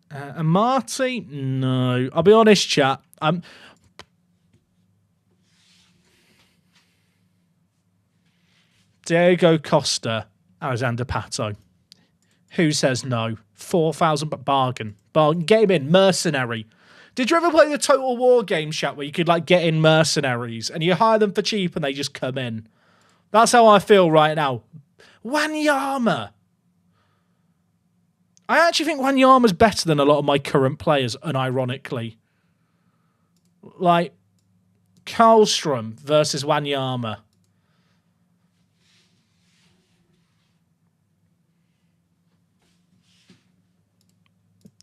And Marty? No. I'll be honest, chat. Diego Costa, Alexander Pato. Who says no? 4,000 bargain. Get him in. Mercenary. Did you ever play the Total War game, chat, where you could like get in mercenaries and you hire them for cheap and they just come in? That's how I feel right now. Wanyama. I actually think Wanyama's better than a lot of my current players, unironically. Like, Karlstrom versus Wanyama.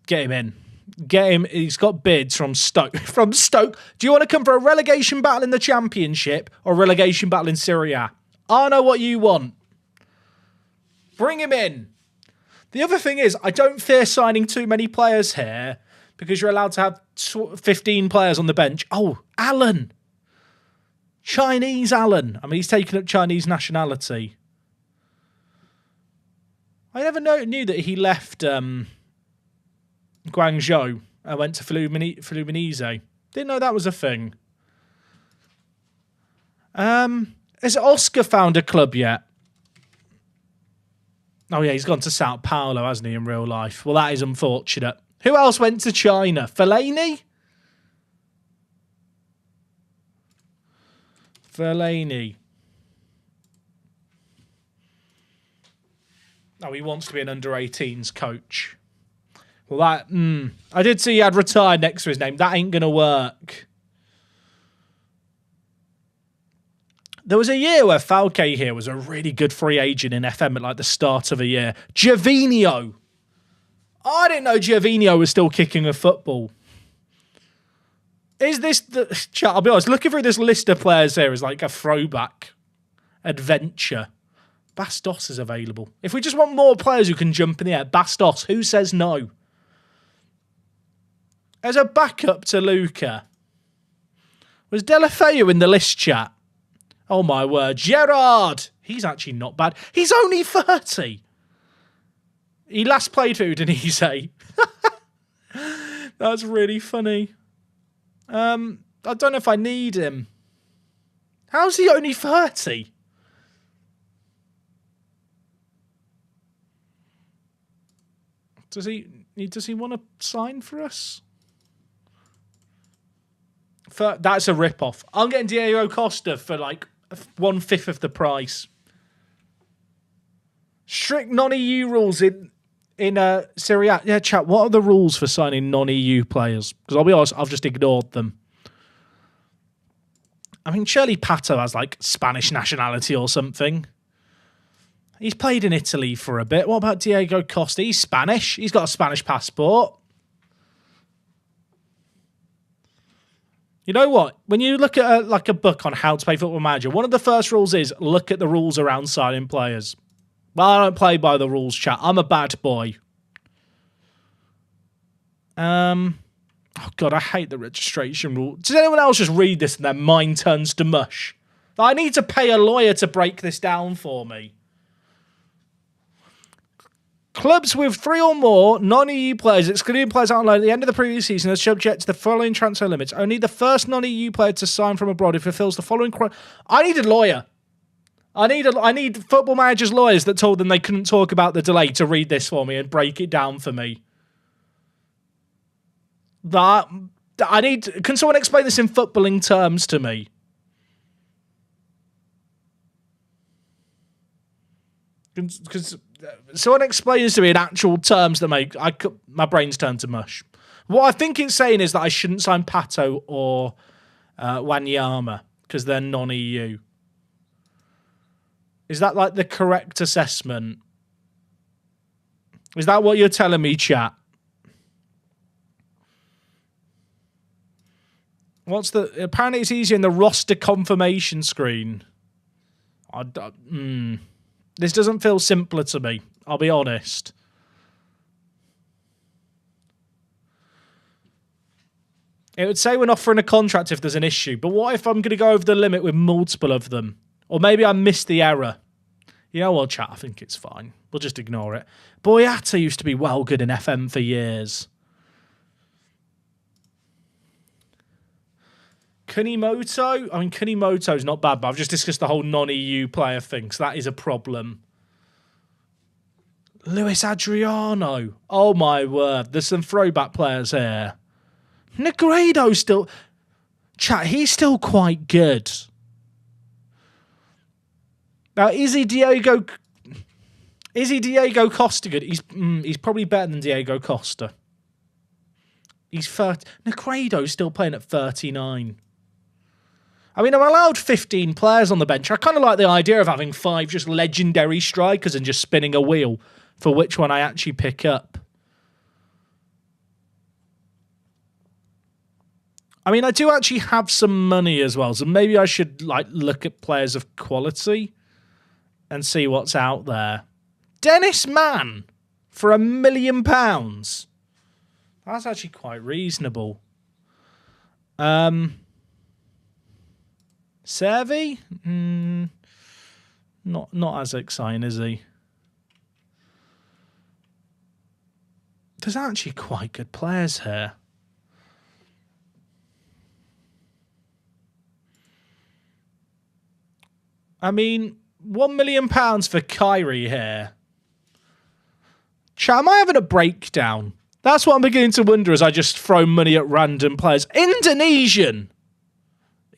Get him in. Get him. He's got bids from Stoke. From Stoke. Do you want to come for a relegation battle in the Championship or a relegation battle in Serie A? I know what you want. Bring him in. The other thing is, I don't fear signing too many players here because you're allowed to have 15 players on the bench. Oh, Allen. Chinese Allen. I mean, he's taken up Chinese nationality. I never knew that he left... Guangzhou I went to Fluminense. Didn't know that was a thing. Has Oscar found a club yet? Oh, yeah, he's gone to Sao Paulo, hasn't he, in real life? Well, that is unfortunate. Who else went to China? Fellaini? Fellaini. Oh, he wants to be an under-18s coach. Well, that... I did see he had retired next to his name. That ain't going to work. There was a year where Falque here was a really good free agent in FM at like the start of a year. Gervinho. I didn't know Gervinho was still kicking a football. Is this the... Chat, I'll be honest, looking through this list of players here is like a throwback adventure. Bastos is available. If we just want more players who can jump in the air, Bastos, who says no? As a backup to Luca, was Delafeu in the list, chat? Oh my word. Gerard! He's actually not bad. He's only 30. He last played for who, didn't he say? That's really funny. I don't know if I need him. How's he only 30? Does he want to sign for us? That's a rip-off. I'm getting Diego Costa for like 1/5 of the price. Strict non-EU rules in Serie A. Yeah, chat, what are the rules for signing non-EU players? Because I'll be honest, I've just ignored them. I mean, surely Pato has like Spanish nationality or something. He's played in Italy for a bit. What about Diego Costa? He's Spanish. He's got a Spanish passport. You know what? When you look at like a book on how to play Football Manager, one of the first rules is look at the rules around signing players. Well, I don't play by the rules, chat. I'm a bad boy. Oh, God, I hate the registration rule. Does anyone else just read this and their mind turns to mush? I need to pay a lawyer to break this down for me. Clubs with 3 or more non-EU players, excluding players out on loan at the end of the previous season, are subject to the following transfer limits. Only the first non-EU player to sign from abroad who fulfills the following... I need a lawyer. I need Football Manager's lawyers that told them they couldn't talk about the delay to read this for me and break it down for me. Can someone explain this in footballing terms to me? Because someone explains to me in actual terms that my brain's turned to mush. What I think it's saying is that I shouldn't sign Pato or Wanyama because they're non-EU. Is that like the correct assessment? Is that what you're telling me, chat? Apparently it's easier in the roster confirmation screen. This doesn't feel simpler to me, I'll be honest. It would say when offering a contract if there's an issue, but what if I'm going to go over the limit with multiple of them? Or maybe I missed the error. You know what, chat, I think it's fine. We'll just ignore it. Boyata used to be well good in FM for years. Kunimoto? I mean, Kunimoto's not bad, but I've just discussed the whole non-EU player thing, so that is a problem. Luis Adriano. Oh, my word. There's some throwback players here. Negredo's still... Chat, he's still quite good. Now, is he Diego Costa good? He's probably better than Diego Costa. He's 30. Negredo's still playing at 39. I mean, I'm allowed 15 players on the bench. I kind of like the idea of having 5 just legendary strikers and just spinning a wheel for which one I actually pick up. I mean, I do actually have some money as well, so maybe I should like look at players of quality and see what's out there. Dennis Mann for £1 million. That's actually quite reasonable. Servi? Not as exciting, is he? There's actually quite good players here. I mean, £1 million for Kyrie here. Chat, am I having a breakdown? That's what I'm beginning to wonder as I just throw money at random players. Indonesian!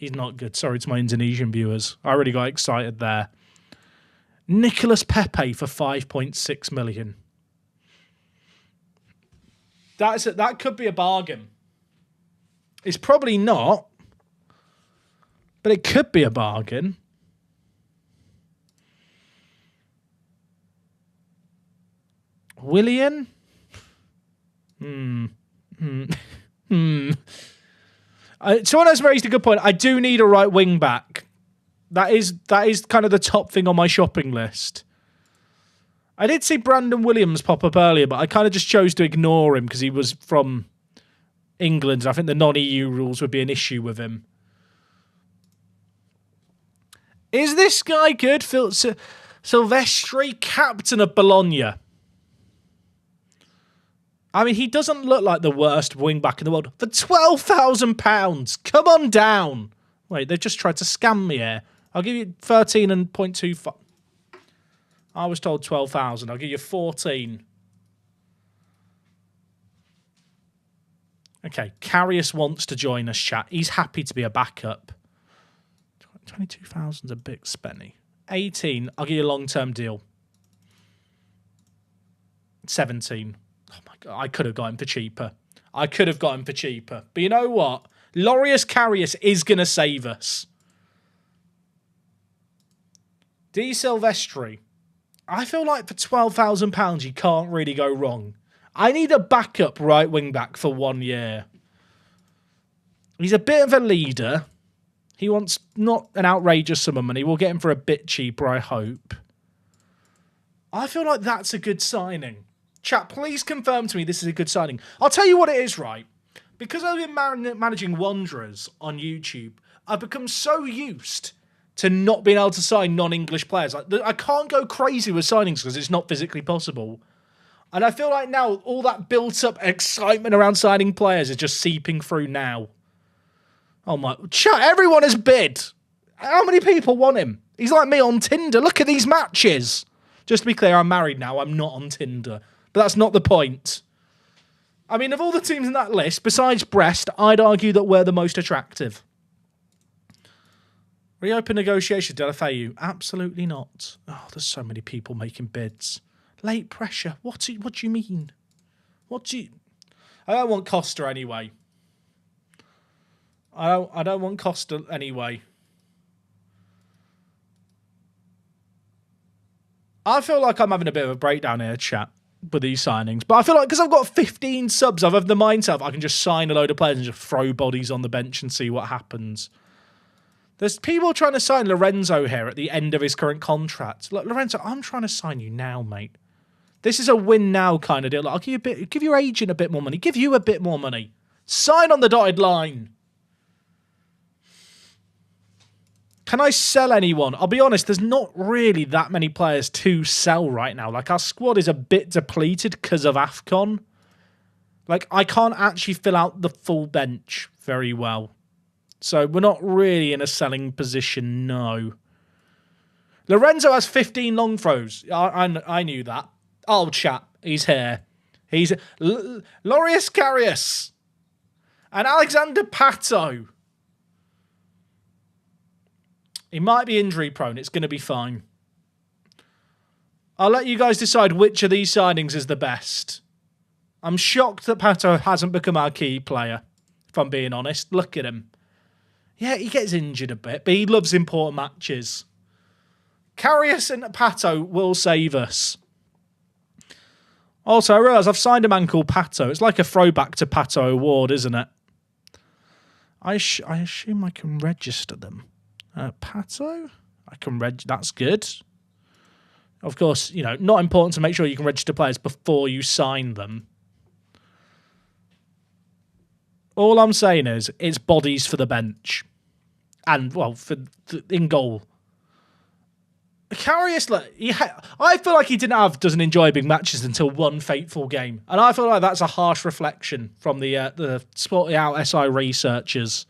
He's not good. Sorry to my Indonesian viewers. I already got excited there. Nicolas Pepe for 5.6 million. That could be a bargain. It's probably not, but it could be a bargain. Willian? Someone has raised a good point. I do need a right wing back. That is kind of the top thing on my shopping list. I did see Brandon Williams pop up earlier, but I kind of just chose to ignore him because he was from England, and I think the non-EU rules would be an issue with him. Is this guy good? Silvestri, captain of Bologna. I mean, he doesn't look like the worst wing-back in the world. For £12,000, come on down. Wait, they've just tried to scam me here. I'll give you 13.25. I was told 12,000. I'll give you 14. Okay, Karius wants to join us, chat. He's happy to be a backup. 22,000's a bit spenny. 18, I'll give you a long-term deal. 17. Oh my God, I could have got him for cheaper. But you know what? Loris Karius is going to save us. D. Silvestri. I feel like for £12,000, you can't really go wrong. I need a backup right wing back for 1 year. He's a bit of a leader. He wants not an outrageous sum of money. We'll get him for a bit cheaper, I hope. I feel like that's a good signing. Chat, please confirm to me this is a good signing. I'll tell you what it is, right? Because I've been managing Wanderers on YouTube, I've become so used to not being able to sign non-English players. I can't go crazy with signings because it's not physically possible. And I feel like now all that built-up excitement around signing players is just seeping through now. Oh my... Chat, everyone has bid. How many people want him? He's like me on Tinder. Look at these matches. Just to be clear, I'm married now. I'm not on Tinder. But that's not the point. I mean, of all the teams in that list, besides Brest, I'd argue that we're the most attractive. Reopen negotiations, Delafeu? Absolutely not. Oh, there's so many people making bids. Late pressure. What do you mean? I don't want Costa anyway. I don't want Costa anyway. I feel like I'm having a bit of a breakdown here, chat, with these signings. But I feel like because I've got 15 subs, I've had the mindset I can just sign a load of players and just throw bodies on the bench and see what happens. There's people trying to sign Lorenzo here at the end of his current contract. Look, Lorenzo, I'm trying to sign you now, mate. This is a win now kind of deal. Like, I'll give your agent a bit more money. Give you a bit more money. Sign on the dotted line. Can I sell anyone? I'll be honest, there's not really that many players to sell right now. Like, our squad is a bit depleted because of AFCON. Like, I can't actually fill out the full bench very well. So we're not really in a selling position, no. Lorenzo has 15 long throws. I knew that. Oh, chat, he's here. He's Loris Karius and Alexander Pato. He might be injury prone. It's going to be fine. I'll let you guys decide which of these signings is the best. I'm shocked that Pato hasn't become our key player, if I'm being honest. Look at him. Yeah, he gets injured a bit, but he loves important matches. Karius and Pato will save us. Also, I realise I've signed a man called Pato. It's like a throwback to Pato Award, isn't it? I assume I can register them. Pato? I can that's good. Of course, you know, not important to make sure you can register players before you sign them. All I'm saying is, it's bodies for the bench. And, well, in goal. Karius, look, I feel like he doesn't enjoy big matches until one fateful game. And I feel like that's a harsh reflection from the Sporty Out SI researchers.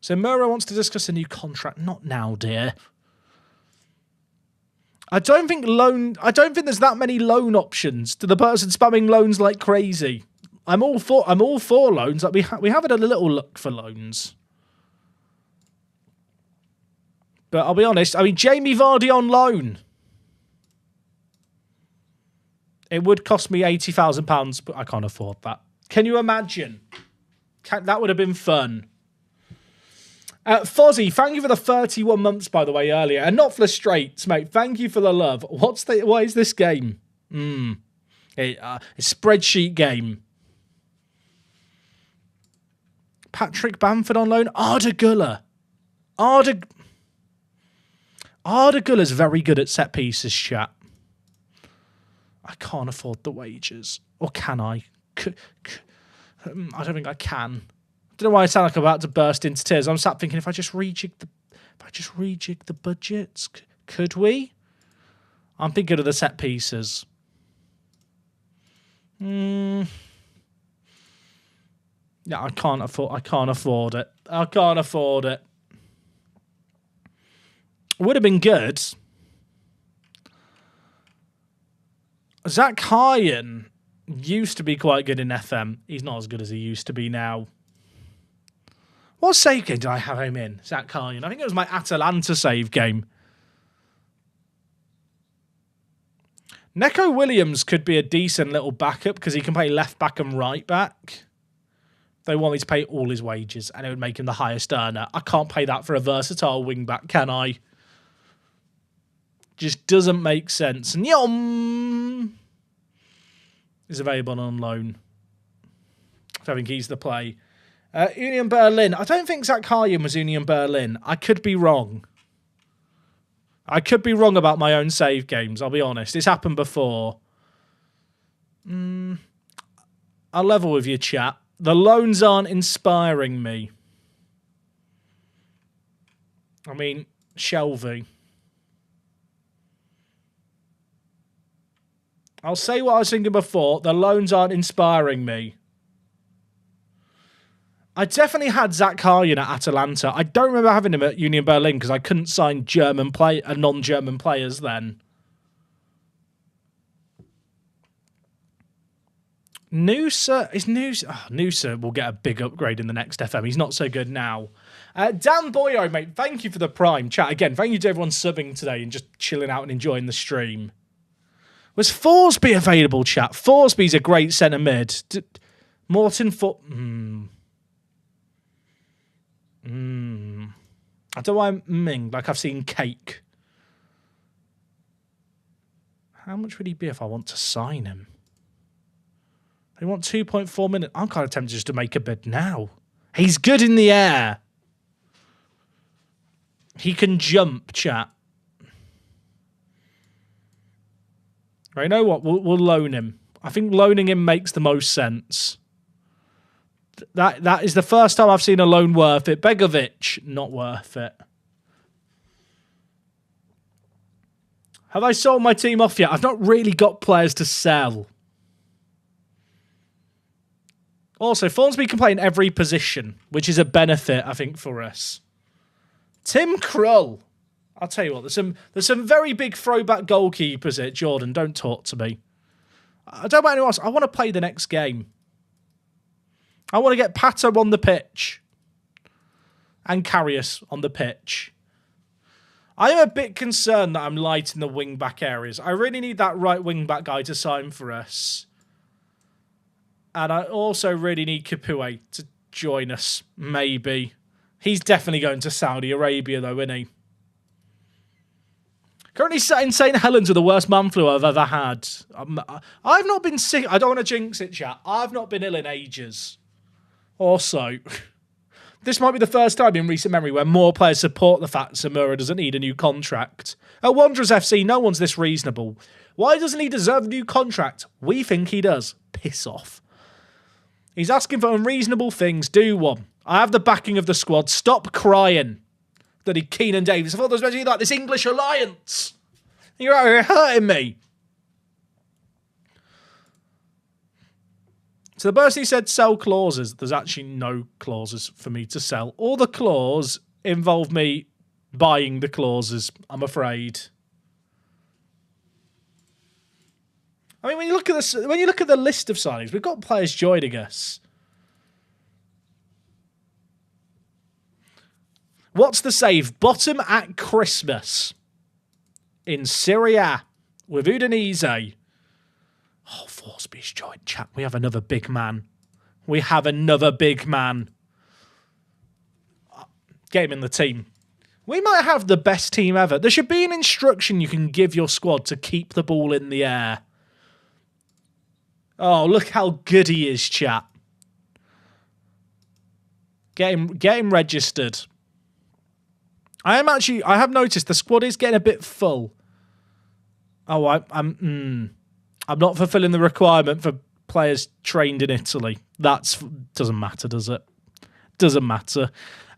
So Mura wants to discuss a new contract. Not now, dear. I don't think there's that many loan options to the person spamming loans like crazy. I'm all for loans. Like we have had a little look for loans. But I'll be honest, I mean Jamie Vardy on loan. It would cost me £80,000, but I can't afford that. Can you imagine? That would have been fun. Fozzie, thank you for the 31 months, by the way, earlier. And not for the straights, mate. Thank you for the love. What is this game? A spreadsheet game. Patrick Bamford on loan. Arda Güler. Arda Güller's very good at set pieces, chat. I can't afford the wages. Or can I? I don't think I can. I don't know why I sound like I'm about to burst into tears. I'm sat thinking, if I just rejig the budgets, could we? I'm thinking of the set pieces. Yeah, I can't afford it. I can't afford it. Would have been good. Zach Hyen used to be quite good in FM. He's not as good as he used to be now. What save game did I have him in? Zach Hyen. I think it was my Atalanta save game. Neco Williams could be a decent little backup because he can play left back and right back. They want me to pay all his wages and it would make him the highest earner. I can't pay that for a versatile wing back, can I? Just doesn't make sense. And Yom is available on loan. I think he's the play. Union Berlin. I don't think Zach Hyen was Union Berlin. I could be wrong. I could be wrong about my own save games, I'll be honest. It's happened before. I'll level with you, chat. The loans aren't inspiring me. I mean, Shelby. I'll say what I was thinking before. The loans aren't inspiring me. I definitely had Zach Hyen at Atalanta. I don't remember having him at Union Berlin because I couldn't sign non-German players then. Noosa will get a big upgrade in the next FM. He's not so good now. Dan Boyo, mate, thank you for the prime chat. Again, thank you to everyone subbing today and just chilling out and enjoying the stream. Was Forsby available, chat? Forsby's a great centre mid. Morton I don't know why I'm like I've seen cake. How much would he be if I want to sign him? They want 2.4 minutes. I'm kind of tempted just to make a bid now. He's good in the air. He can jump, chat. Right, you know what? We'll loan him. I think loaning him makes the most sense. That is the first time I've seen a loan worth it. Begovic, not worth it. Have I sold my team off yet? I've not really got players to sell. Also, Thornsby can play in every position, which is a benefit, I think, for us. Tim Krull. I'll tell you what, there's some very big throwback goalkeepers here. Jordan, don't talk to me. I don't know about anyone else. I want to play the next game. I want to get Pato on the pitch. And Karius on the pitch. I am a bit concerned that I'm light in the wing-back areas. I really need that right wing-back guy to sign for us. And I also really need Capoue to join us, maybe. He's definitely going to Saudi Arabia, though, isn't he? Currently sat in St. Helens with the worst man flu I've ever had. I've not been sick. I don't want to jinx it, chat. I've not been ill in ages. Also, this might be the first time in recent memory where more players support the fact Samura doesn't need a new contract. At Wanderers FC, no one's this reasonable. Why doesn't he deserve a new contract? We think he does. Piss off. He's asking for unreasonable things. Do one. I have the backing of the squad. Stop crying. Bloody Keenan Davis. I thought there was meant to be like this English alliance. You're out here hurting me. So the person who said sell clauses, there's actually no clauses for me to sell. All the clause involve me buying the clauses, I'm afraid. I mean, when you look at the list of signings, we've got players joining us. What's the save? Bottom at Christmas in Syria with Udinese. Oh, Forsby's joined, chat. We have another big man. We have another big man. Get him in the team. We might have the best team ever. There should be an instruction you can give your squad to keep the ball in the air. Oh, look how good he is, chat. Get him registered. I have noticed the squad is getting a bit full. Oh, I'm not fulfilling the requirement for players trained in Italy. Doesn't matter, does it? Doesn't matter.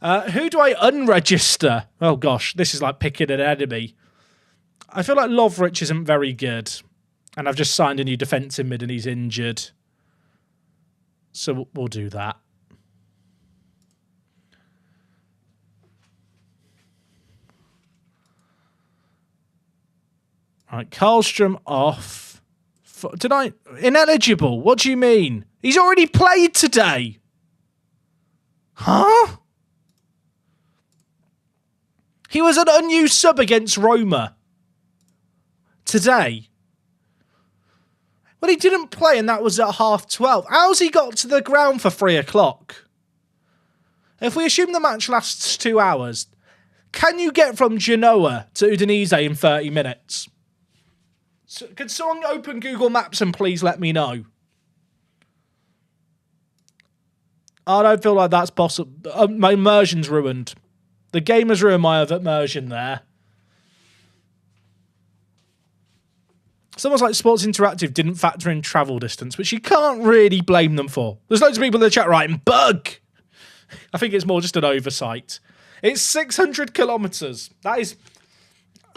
Who do I unregister? Oh gosh, this is like picking an enemy. I feel like Lovrich isn't very good. And I've just signed a new defensive mid and he's injured. So we'll do that. All right, Karlstrom off. Ineligible? What do you mean? He's already played today. Huh? He was an unused sub against Roma. Today. Well, he didn't play and that was at 12:30. How's he got to the ground for 3 o'clock? If we assume the match lasts 2 hours, can you get from Genoa to Udinese in 30 minutes? So, could someone open Google Maps and please let me know? I don't feel like that's possible. My immersion's ruined. The game has ruined my immersion there. Someone's like Sports Interactive didn't factor in travel distance, which you can't really blame them for. There's loads of people in the chat writing, bug! I think it's more just an oversight. It's 600 kilometres. That is...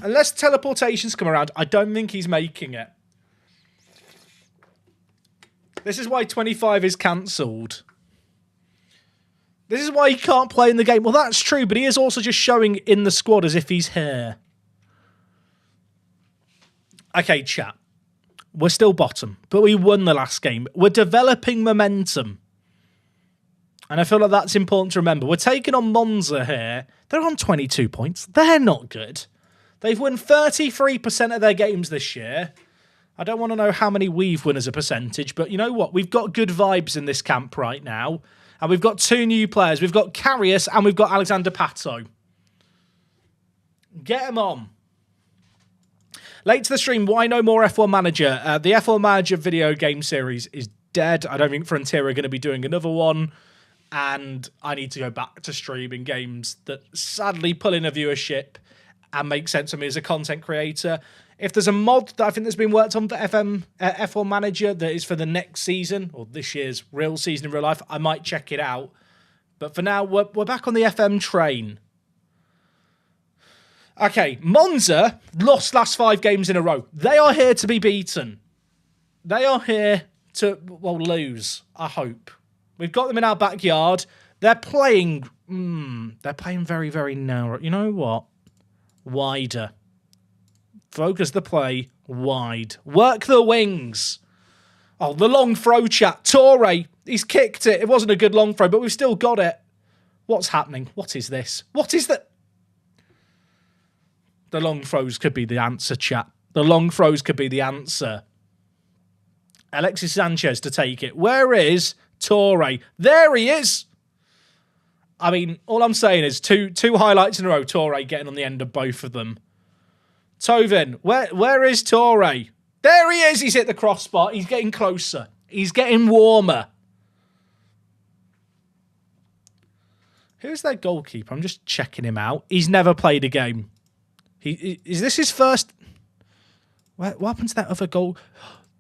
Unless teleportations come around, I don't think he's making it. This is why 25 is cancelled. This is why he can't play in the game. Well, that's true, but he is also just showing in the squad as if he's here. Okay, chat. We're still bottom, but we won the last game. We're developing momentum. And I feel like that's important to remember. We're taking on Monza here. They're on 22 points. They're not good. They've won 33% of their games this year. I don't want to know how many we've won as a percentage, but you know what? We've got good vibes in this camp right now. And we've got 2 new players. We've got Karius and we've got Alexander Pato. Get them on. Late to the stream, why no more F1 Manager? The F1 Manager video game series is dead. I don't think Frontier are going to be doing another one. And I need to go back to streaming games that sadly pull in a viewership and make sense for me as a content creator. If there's a mod that I think that's been worked on for F1 Manager that is for the next season, or this year's real season in real life, I might check it out. But for now, we're back on the FM train. Okay, Monza lost last 5 games in a row. They are here to be beaten. They are here to, well, lose, I hope. We've got them in our backyard. They're playing very, very narrow. You know what? Wider. Focus the play wide. Work the wings. Oh, the long throw, chat. Torre, he's kicked it. It wasn't a good long throw, but we've still got it. What's happening? What is this? What is that? The long throws could be the answer, chat. The long throws could be the answer. Alexis Sanchez to take it. Where is Torre? There he is. I mean, all I'm saying is two highlights in a row. Torre getting on the end of both of them. Tovin, where is Torre? There he is. He's hit the crossbar. He's getting closer. He's getting warmer. Who's their goalkeeper? I'm just checking him out. He's never played a game. Is this his first? What happened to that other goal?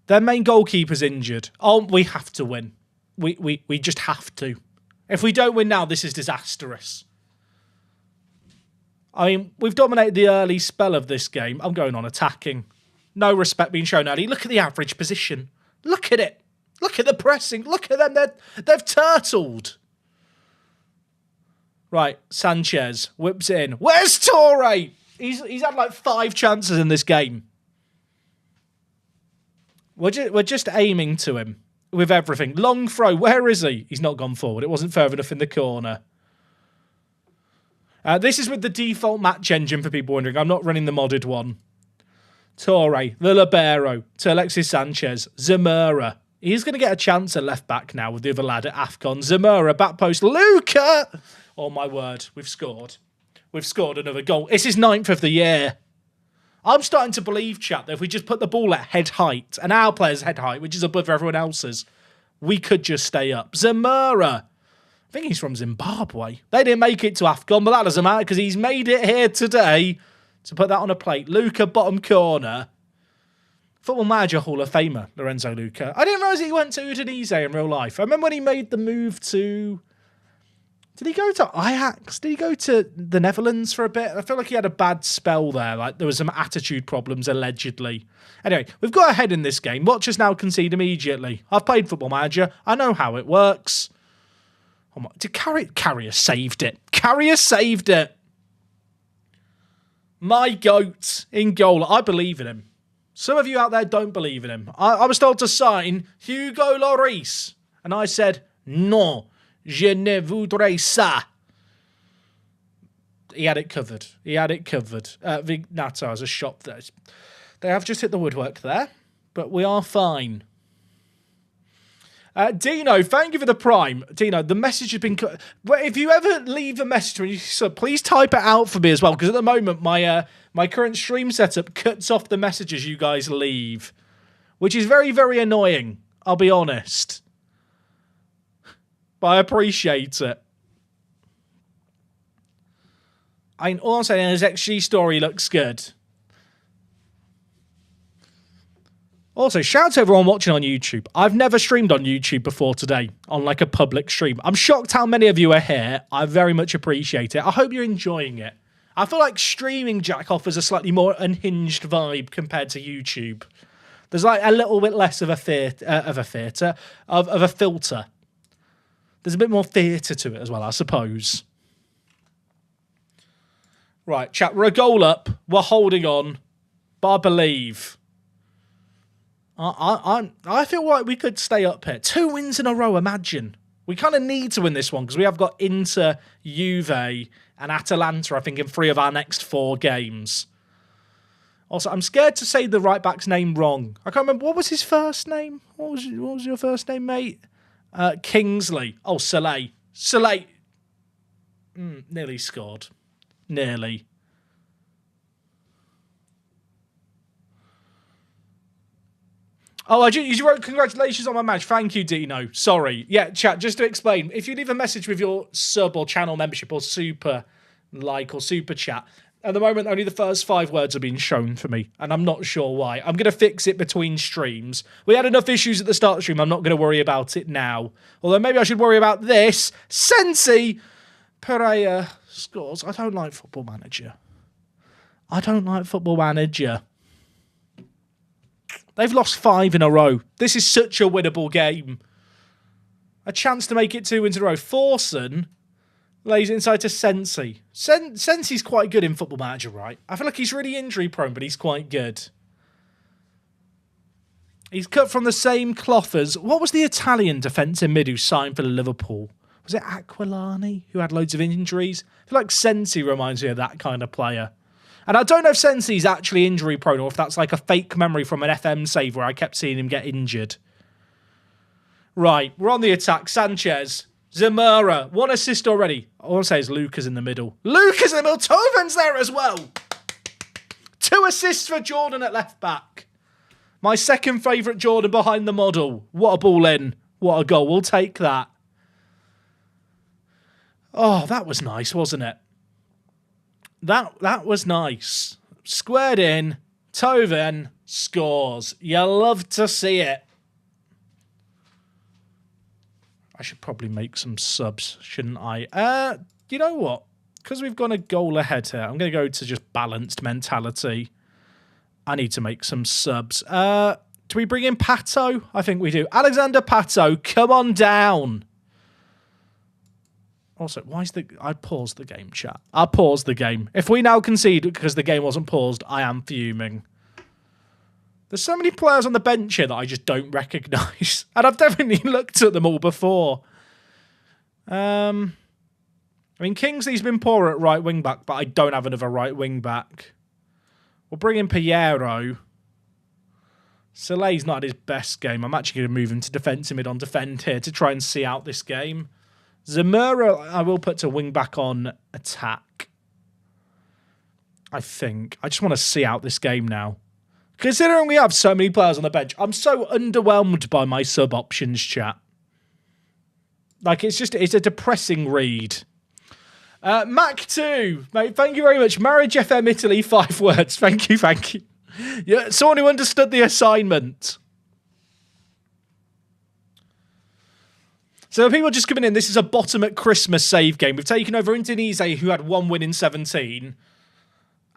Their main goalkeeper's injured. Oh, we have to win. We just have to. If we don't win now, this is disastrous. I mean, we've dominated the early spell of this game. I'm going on attacking. No respect being shown early. Look at the average position. Look at it. Look at the pressing. Look at them. They've turtled. Right, Sanchez whips it in. Where's Torre? He's had like 5 chances in this game. We're just aiming to him with everything. Long throw. Where is he? He's not gone forward. It wasn't further enough in the corner. This is with the default match engine for people wondering. I'm not running the modded one. Torre, the libero, to Alexis Sanchez, Zamora. He's going to get a chance at left back now with the other lad at AFCON. Zamora, back post, Luca! Oh my word, we've scored. We've scored another goal. It's his 9th of the year. I'm starting to believe, chat, that if we just put the ball at head height, and our player's head height, which is above everyone else's, we could just stay up. Zamora. I think he's from Zimbabwe. They didn't make it to AFCON, but that doesn't matter because he's made it here today. To put that on a plate. Luca, bottom corner. Football Manager Hall of Famer, Lorenzo Luca. I didn't realise he went to Udinese in real life. I remember when he made the move to... Did he go to Ajax? Did he go to the Netherlands for a bit? I feel like he had a bad spell there. Like there was some attitude problems, allegedly. Anyway, we've got ahead in this game. Watch us now concede immediately. I've played Football Manager. I know how it works. Oh my, Carrier saved it. Carrier saved it. My goat in goal. I believe in him. Some of you out there don't believe in him. I was told to sign Hugo Lloris. And I said, non, je ne voudrais ça. He had it covered. He had it covered. Vignato has a shot there. They have just hit the woodwork there. But we are fine. Dino, thank you for the prime. Dino, the message has been... If you ever leave a message when you sub, please type it out for me as well, because at the moment, my current stream setup cuts off the messages you guys leave, which is very, very annoying, I'll be honest. But I appreciate it. All I'm saying is XG story looks good. Also, shout out to everyone watching on YouTube. I've never streamed on YouTube before today, on like a public stream. I'm shocked how many of you are here. I very much appreciate it. I hope you're enjoying it. I feel like streaming, Jack, offers a slightly more unhinged vibe compared to YouTube. There's like a little bit less of a filter. There's a bit more theatre to it as well, I suppose. Right, chat, we're a goal up. We're holding on. But I believe... I feel like we could stay up here. 2 wins in a row, imagine. We kind of need to win this one because we have got Inter, Juve, and Atalanta, I think, in 3 of our next 4 games. Also, I'm scared to say the right back's name wrong. I can't remember. What was his first name? What was your first name, mate? Kingsley. Oh, Soleil. Soleil. Nearly scored. Nearly. Oh, you wrote congratulations on my match. Thank you, Dino. Sorry. Yeah, chat, just to explain, if you leave a message with your sub or channel membership or super like or super chat, at the moment, only the first 5 words are being shown for me, and I'm not sure why. I'm going to fix it between streams. We had enough issues at the start of the stream. I'm not going to worry about it now. Although maybe I should worry about this. Sensi Pereira scores. I don't like Football Manager. I don't like Football Manager. They've lost 5 in a row. This is such a winnable game. A chance to make it 2 wins in a row. Forsen lays it inside to Sensi. Sensi's quite good in Football Manager, right? I feel like he's really injury prone, but he's quite good. He's cut from the same cloth as... What was the Italian defensive mid who signed for Liverpool? Was it Aquilani, who had loads of injuries? I feel like Sensi reminds me of that kind of player. And I don't know if Sensi's actually injury prone or if that's like a fake memory from an FM save where I kept seeing him get injured. Right, we're on the attack. Sanchez, Zamora, 1 assist already. All I want to say is Luca's in the middle. Luca's in the middle. Toven's there as well. 2 assists for Jordan at left back. My second favourite Jordan behind the model. What a ball in. What a goal. We'll take that. Oh, that was nice, wasn't it? That was nice. Squared in. Toven scores. You love to see it. I should probably make some subs, shouldn't I? You know what? Because we've gone a goal ahead here, I'm going to go to just balanced mentality. I need to make some subs. Do we bring in Pato? I think we do. Alexander Pato, come on down. Also, I paused the game, chat. I paused the game. If we now concede because the game wasn't paused, I am fuming. There's so many players on the bench here that I just don't recognise. And I've definitely looked at them all before. I mean, Kingsley's been poor at right wing back, but I don't have another right wing back. We'll bring in Piero. Soleil's not at his best game. I'm actually going to move him to defensive mid on defend here to try and see out this game. Zamora, I will put to wing back on attack. I think. I just want to see out this game now. Considering we have so many players on the bench, I'm so underwhelmed by my sub options, chat. Like, it's a depressing read. Mac2, mate, thank you very much. Marriage FM Italy, 5 words. Thank you, thank you. Yeah, someone who understood the assignment. So people just coming in, this is a bottom at Christmas save game. We've taken over Indonesia, who had 1 win in 17.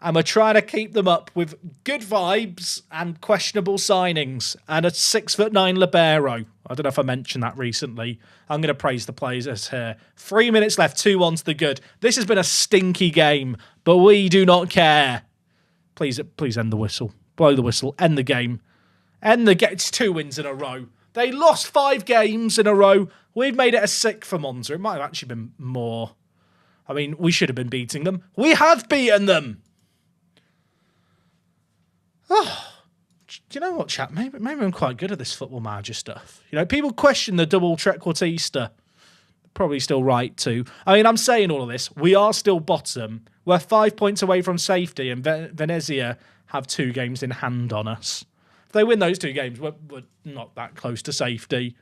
And we're trying to keep them up with good vibes and questionable signings. And a 6'9" libero. I don't know if I mentioned that recently. I'm going to praise the players here. 3 minutes left, 2-1 to the good. This has been a stinky game, but we do not care. Please end the whistle. Blow the whistle. End the game. It's 2 wins in a row. They lost 5 games in a row. We've made it a 6th for Monza. It might have actually been more. I mean, we should have been beating them. We have beaten them. Oh, do you know what, chat? Maybe I'm quite good at this football manager stuff. You know, people question the double trequartista. Probably still right too. I mean, I'm saying all of this. We are still bottom. We're 5 points away from safety, and Venezia have 2 games in hand on us. If they win those 2 games, we're not that close to safety.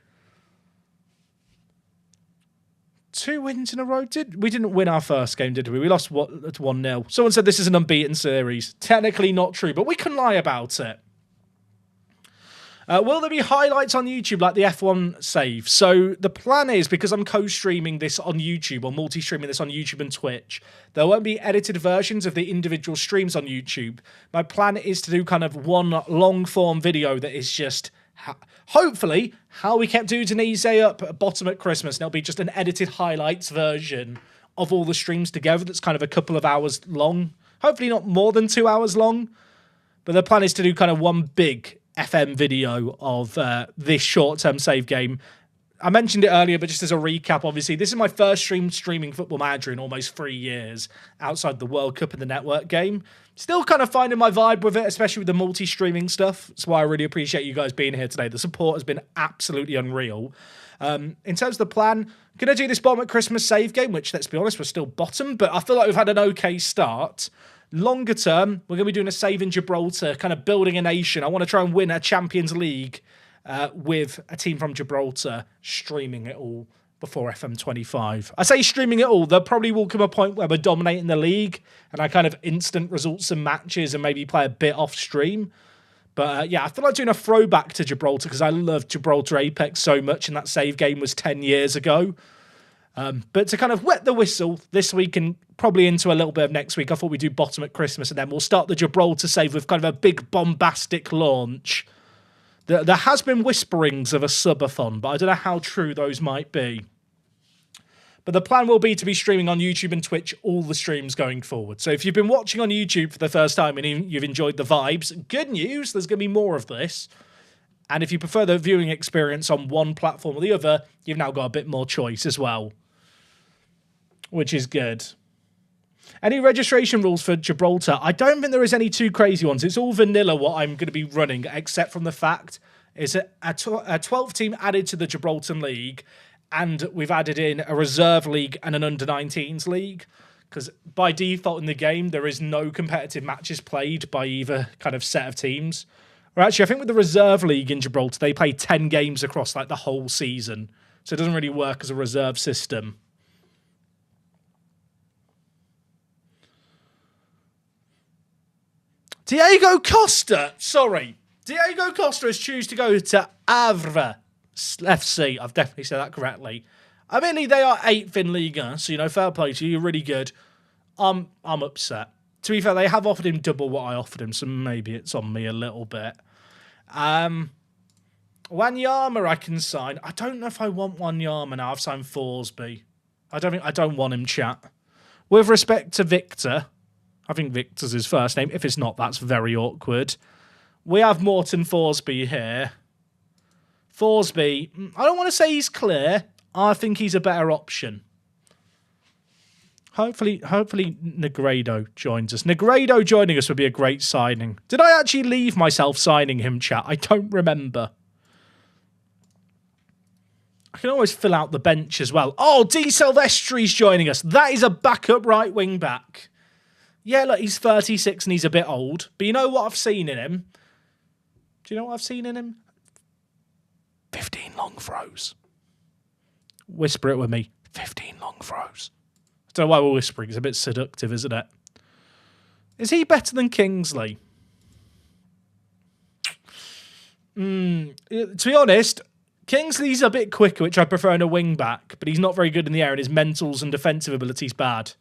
2 wins in a row. We didn't win our first game, did we? We lost 1-0. Someone said this is an unbeaten series. Technically not true, but we can lie about it. Will there be highlights on YouTube like the F1 save? So the plan is, because I'm co-streaming this on YouTube or multi-streaming this on YouTube and Twitch, there won't be edited versions of the individual streams on YouTube. My plan is to do kind of one long-form video that is just, hopefully, how we kept Udinese up at bottom at Christmas. And it'll be just an edited highlights version of all the streams together that's kind of a couple of hours long. Hopefully not more than 2 hours long. But the plan is to do kind of one big FM video of this short-term save game. I mentioned it earlier, but just as a recap, obviously, this is my first streaming Football Manager in almost 3 years outside the World Cup and the network game. Still kind of finding my vibe with it, especially with the multi-streaming stuff. That's why I really appreciate you guys being here today. The support has been absolutely unreal. In terms of the plan, going to do this bottom at Christmas save game, which, let's be honest, we're still bottom, but I feel like we've had an okay start. Longer term, we're going to be doing a save in Gibraltar, kind of building a nation. I want to try and win a Champions League with a team from Gibraltar, streaming it all before FM25. I say streaming it all. There probably will come a point where we're dominating the league and I kind of instant results and matches and maybe play a bit off stream. But yeah, I feel like doing a throwback to Gibraltar because I love Gibraltar Apex so much, and that save game was 10 years ago. But to kind of wet the whistle this week and probably into a little bit of next week, I thought we'd do bottom at Christmas and then we'll start the Gibraltar save with kind of a big bombastic launch. There has been whisperings of a subathon, but I don't know how true those might be. But the plan will be to be streaming on YouTube and Twitch all the streams going forward. So if you've been watching on YouTube for the first time and you've enjoyed the vibes, good news, there's going to be more of this. And if you prefer the viewing experience on one platform or the other, you've now got a bit more choice as well, which is good. Any registration rules for Gibraltar? I don't think there is any too crazy ones. It's all vanilla what I'm going to be running, except from the fact is a 12 team added to the Gibraltar League, and we've added in a reserve league and an under-19s league, because by default in the game, there is no competitive matches played by either kind of set of teams. Or actually, I think with the reserve league in Gibraltar, they play 10 games across like the whole season. So it doesn't really work as a reserve system. Diego Costa has chosen to go to Havre FC. I've definitely said that correctly. I mean, they are 8th in Liga, so, you know, fair play to you. You're really good. I'm upset. To be fair, they have offered him double what I offered him, so maybe it's on me a little bit. Wanyama I can sign. I don't know if I want Wanyama now. I've signed Forsby. I don't want him, chat. With respect to Victor, I think Victor's his first name. If it's not, that's very awkward. We have Morton Forsby here. Forsby, I don't want to say he's clear. I think he's a better option. Hopefully Negredo joins us. Negredo joining us would be a great signing. Did I actually leave myself signing him, chat? I don't remember. I can always fill out the bench as well. Oh, D. Silvestri's joining us. That is a backup right wing back. Yeah, look, he's 36 and he's a bit old. But you know what I've seen in him? Do you know what I've seen in him? 15 long throws. Whisper it with me. 15 long throws. I don't know why we're whispering. It's a bit seductive, isn't it? Is he better than Kingsley? To be honest, Kingsley's a bit quicker, which I prefer in a wing back, but he's not very good in the air and his mentals and defensive ability's bad.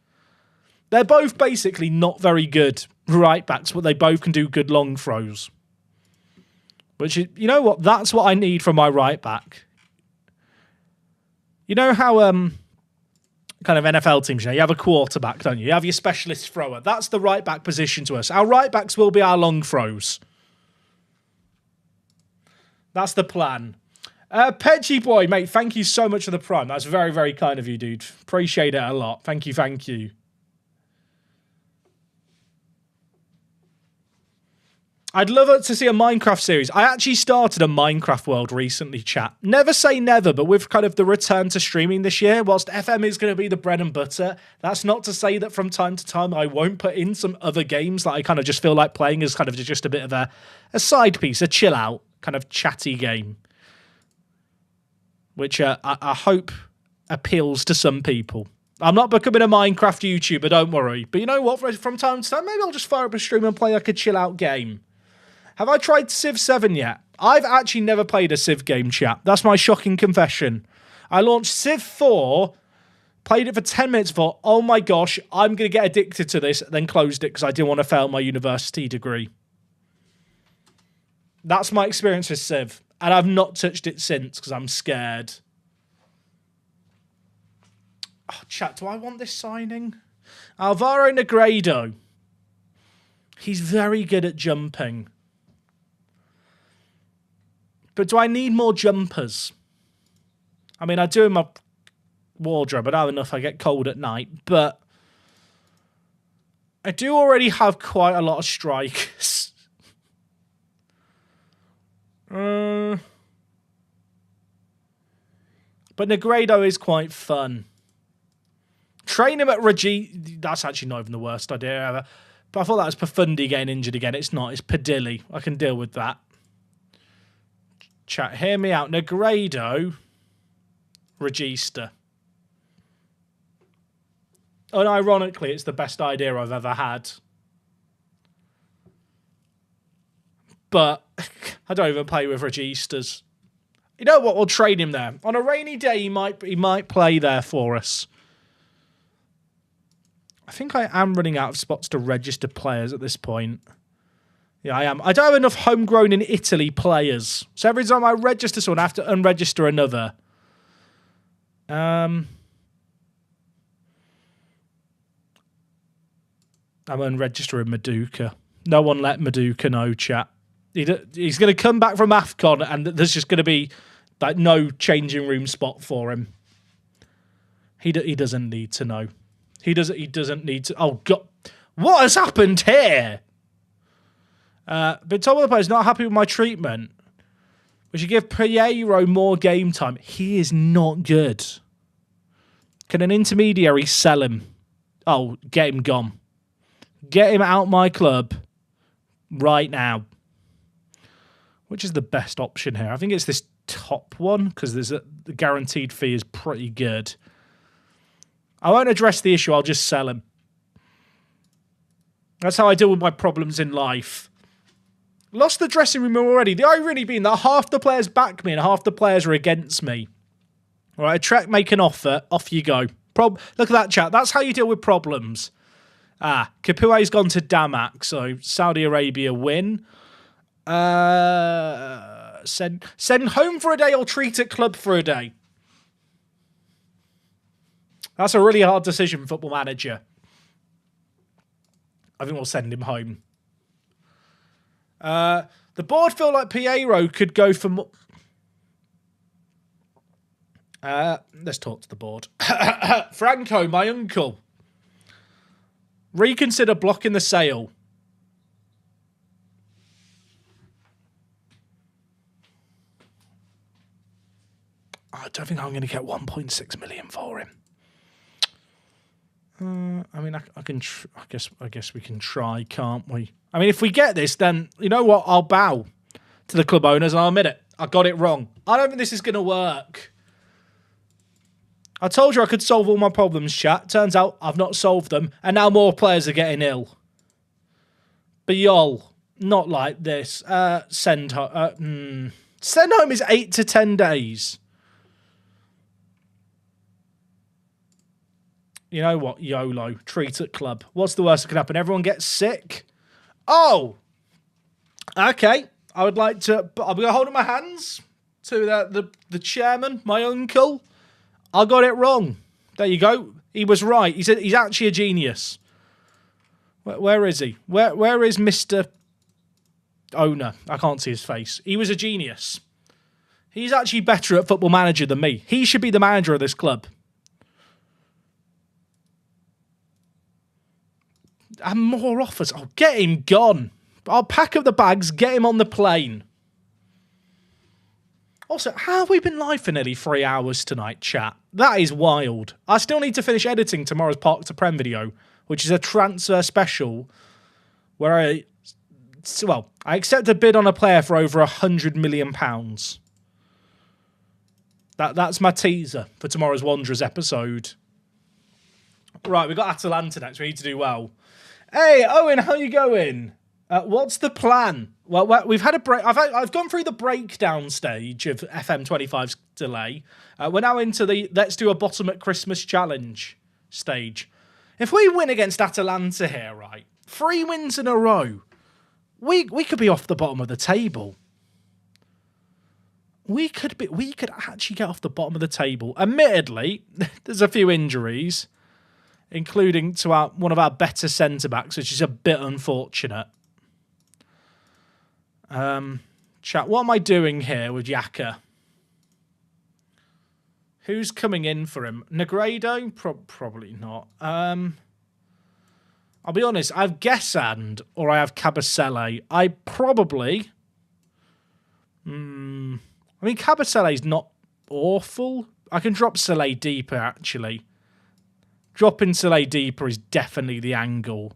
They're both basically not very good right backs, but they both can do good long throws. Which, you know what? That's what I need from my right back. You know how kind of NFL teams, you have a quarterback, don't you? You have your specialist thrower. That's the right back position to us. Our right backs will be our long throws. That's the plan. Pedgy boy, mate, thank you so much for the prime. That's very, very kind of you, dude. Appreciate it a lot. Thank you, thank you. I'd love to see a Minecraft series. I actually started a Minecraft world recently, chat. Never say never, but with kind of the return to streaming this year, whilst FM is going to be the bread and butter, that's not to say that from time to time I won't put in some other games that I kind of just feel like playing as kind of just a bit of a side piece, a chill out, kind of chatty game. Which I hope appeals to some people. I'm not becoming a Minecraft YouTuber, don't worry. But you know what? From time to time, maybe I'll just fire up a stream and play like a chill out game. Have I tried Civ 7 yet? I've actually never played a Civ game, chat. That's my shocking confession. I launched Civ 4, played it for 10 minutes, thought, oh my gosh, I'm going to get addicted to this, then closed it because I didn't want to fail my university degree. That's my experience with Civ. And I've not touched it since because I'm scared. Oh, chat, do I want this signing? Alvaro Negredo. He's very good at jumping. But do I need more jumpers? I mean, I do in my wardrobe. I don't have enough. I get cold at night. But I do already have quite a lot of strikers. But Negredo is quite fun. Train him at Regi. That's actually not even the worst idea ever. But I thought that was Pafundi getting injured again. It's not. It's Padilli. I can deal with that. Chat, hear me out. Negredo, Regista. And ironically, it's the best idea I've ever had. But I don't even play with Registas. You know what? We'll trade him there. On a rainy day, he might play there for us. I think I am running out of spots to register players at this point. Yeah, I am. I don't have enough homegrown in Italy players. So every time I register someone, I have to unregister another. I'm unregistering Maduka. No one let Maduka know, chat. He's going to come back from AFCON and there's just going to be like no changing room spot for him. He doesn't need to know. He doesn't need to... Oh, God. What has happened here? But top of the player's not happy with my treatment. We should give Piero more game time. He is not good. Can an intermediary sell him? Oh, get him gone. Get him out my club right now. Which is the best option here? I think it's this top one because the guaranteed fee is pretty good. I won't address the issue. I'll just sell him. That's how I deal with my problems in life. Lost the dressing room already. The irony being that half the players back me and half the players are against me. All right, Trek, make an offer. Off you go. Look at that, chat. That's how you deal with problems. Capue's gone to Damak, so Saudi Arabia win. Send home for a day or treat at club for a day. That's a really hard decision, Football Manager. I think we'll send him home. The board feel like Piero could go for more. Let's talk to the board. Franco, my uncle. Reconsider blocking the sale. I don't think I'm going to get 1.6 million for him. I mean, I can. I guess we can try, can't we? I mean, if we get this, then you know what? I'll bow to the club owners and I'll admit it. I got it wrong. I don't think this is going to work. I told you I could solve all my problems, chat. Turns out I've not solved them, and now more players are getting ill. But y'all, not like this. Send home. Send home is 8 to 10 days. You know what? YOLO. Treat at club. What's the worst that can happen? Everyone gets sick? Oh! Okay. I would like to... I'll be holding my hands to the chairman, my uncle. I got it wrong. There you go. He was right. He said he's actually a genius. Where is he? Where is Mr. Owner? I can't see his face. He was a genius. He's actually better at Football Manager than me. He should be the manager of this club. And more offers. Oh, get him gone. I'll pack up the bags, get him on the plane. Also, how have we been live for nearly 3 hours tonight, chat? That is wild. I still need to finish editing tomorrow's Park to Prem video, which is a transfer special where I accept a bid on a player for over £100 million. That's my teaser for tomorrow's Wanderers episode. Right, we've got Atalanta next. We need to do well. Hey, Owen, how you going? What's the plan? Well, we've had a break. I've gone through the breakdown stage of FM25's delay. We're now into the let's do a bottom at Christmas challenge stage. If we win against Atalanta here, right, 3 wins in a row, we could be off the bottom of the table. We could actually get off the bottom of the table. Admittedly, there's a few injuries, including to one of our better centre-backs, which is a bit unfortunate. Chat, what am I doing here with Yaka? Who's coming in for him? Negredo? Probably not. I'll be honest, I have Gesand or I have Kabasele. I probably... I mean, Kabasele's not awful. I can drop Sele deeper, actually. Dropping Sele deeper is definitely the angle.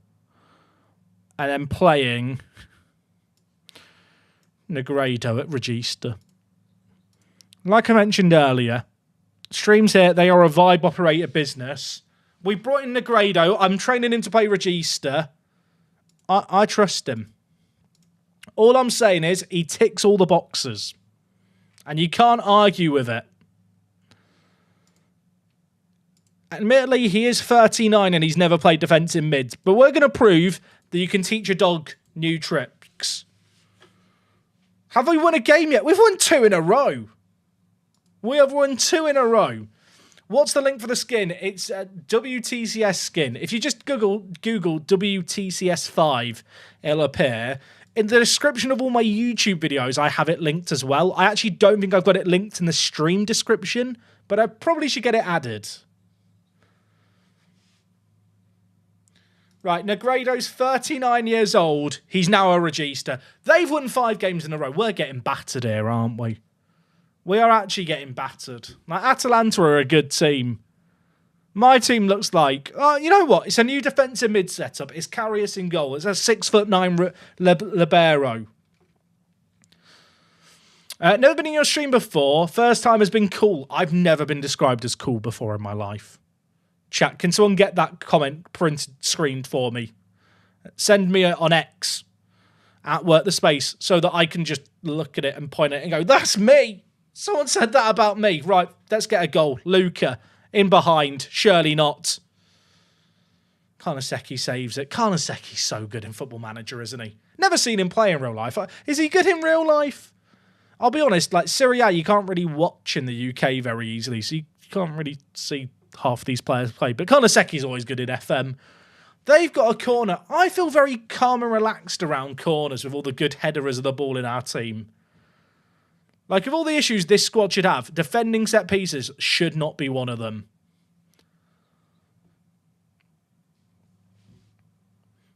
And then playing Negredo at Regista. Like I mentioned earlier, streams here, they are a vibe operator business. We brought in Negredo. I'm training him to play Regista. I trust him. All I'm saying is he ticks all the boxes. And you can't argue with it. Admittedly, he is 39 and he's never played defensive mid. But we're going to prove that you can teach a dog new tricks. Have we won a game yet? We've won 2 in a row. We have won 2 in a row. What's the link for the skin? It's WTCS skin. If you just Google WTCS5, it'll appear. In the description of all my YouTube videos, I have it linked as well. I actually don't think I've got it linked in the stream description, but I probably should get it added. Right, Negredo's 39 years old. He's now a Regista. They've won 5 games in a row. We're getting battered here, aren't we? We are actually getting battered. Like, Atalanta are a good team. My team looks like... Oh, you know what? It's a new defensive mid setup. It's Karius in goal. It's a 6'9" libero. Never been in your stream before. First time has been cool. I've never been described as cool before in my life. Chat, can someone get that comment printed, screened for me? Send me on X at Work the Space so that I can just look at it and point it and go, that's me. Someone said that about me. Right, let's get a goal. Luca in behind. Surely not. Karnaseki saves it. Karnaseki's so good in Football Manager, isn't he? Never seen him play in real life. Is he good in real life? I'll be honest, like Serie A, you can't really watch in the UK very easily, so you can't really see half these players play. But Konaseki's always good in FM. They've got a corner. I feel very calm and relaxed around corners with all the good headerers of the ball in our team. Like, of all the issues this squad should have, defending set pieces should not be one of them.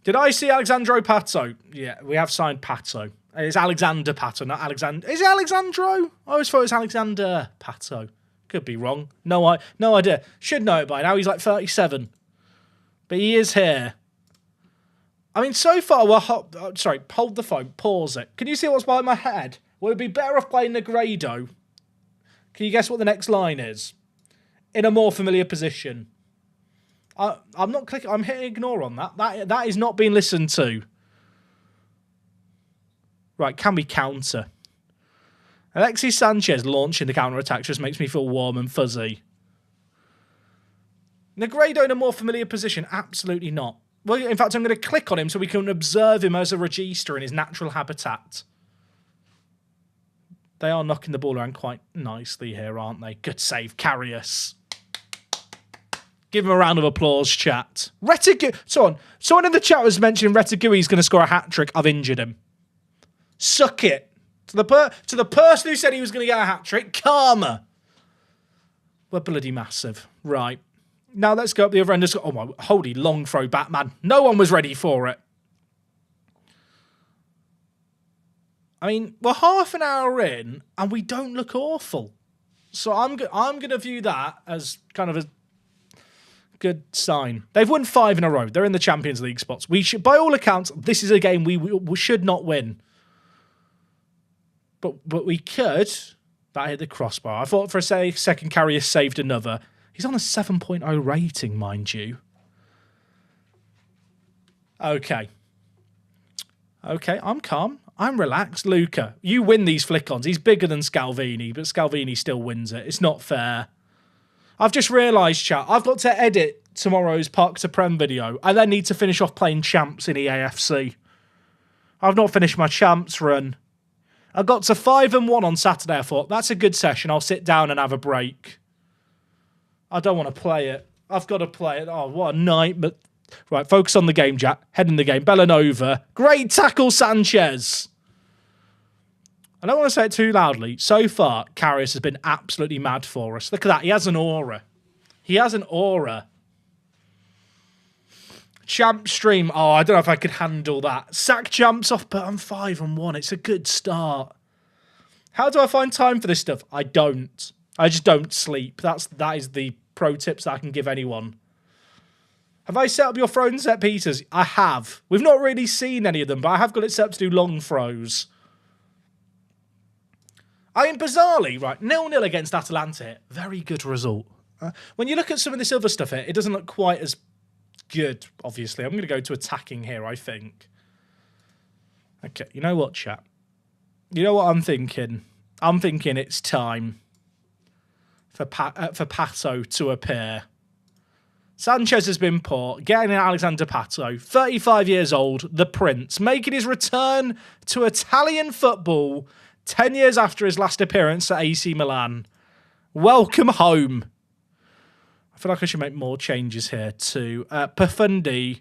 Did I see Alexandro Pato? Yeah, we have signed Pato. It's Alexander Pato, not Alexander. Is it Alexandro? I always thought it was Alexander Pato. Could be wrong. No idea. Should know it by now. He's like 37. But he is here. I mean, so far, sorry, hold the phone. Pause it. Can you see what's behind my head? Would it be better off playing Negredo? Can you guess what the next line is? In a more familiar position. I'm not clicking. I'm hitting ignore on that. That is not being listened to. Right, can we counter? Alexis Sanchez launching the counter-attack just makes me feel warm and fuzzy. Negredo in a more familiar position? Absolutely not. Well, in fact, I'm going to click on him so we can observe him as a regista in his natural habitat. They are knocking the ball around quite nicely here, aren't they? Good save, Karius. Give him a round of applause, chat. Someone in the chat was mentioning Retagui's going to score a hat-trick. I've injured him. Suck it. To the person who said he was going to get a hat-trick, karma. We're bloody massive. Right. Now let's go up the other end. Oh my, holy long throw, Batman. No one was ready for it. I mean, we're half an hour in and we don't look awful. So I'm going to view that as kind of a good sign. They've won 5 in a row. They're in the Champions League spots. We should, by all accounts, this is a game we should not win. But we could. That hit the crossbar. I thought for a second Karius saved another. He's on a 7.0 rating, mind you. Okay, I'm calm. I'm relaxed. Luca, you win these flick-ons. He's bigger than Scalvini, but Scalvini still wins it. It's not fair. I've just realised, chat, I've got to edit tomorrow's Park to Prem video. I then need to finish off playing Champs in EAFC. I've not finished my Champs run. I got to 5-1 on Saturday. I thought, that's a good session. I'll sit down and have a break. I don't want to play it. I've got to play it. Oh, what a night. But right, focus on the game, Jack. Head in the game. Bellanova. Great tackle, Sanchez. I don't want to say it too loudly. So far, Karius has been absolutely mad for us. Look at that. He has an aura. He has an aura. Champ stream. Oh, I don't know if I could handle that. Sack jumps off, but I'm 5-1. It's a good start. How do I find time for this stuff? I don't. I just don't sleep. That is the pro tips that I can give anyone. Have I set up your throw and set pieces? I have. We've not really seen any of them, but I have got it set up to do long throws. I mean, bizarrely, right, 0-0 against Atalanta here. Very good result. When you look at some of this other stuff here, it doesn't look quite as good, obviously. I'm going to go to attacking here, I think. Okay, you know what, chat? You know what I'm thinking? I'm thinking it's time for Pato to appear. Sanchez has been poor. Getting in Alexander Pato, 35 years old, the Prince, making his return to Italian football 10 years after his last appearance at AC Milan. Welcome home. I feel like I should make more changes here too. Pafundi,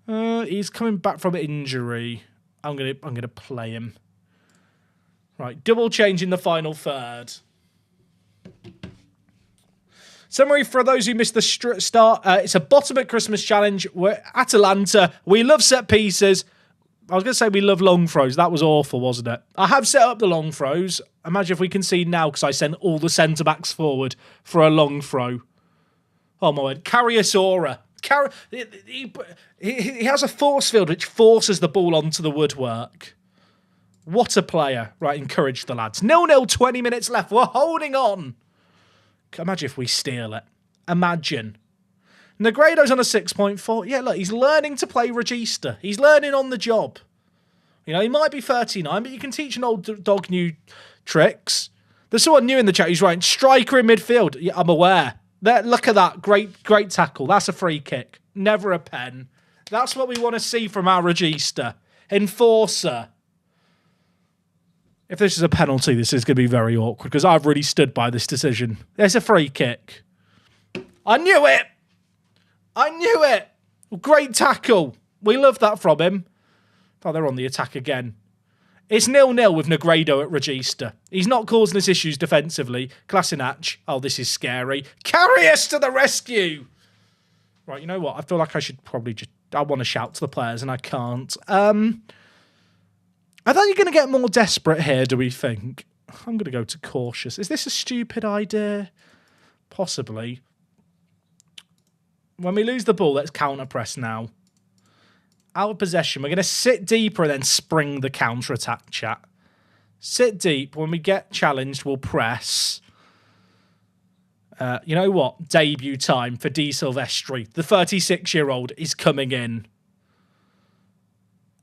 he's coming back from injury. I'm gonna play him. Right, double change in the final third. Summary for those who missed the start. It's a bottom at Christmas challenge. We're Atalanta. We love set pieces. I was going to say we love long throws. That was awful, wasn't it? I have set up the long throws. Imagine if we concede now because I sent all the centre-backs forward for a long throw. Oh, my word. Karius aura. He has a force field which forces the ball onto the woodwork. What a player. Right, encourage the lads. 0-0, 20 minutes left. We're holding on. Imagine if we steal it. Imagine. Negredo's on a 6.4. Yeah, look, he's learning to play regista. He's learning on the job. You know, he might be 39, but you can teach an old dog new tricks. There's someone new in the chat who's writing, striker in midfield. Yeah, I'm aware. Look at that. Great tackle. That's a free kick. Never a pen. That's what we want to see from our regista. Enforcer. If this is a penalty, this is going to be very awkward because I've really stood by this decision. There's a free kick. I knew it. I knew it. Great tackle. We love that from him. Oh, they're on the attack again. It's 0-0 with Negredo at Regista. He's not causing us issues defensively. Klasinac. Oh, this is scary. Karius to the rescue. Right, you know what? I feel like I should probably just... I want to shout to the players and I can't. I thought you're going to get more desperate here, do we think? I'm going to go to cautious. Is this a stupid idea? Possibly. When we lose the ball, let's counter-press now. Out of possession. We're going to sit deeper and then spring the counter-attack, chat. Sit deep. When we get challenged, we'll press. You know what? Debut time for Di Silvestri. The 36-year-old is coming in.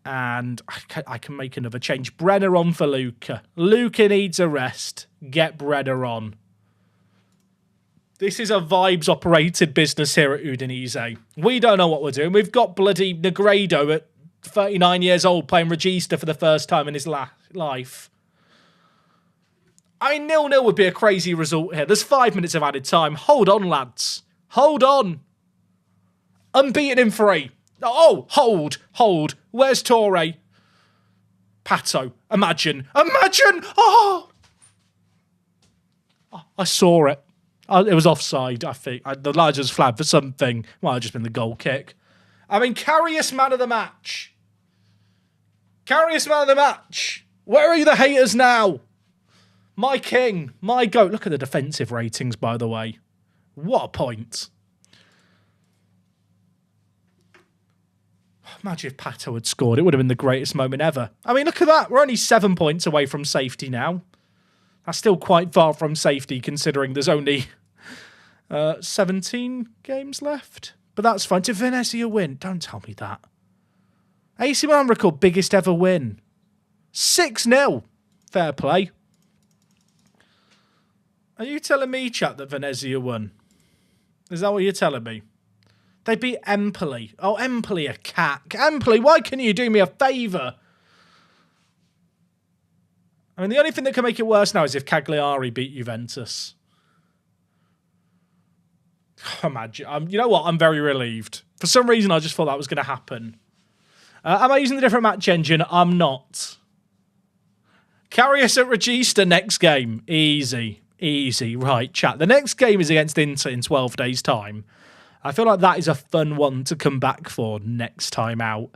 And I can make another change. Brenner on for Luca. Luca needs a rest. Get Brenner on. This is a vibes-operated business here at Udinese. We don't know what we're doing. We've got bloody Negredo at 39 years old playing Regista for the first time in his life. I mean, 0-0 would be a crazy result here. There's 5 minutes of added time. Hold on, lads. Hold on. Unbeaten in 3. Oh, hold. Where's Torre? Pato. Imagine. Oh! I saw it. It was offside, I think. The lads was flagged for something. Might have just been the goal kick. I mean, Karius man of the match. Karius man of the match. Where are you the haters now? My king. My goat. Look at the defensive ratings, by the way. What a point. Imagine if Pato had scored. It would have been the greatest moment ever. I mean, look at that. We're only 7 points away from safety now. That's still quite far from safety, considering there's only 17 games left. But that's fine. Did Venezia win? Don't tell me that. AC Milan record biggest ever win. 6-0. Fair play. Are you telling me, chat, that Venezia won? Is that what you're telling me? They beat Empoli. Oh, Empoli a cack. Empoli, why can't you do me a favour? I mean, the only thing that can make it worse now is if Cagliari beat Juventus. Imagine. You know what? I'm very relieved. For some reason, I just thought that was going to happen. Am I using the different match engine? I'm not. Karius at Regista next game. Easy. Right, chat. The next game is against Inter in 12 days' time. I feel like that is a fun one to come back for next time out.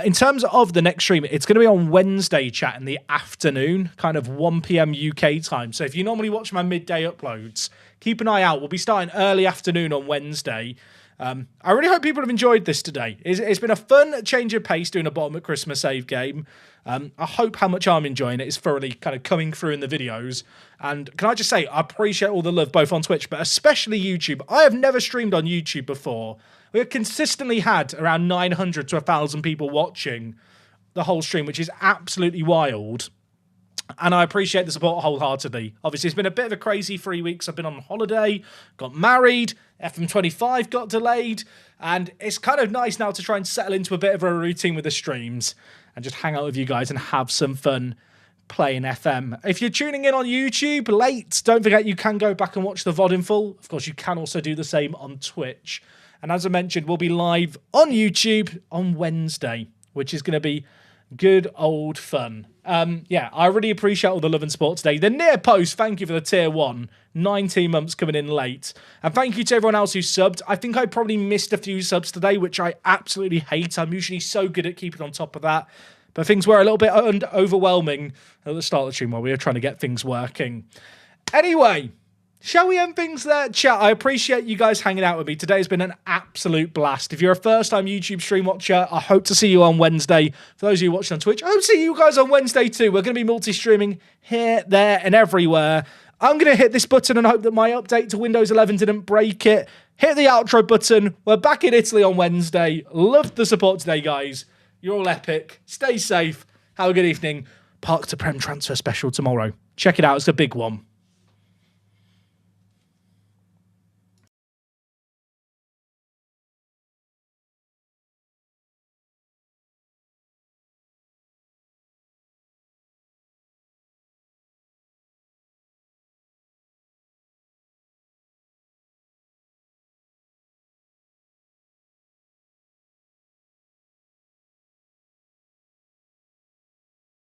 In terms of the next stream, it's going to be on Wednesday, chat, in the afternoon, kind of 1 p.m. UK time. So if you normally watch my midday uploads, keep an eye out. We'll be starting early afternoon on Wednesday. I really hope people have enjoyed this today. It's been a fun change of pace doing a bottom at Christmas save game. I hope how much I'm enjoying it is thoroughly kind of coming through in the videos. And can I just say, I appreciate all the love both on Twitch, but especially YouTube. I have never streamed on YouTube before. We have consistently had around 900 to 1,000 people watching the whole stream, which is absolutely wild. And I appreciate the support wholeheartedly. Obviously, it's been a bit of a crazy 3 weeks. I've been on holiday, got married, FM25 got delayed, and it's kind of nice now to try and settle into a bit of a routine with the streams and just hang out with you guys and have some fun playing FM. If you're tuning in on YouTube late, don't forget you can go back and watch the VOD in full. Of course, you can also do the same on Twitch. And as I mentioned, we'll be live on YouTube on Wednesday, which is going to be good old fun. Yeah, I really appreciate all the love and support today. The near post, thank you for the tier 1. 19 months coming in late. And thank you to everyone else who subbed. I think I probably missed a few subs today, which I absolutely hate. I'm usually so good at keeping on top of that. But things were a little bit overwhelming at the start of the stream while we were trying to get things working. Anyway, shall we end things there? Chat, I appreciate you guys hanging out with me. Today has been an absolute blast. If you're a first-time YouTube stream watcher, I hope to see you on Wednesday. For those of you watching on Twitch, I hope to see you guys on Wednesday too. We're going to be multi-streaming here, there, and everywhere. I'm going to hit this button and hope that my update to Windows 11 didn't break it. Hit the outro button. We're back in Italy on Wednesday. Loved the support today, guys. You're all epic. Stay safe. Have a good evening. Park to Prem transfer special tomorrow. Check it out. It's a big one.